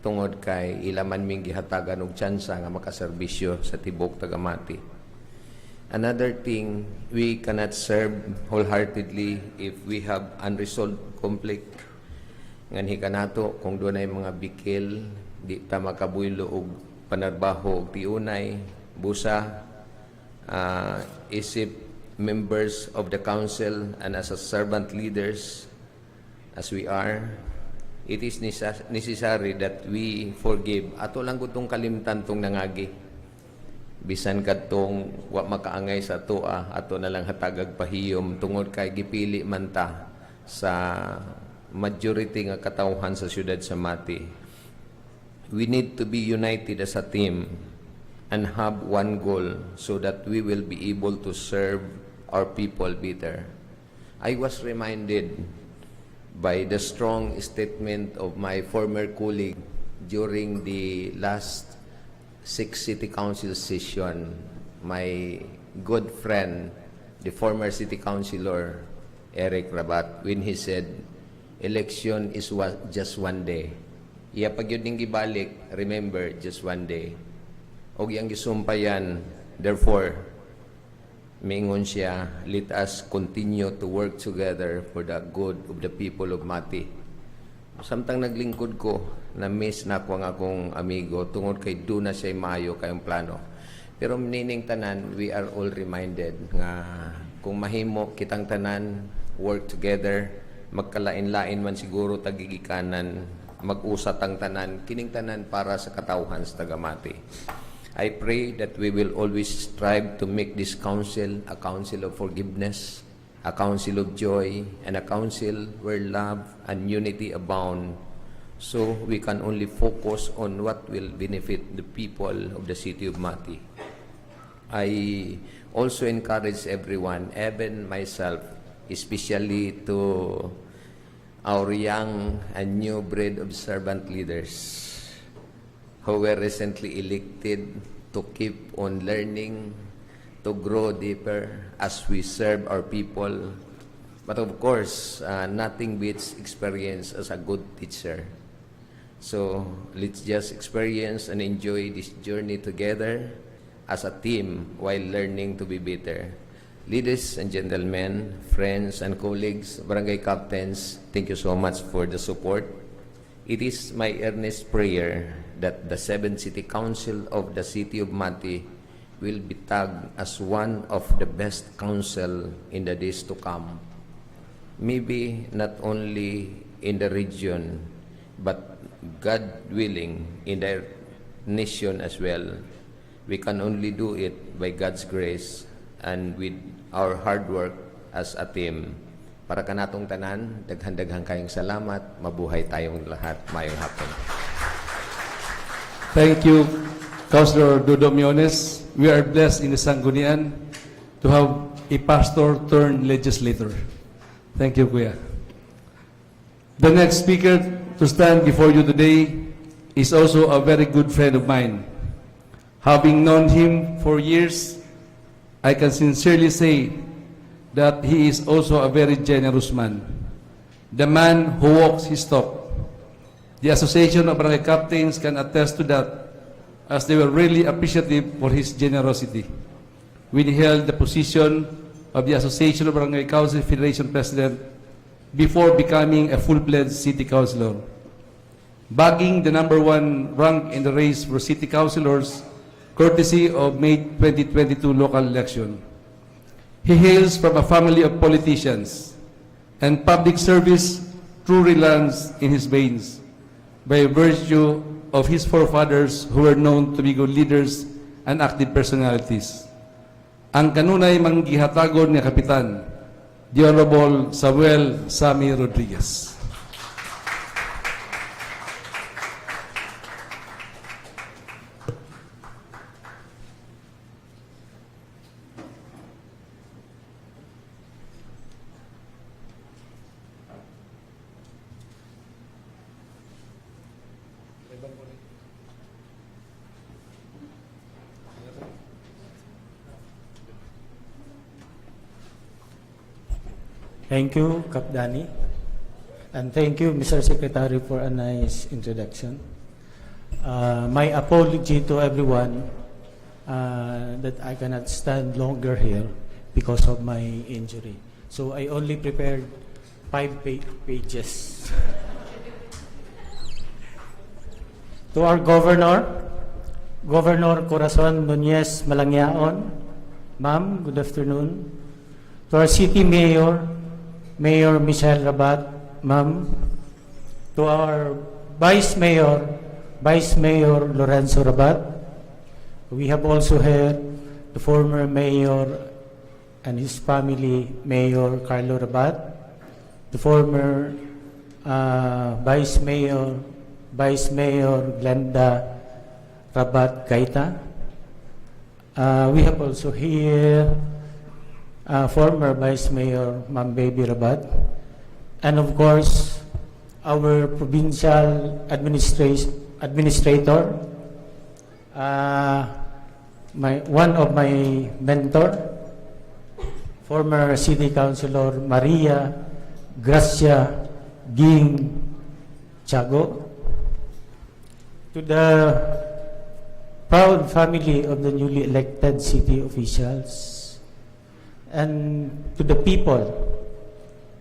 tungod kay ilaman ming gihatagan og tsansa nga makaserbisyo sa tibok taga Mati. Another thing, we cannot serve wholeheartedly if we have unresolved conflict. Nganhi kanato kung doon ay mga bikil, di ta makabuylo og panarbaho og tiunay, busa, isip members of the council and as a servant leaders as we are, it is necessary that we forgive. Ato lang gutong kalimtan tong nangagi. Bisan kadtong wa makaangay sa atoa, ato na lang hatagag pahiyom tungod kay gipili man ta sa majority nga katawhan sa syudad sa Mati. We need to be united as a team and have one goal so that we will be able to serve our people better. I was reminded by the strong statement of my former colleague during the last 6 City Council session, my good friend, the former City Councilor, Eric Rabat, when he said, election is just one day. Iya pag yun gibalik, remember, just one day. Og yang gisumpayan, therefore, mingon siya, let us continue to work together for the good of the people of Mati. Samtang naglingkod ko, na-miss na ko ang akong amigo tungod kay doon na siya maayo kayong plano. Pero minining tanan, we are all reminded nga kung mahimo kitang tanan, work together, magkalain-lain man siguro tagigikanan, mag-usat ang tanan, kining tanan para sa katawhan sa taga-Mati. I pray that we will always strive to make this council a council of forgiveness, a council of joy, and a council where love and unity abound, so we can only focus on what will benefit the people of the city of Mati. I also encourage everyone, even myself, especially to our young and new breed of servant leaders who were recently elected, to keep on learning, to grow deeper as we serve our people. But of course, nothing beats experience as a good teacher. So let's just experience and enjoy this journey together as a team while learning to be better. Ladies and gentlemen, friends and colleagues, barangay captains, thank you so much for the support. It is my earnest prayer that the 7th City Council of the City of Mati will be tagged as one of the best council in the days to come. Maybe not only in the region, but God willing, in the nation as well. We can only do it by God's grace and with our hard work as a team. Para kanatong tanan, daghan-daghang kayong salamat, mabuhay tayong lahat, mayong hapon.
Thank you, Councilor Dodo Miones. We are blessed in the Sanggunian to have a pastor turned legislator. Thank you, Kuya. The next speaker to stand before you today is also a very good friend of mine. Having known him for years, I can sincerely say that he is also a very generous man. The man who walks his talk. The Association of Barangay Captains can attest to that, as they were really appreciative for his generosity. When he held the position of the Association of Barangay Council Federation President before becoming a full-fledged city councilor, bagging the #1 rank in the race for city councilors courtesy of May 2022 local election. He hails from a family of politicians, and public service truly runs in his veins by virtue of his forefathers who were known to be good leaders and active personalities. Ang kanunay manggihatagon nga kapitan, the Honorable Samuel Sammy Rodriguez.
Thank you, Kap Dani. And thank you, Mr. Secretary, for a nice introduction. My apology to everyone that I cannot stand longer here because of my injury. So I only prepared 5 pages. To our Governor, Governor Corazon Nunez Malangyaon, Ma'am, good afternoon. To our City Mayor, Mayor Michelle Rabat, Ma'am. To our Vice Mayor, Vice Mayor Lorenzo Rabat. We have also here the former Mayor and his family, Mayor Carlo Rabat. The former Vice Mayor Glenda Rabat Gaita. We have also here former Vice Mayor Ma'am Baby Rabat, and of course our provincial administrator, one of my mentor, former City Councilor Maria Gracia Ging Tiago. To the proud family of the newly elected city officials, and to the people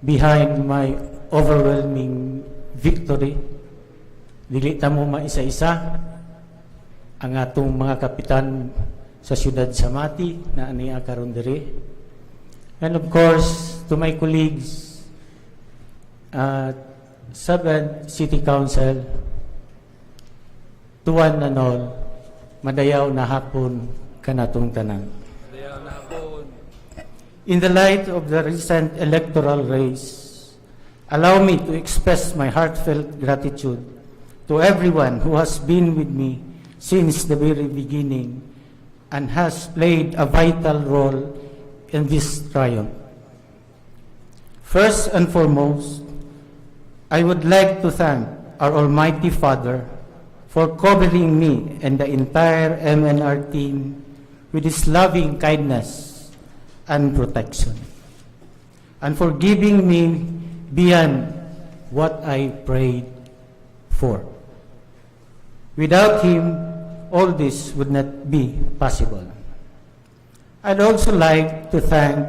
behind my overwhelming victory. Dili ta mo maisa-isa ang atong mga kapitan sa siyudad sa Mati na ania karon diri. And of course, to my colleagues at 7 City Council, to one and all, madayaw na hapon kanatong tanan. In the light of the recent electoral race, allow me to express my heartfelt gratitude to everyone who has been with me since the very beginning and has played a vital role in this triumph. First and foremost, I would like to thank our Almighty Father for covering me and the entire MNR team with His loving kindness and protection, and for giving me beyond what I prayed for. Without Him, all this would not be possible. I'd also like to thank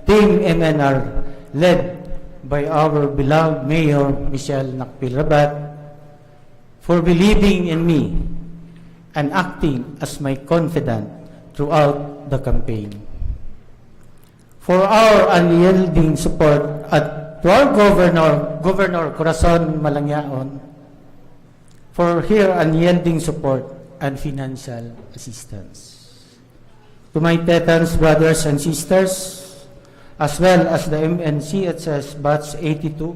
Team MNR, led by our beloved Mayor Michelle NAKPIL Rabat, for believing in me and acting as my confidant throughout the campaign. For our unyielding support to our Governor Corazon Malangyaon, for her unyielding support and financial assistance. To my Tetans brothers and sisters, as well as the MNCHS Batch 82,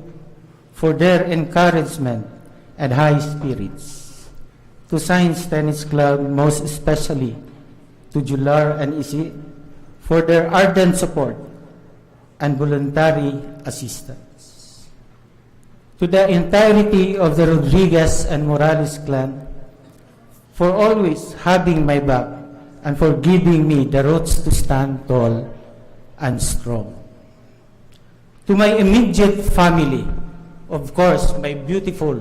for their encouragement and high spirits. To Science Tennis Club, most especially to Jular and Isi, for their ardent support and voluntary assistance. To the entirety of the Rodriguez and Morales clan, for always having my back and for giving me the roots to stand tall and strong. To my immediate family, of course, my beautiful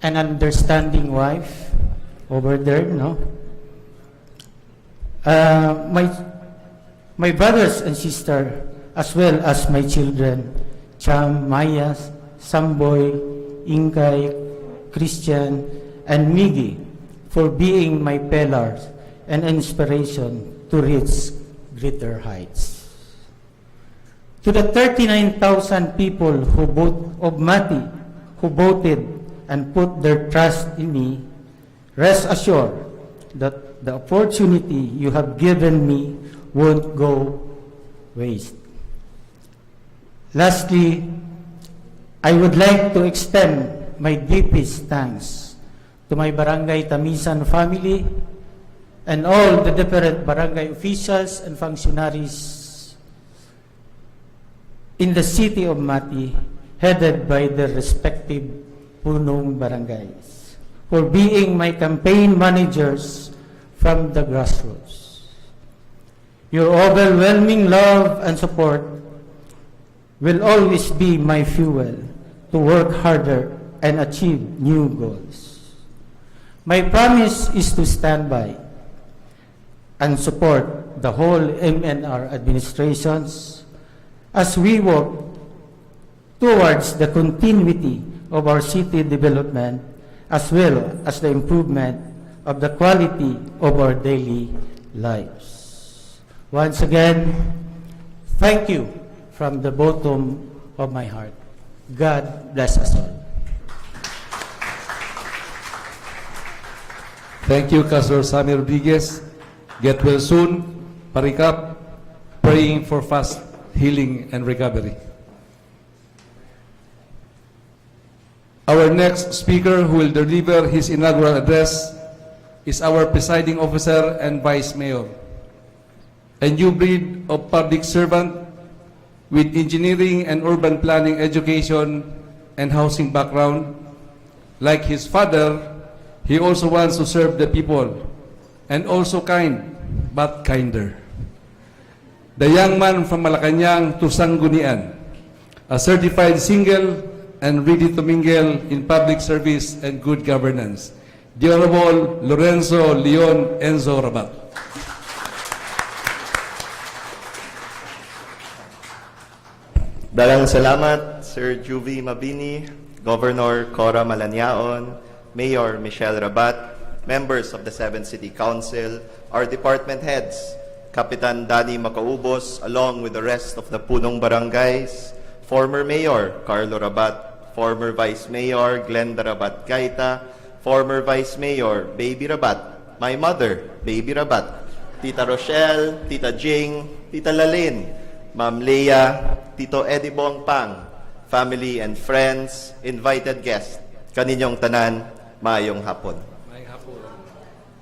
an understanding wife over there, no? My brothers and sister, as well as my children, Cham, Maya, Samboy, Ingkay, Christian, and Miggy, for being my pillars and inspiration to reach greater heights. To the 39,000 people of Mati who voted and put their trust in me, rest assured that the opportunity you have given me won't go waste. Lastly, I would like to extend my deepest thanks to my Barangay Tamisan family and all the different barangay officials and functionaries in the city of Mati, headed by their respective punong barangays, for being my campaign managers from the grassroots. Your overwhelming love and support will always be my fuel to work harder and achieve new goals. My promise is to stand by and support the whole MNR administrations as we work towards the continuity of our city development as well as the improvement of the quality of our daily lives. Once again, thank you from the bottom of my heart. God bless us all.
Thank you, Pastor Sammy Rodriguez. Get well soon. Parikap, praying for fast healing and recovery. Our next speaker who will deliver his inaugural address is our presiding officer and vice mayor, a new breed of public servant with engineering and urban planning education and housing background. Like his father, he also wants to serve the people, and also kind, but kinder. The young man from Malacanang to Sanggunian, a certified single and ready to mingle in public service and good governance, the Honorable Lorenzo Leon Enzo Rabat.
Dalang salamat, Sir Juvie Mabini, Governor Cora Malaniaon, Mayor Michelle Rabat, members of the 7th City Council, our department heads, Kapitan Danny Macaubos, along with the rest of the punong barangays, former Mayor Carlo Rabat, former Vice Mayor Glenda Rabat Gaita, former Vice Mayor Baby Rabat, my mother, Baby Rabat, Tita Rochelle, Tita Jing, Tita Lalin, Ma'am Leia, Tito Eddie Bongpang, family and friends, invited guests, kaninyong tanan, maayong hapon.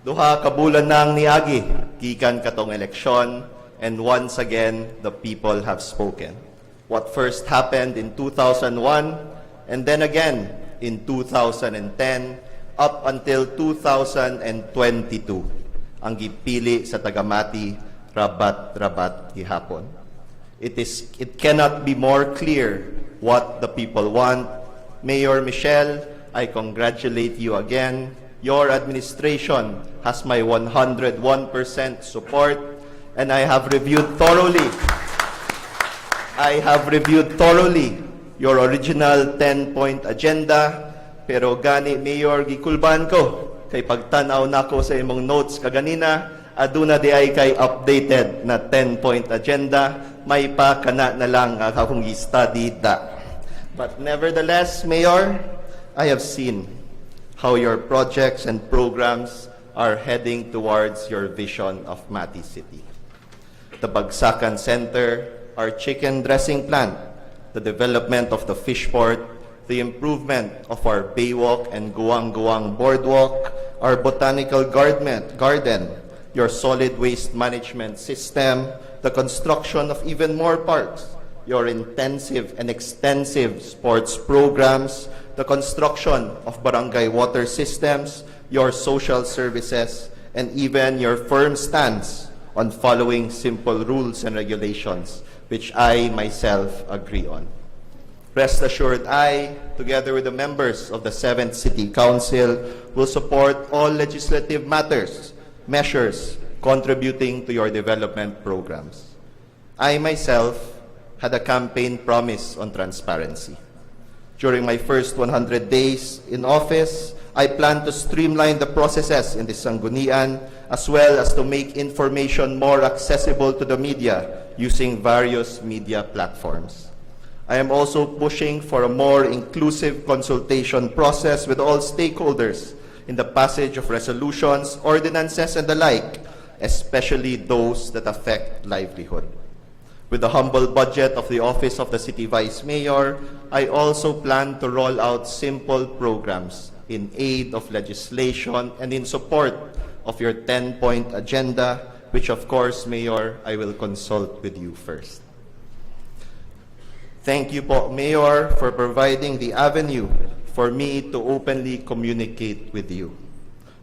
Duha kabulan nang niagi, gikan katong eleksyon, and once again, the people have spoken. What first happened in 2001, and then again in 2010, up until 2022, ang gipili sa tagamati, rabat-rabat gihapon. It cannot be more clear what the people want. Mayor Michelle, I congratulate you again. Your administration has my 101% support, and I have reviewed thoroughly your original 10-point agenda, pero gani Mayor gikulban ko kay pagtanaw nako sa imong notes kaganina, aduna di ay kay updated na 10-point agenda, may pa kana na lang akong gi-study da. But nevertheless, Mayor, I have seen how your projects and programs are heading towards your vision of Mati City. The Bagsakan Center, our chicken dressing plant, the development of the fish port, the improvement of our Baywalk and Guang-Guang boardwalk, our botanical garden, your solid waste management system, the construction of even more parks, your intensive and extensive sports programs, the construction of barangay water systems, your social services, and even your firm stance on following simple rules and regulations, which I myself agree on. Rest assured, I, together with the members of the 7th City Council, will support all legislative measures contributing to your development programs. I myself had a campaign promise on transparency. During my first 100 days in office, I plan to streamline the processes in the Sanggunian as well as to make information more accessible to the media using various media platforms. I am also pushing for a more inclusive consultation process with all stakeholders in the passage of resolutions, ordinances, and the like, especially those that affect livelihood. With the humble budget of the Office of the City Vice Mayor, I also plan to roll out simple programs in aid of legislation and in support of your 10-point agenda, which of course, Mayor, I will consult with you first. Thank you po, Mayor, for providing the avenue for me to openly communicate with you,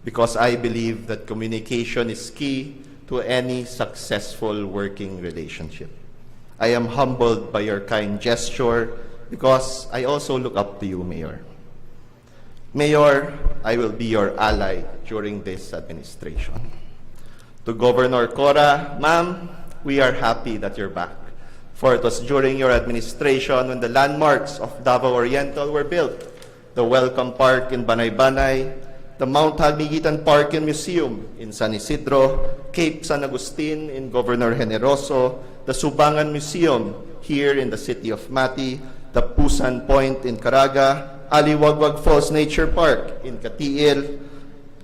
because I believe that communication is key to any successful working relationship. I am humbled by your kind gesture because I also look up to you, Mayor. Mayor, I will be your ally during this administration. To Governor Cora, ma'am, we are happy that you're back. For it was during your administration when the landmarks of Davao Oriental were built, the Welcome Park in Banay-Banay, the Mount Hagmigitan Park and Museum in San Isidro, Cape San Agustin in Governor Generoso, the Subangan Museum here in the city of Mati, the Pusan Point in Caraga, Aliwagwag Falls Nature Park in Katiil,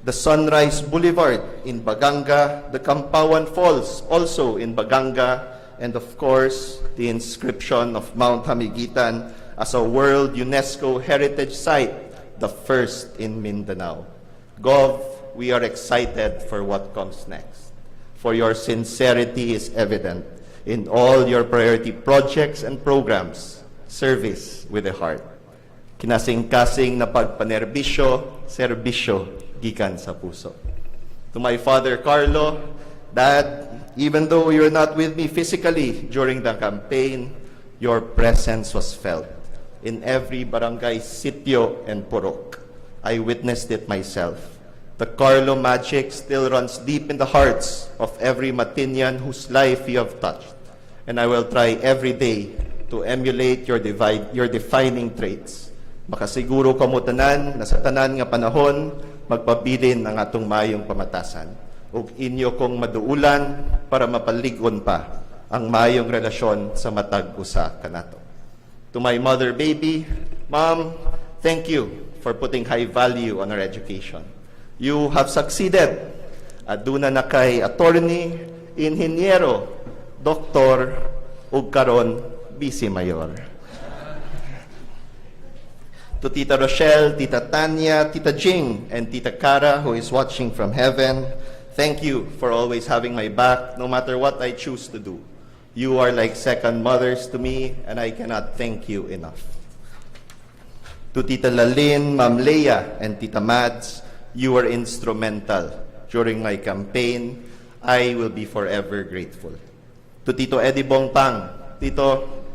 the Sunrise Boulevard in Baganga, the Kampawan Falls also in Baganga, and of course, the inscription of Mount Hamigitan as a World UNESCO Heritage Site, the first in Mindanao. Gov, we are excited for what comes next, for your sincerity is evident in all your priority projects and programs, service with a heart. Kinasing-kasing na pagpanerbisyo, serbisyo, gikan sa puso. To my father Carlo, Dad, even though you're not with me physically during the campaign, your presence was felt in every barangay, sitio, and purok. I witnessed it myself. The Carlo magic still runs deep in the hearts of every Matinian whose life you have touched. And I will try every day to emulate your defining traits. Makasiguro kamo tanan na sa tanan nga panahon, magpabilin ang atong mayong pamatasan. Ug inyo kong maduulan para mapaligon pa ang mayong relasyon sa matag usa kanato. To my mother baby, Mom, thank you for putting high value on our education. You have succeeded. Aduna na kay attorney, inhinyero, doktor, ug karon vice mayor. To Tita Rochelle, Tita Tanya, Tita Jing, and Tita Cara, who is watching from heaven, thank you for always having my back, no matter what I choose to do. You are like second mothers to me, and I cannot thank you enough. To Tita Lalin, Ma'am Leia, and Tita Mads, you were instrumental during my campaign. I will be forever grateful. To Tito Eddie Bongpang, Tito,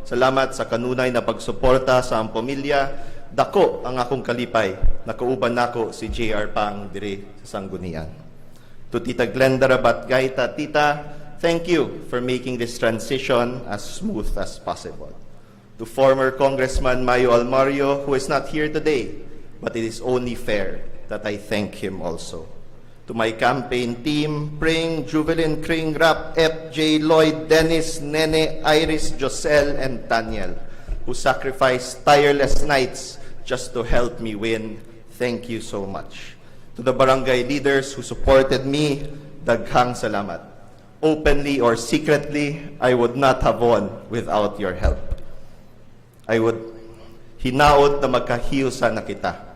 salamat sa kanunay na pagsuporta sa ang pamilya. Dako ang akong kalipay, nakauban nako si J.R. Pang diri sa Sanggunian. To Tita Glenda Rabat Gaita, Tita, thank you for making this transition as smooth as possible. To former Congressman Mayo Almario, who is not here today, but it is only fair that I thank him also. To my campaign team, Pring, Juvelin, Kring, Rap, F.J. Lloyd, Dennis, Nene, Iris, Josel, and Daniel, who sacrificed tireless nights just to help me win. Thank you so much. To the barangay leaders who supported me, daghang salamat. Openly or secretly, I would not have won without your help. I would hinaot na magkahiusa na kita.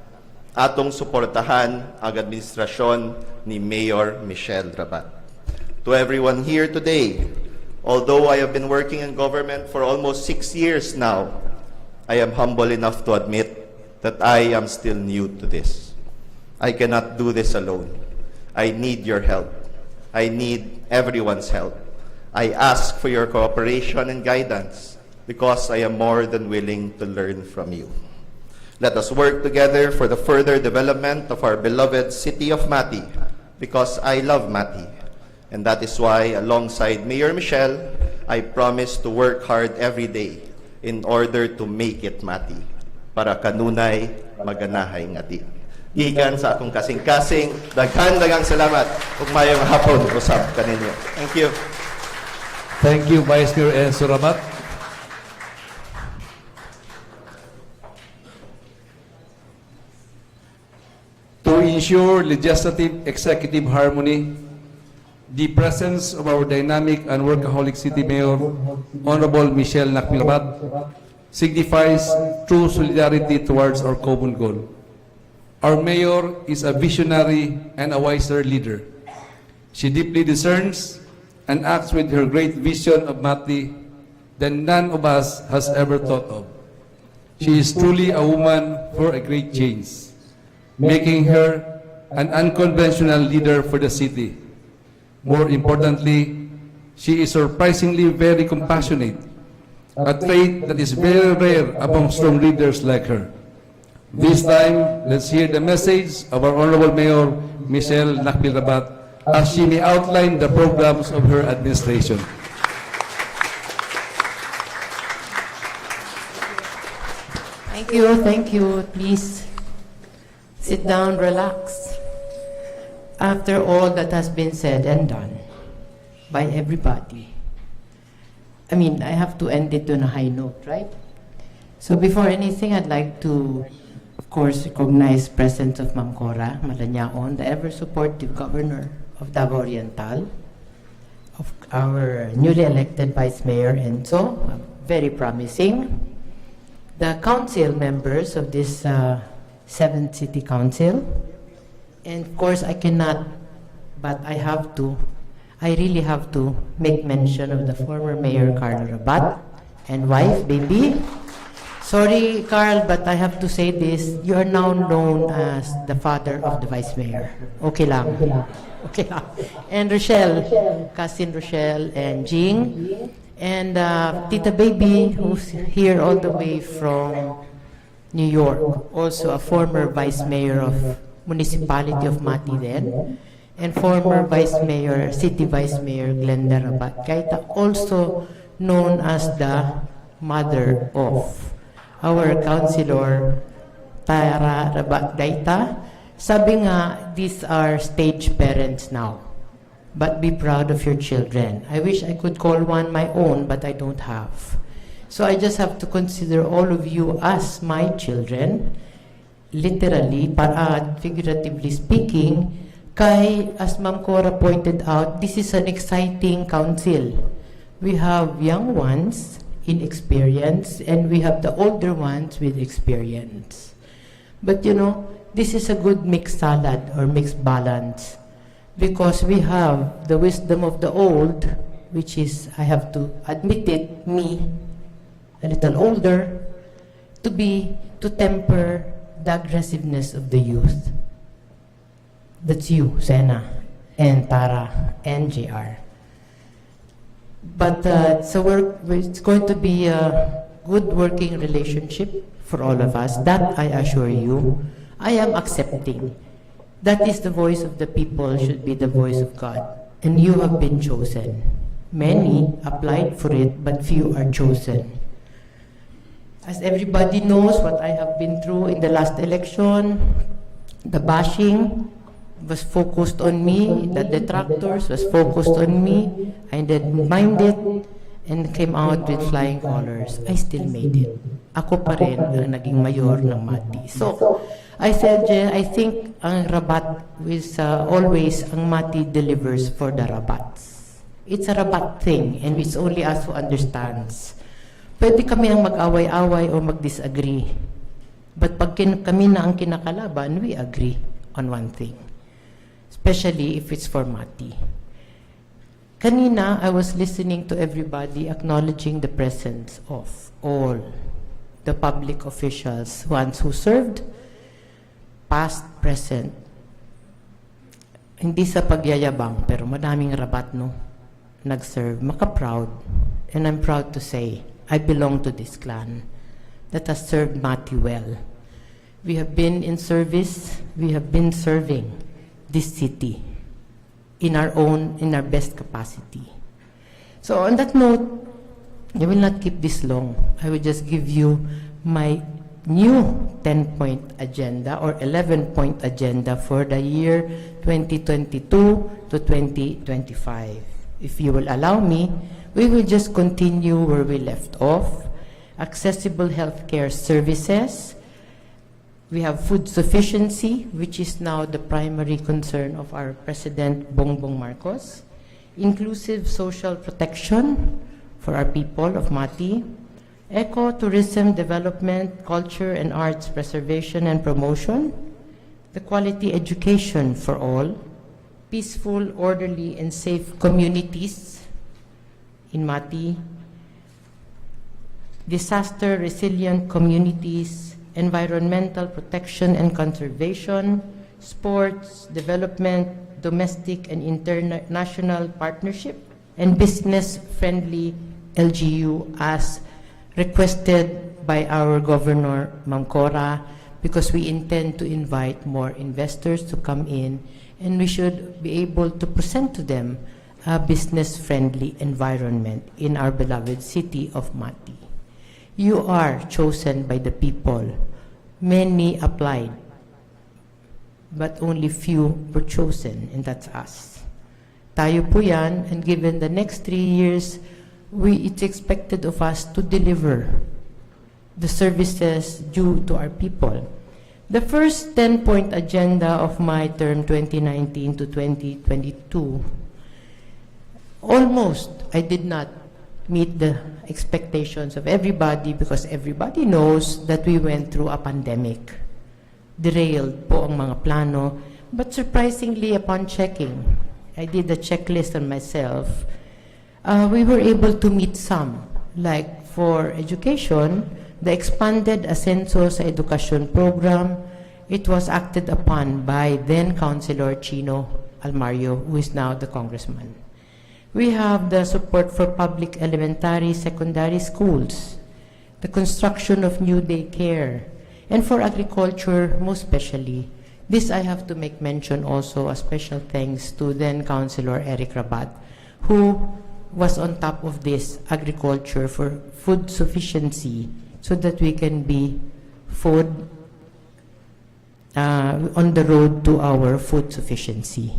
Atong suportahan ang administrasyon ni Mayor Michelle Rabat. To everyone here today, although I have been working in government for almost 6 years now, I am humble enough to admit that I am still new to this. I cannot do this alone. I need your help. I need everyone's help. I ask for your cooperation and guidance. because I am more than willing to learn from you. Let us work together for the further development of our beloved city of Mati, because I love Mati. And that is why, alongside Mayor Michelle, I promise to work hard every day in order to make it Mati, para kanunay maganahay ngati. Gikan sa akong kasing-kasing, daghang salamat ug mayong hapon usab kaninyo. Thank you.
Thank you, Vice Mayor Enzo Rabat. To ensure legislative-executive harmony, the presence of our dynamic and workaholic City Mayor, Honorable Michelle NAKPIL signifies true solidarity towards our common goal. Our mayor is a visionary and a wiser leader. She deeply discerns and acts with her great vision of Mati than none of us has ever thought of. She is truly a woman for a great change, making her an unconventional leader for the city. More importantly, she is surprisingly very compassionate, a trait that is very rare among strong leaders like her. This time, let's hear the message of our Honorable Mayor, Michelle NAKPIL as she may outline the programs of her administration.
Thank you. Please sit down, relax. After all that has been said and done by everybody, I have to end it on a high note, right? So before anything, I'd like to, of course, recognize the presence of Ma'am Cora Malanyaon, the ever-supportive governor of Davao Oriental, of our newly elected Vice Mayor Enzo, very promising, the council members of this 7th City Council, and of course I cannot, but I really have to make mention of the former Mayor Carl Rabat and wife, baby. Sorry, Carl, but I have to say this. You are now known as the father of the Vice Mayor. Okay lang. Okay lang. And Rochelle, cousin Rochelle and Jing, and Tita Baby, who's here all the way from New York, also a former Vice Mayor of Municipality of Mati then, and former City Vice Mayor Glenda Rabat Gaita, also known as the mother of our Councilor Tara Rabat Gaita. Sabi nga, these are stage parents now, but be proud of your children. I wish I could call one my own, but I don't have. So I just have to consider all of you as my children, literally, figuratively speaking, as Ma'am Cora pointed out, this is an exciting council. We have young ones in experience, and we have the older ones with experience. But this is a good mixed salad or mixed balance, because we have the wisdom of the old, which is, I have to admit it, me, a little older, to temper the aggressiveness of the youth. That's you, Sena, and Tara, and JR. But it's going to be a good working relationship for all of us. That I assure you. I am accepting. That is the voice of the people, should be the voice of God. And you have been chosen. Many applied for it, but few are chosen. As everybody knows what I have been through in the last election, the bashing was focused on me, the detractors was focused on me. I didn't mind it and came out with flying colors. I still made it. Ako pa rin ang naging mayor ng Mati. So, I said, I think ang Rabat is always, ang Mati delivers for the Rabats. It's a Rabat thing, and it's only us who understands. Pwede kami ang mag-away-away o mag-disagree. But pag kami na ang kinakalaban, we agree on one thing. Especially if it's for Mati. Kanina, I was listening to everybody acknowledging the presence of all the public officials, ones who served, past, present. Hindi sa pagyayabang, pero madaming Rabat, no? Nag-serve. Maka-proud. And I'm proud to say, I belong to this clan that has served Mati well. We have been in service, we have been serving this city in our best capacity. So on that note, I will not keep this long. I will just give you my new 10-point agenda or 11-point agenda for the year 2022 to 2025. If you will allow me, we will just continue where we left off. Accessible healthcare services. We have food sufficiency, which is now the primary concern of our President Bongbong Marcos. Inclusive social protection for our people of Mati. Eco-tourism development, culture and arts preservation and promotion. The quality education for all. Peaceful, orderly, and safe communities in Mati. Disaster resilient communities, environmental protection and conservation, sports, development, domestic and international partnership, and business-friendly LGU as requested by our Governor Mangcora, because we intend to invite more investors to come in, and we should be able to present to them a business-friendly environment in our beloved city of Mati. You are chosen by the people. Many applied, but only few were chosen, and that's us. Tayo po yan, and given the next 3 years, it's expected of us to deliver the services due to our people. The first 10-point agenda of my term 2019 to 2022, almost I did not meet the expectations of everybody because everybody knows that we went through a pandemic. Derailed po ang mga plano, but surprisingly upon checking, I did a checklist on myself, we were able to meet some. Like for education, the expanded Ascenso sa Edukasyon program, it was acted upon by then Councilor Chino Almario, who is now the congressman. We have the support for public elementary, secondary schools, the construction of new daycare, and for agriculture, most especially. This I have to make mention also, a special thanks to then Councilor Eric Rabat, who was on top of this agriculture for food sufficiency so that we can be food on the road to our food sufficiency.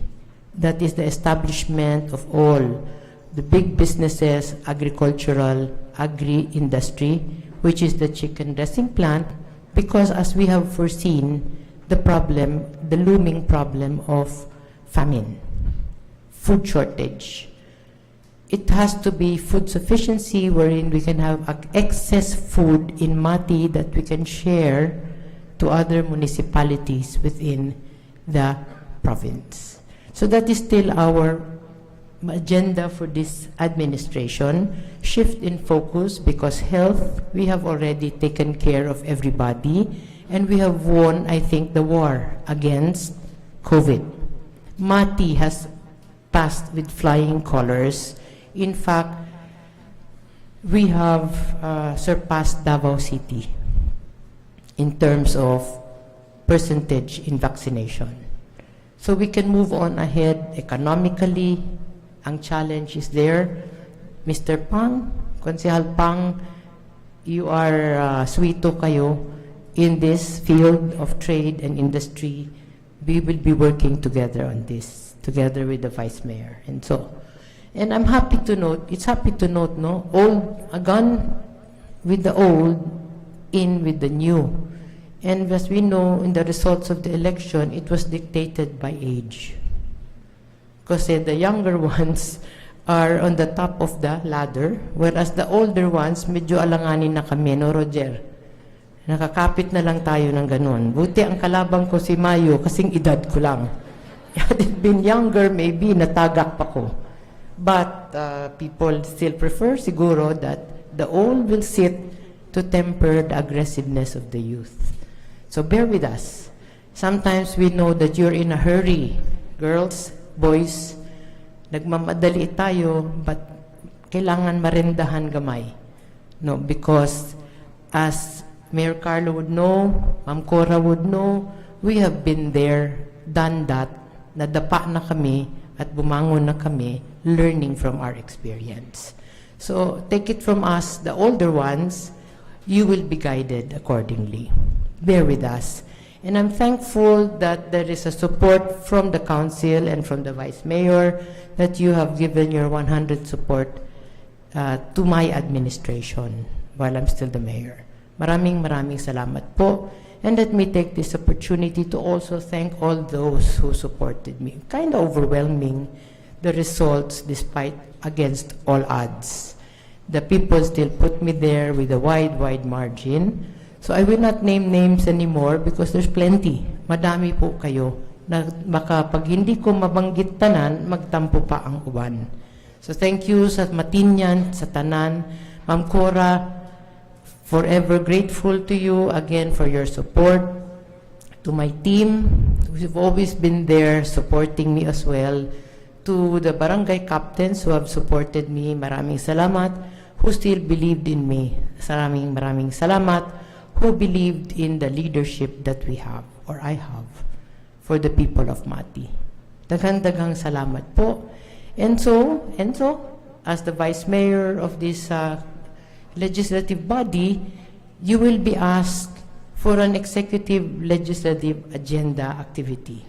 That is the establishment of all the big businesses, agricultural, agri-industry, which is the chicken dressing plant, because as we have foreseen, the problem, the looming problem of famine, food shortage. It has to be food sufficiency wherein we can have excess food in Mati that we can share to other municipalities within the province. So that is still our agenda for this administration. Shift in focus, because health, we have already taken care of everybody, and we have won, I think, the war against COVID. Mati has passed with flying colors. In fact, we have surpassed Davao City in terms of percentage in vaccination. So we can move on ahead economically. Ang challenge is there. Mr. Pang, Konsehal Pang, you are suito kayo in this field of trade and industry. We will be working together on this, together with the Vice Mayor. And I'm happy to note, no, old, a gun with the old, in with the new. And as we know, in the results of the election, it was dictated by age. Because the younger ones are on the top of the ladder, whereas the older ones, medyo alanganin na kami, no, Roger? Nakakapit na lang tayo ng ganun. Buti ang kalabang ko si Mayo, kasing edad ko lang. Had it been younger, maybe natagak pa ko. But people still prefer siguro that the old will sit to temper the aggressiveness of the youth. So bear with us. Sometimes we know that you're in a hurry. Girls, boys, nagmamadali tayo, but kailangan marendahan gamay. No, because as Mayor Carlo would know, Ma'am Cora would know, we have been there, done that, nadapa na kami at bumangon na kami, learning from our experience. So take it from us, the older ones, you will be guided accordingly. Bear with us. And I'm thankful that there is a support from the council and from the Vice Mayor that you have given your 100 support to my administration while I'm still the mayor. Maraming salamat po. And let me take this opportunity to also thank all those who supported me. Kind of overwhelming, the results despite against all odds. The people still put me there with a wide margin. So I will not name names anymore because there's plenty. Madami po kayo na baka pag hindi ko mabanggit tanan, magtampo pa ang uban. So thank you sa Matinyan, sa Tanan. Ma'am Cora, forever grateful to you again for your support. To my team, who've always been there supporting me as well. To the barangay captains who have supported me, maraming salamat. Who still believed in me, maraming salamat. Who believed in the leadership that we have, or I have, for the people of Mati. Daghang salamat po. And so, as the Vice Mayor of this legislative body, you will be asked for an executive legislative agenda activity.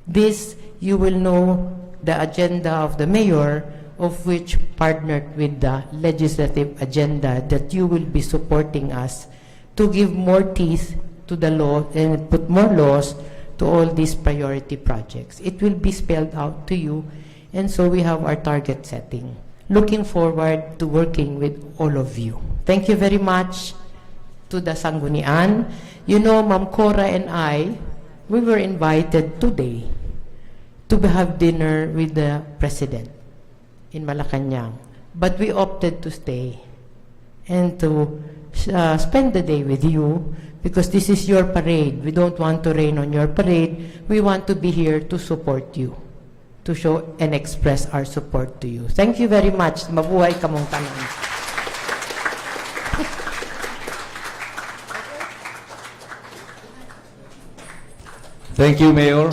This, you will know the agenda of the mayor, of which partnered with the legislative agenda that you will be supporting us to give more teeth to the law and put more laws to all these priority projects. It will be spelled out to you, and so we have our target setting. Looking forward to working with all of you. Thank you very much to the Sanggunian. You know, Ma'am Cora and I, we were invited today to have dinner with the President in Malacanang. But we opted to stay and to spend the day with you because this is your parade. We don't want to rain on your parade. We want to be here to support you, to show and express our support to you. Thank you very much. Mabuhay kamong tanan.
Thank you, Mayor.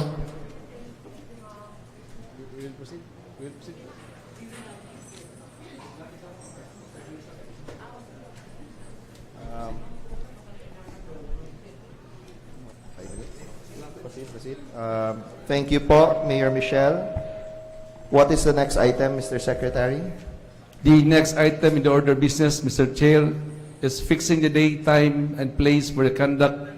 Thank you po, Mayor Michelle. What is the next item, Mr. Secretary?
The next item in the order of business, Mr. Chair, is fixing the day, time, and place for the conduct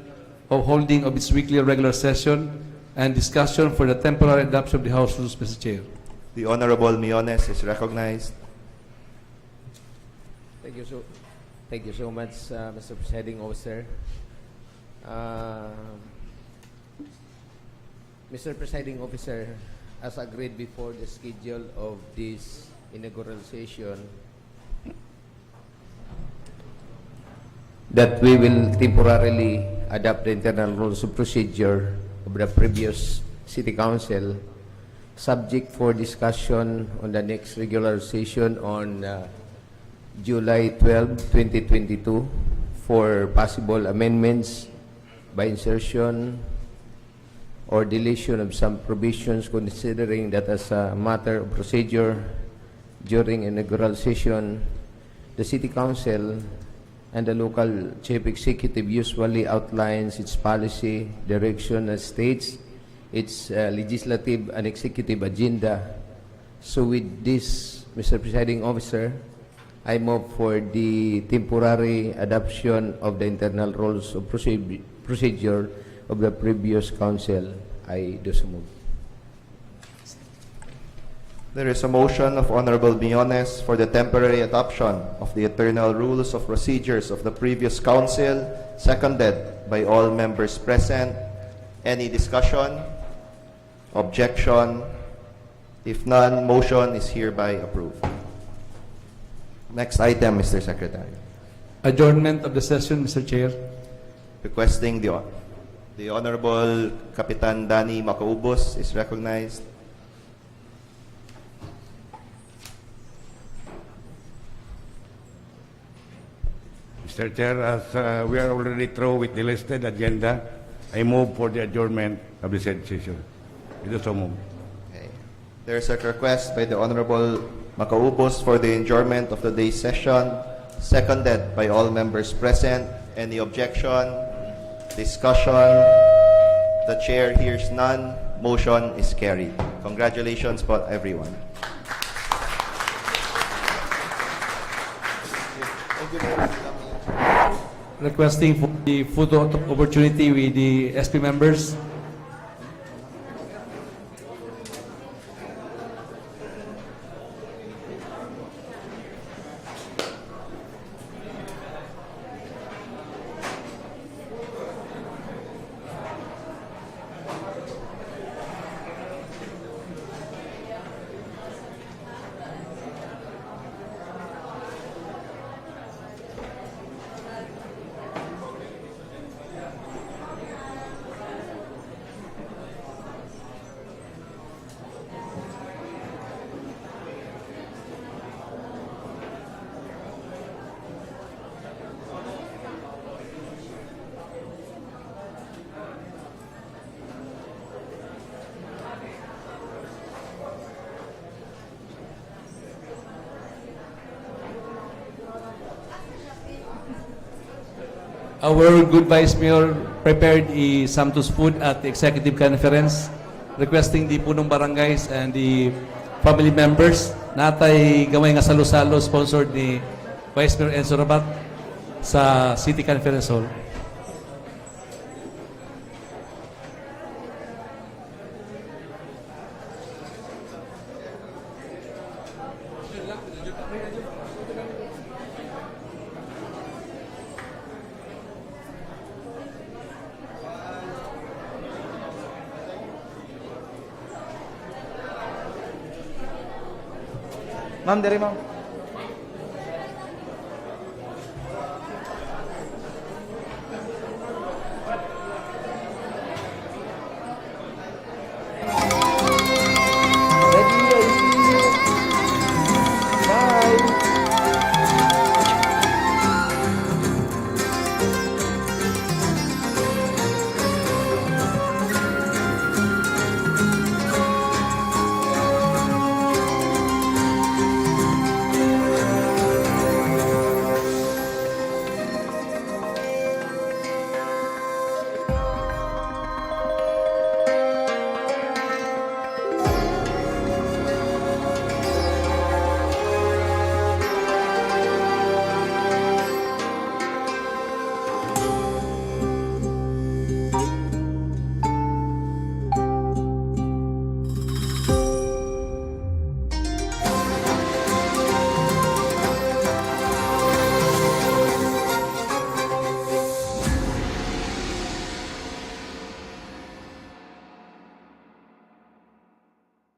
of holding of its weekly regular session and discussion for the temporary adoption of the House rules, Mr. Chair.
The Honorable Miones is recognized.
Thank you so much, Mr. Presiding Officer. Mr. Presiding Officer, as agreed before the schedule of this inaugural session, that we will temporarily adopt the internal rules of procedure of the previous City Council, subject for discussion on the next regular session on July 12, 2022, for possible amendments by insertion or deletion of some provisions, considering that as a matter of procedure during inaugural session, the City Council and the local chief executive usually outlines its policy, direction, and states its legislative and executive agenda. So with this, Mr. Presiding Officer, I move for the temporary adoption of the internal rules of procedure of the previous council. I do so move.
There is a motion of Honorable Miones for the temporary adoption of the internal rules of procedures of the previous council, seconded by all members present. Any discussion? Objection? If none, motion is hereby approved. Next item, Mr. Secretary.
Adjournment of the session, Mr. Chair.
Requesting the Honorable Kapitan Danny Macaubos is recognized.
Mr. Chair, as we are already through with the listed agenda, I move for the adjournment of the said session. Ito so move.
Okay. There is a request by the Honorable Macaubos for the adjournment of today's session, seconded by all members present. Any objection? Discussion? The chair hears none. Motion is carried. Congratulations po everyone.
Requesting for the photo opportunity with the SP members. Our good Vice Mayor prepared a Santos food at the executive conference, requesting the punong barangays and the family members natay gamay nga salo-salo sponsored ni Vice Mayor Enzo RABAT sa City Conference Hall.
Ma'am, dere ma'am.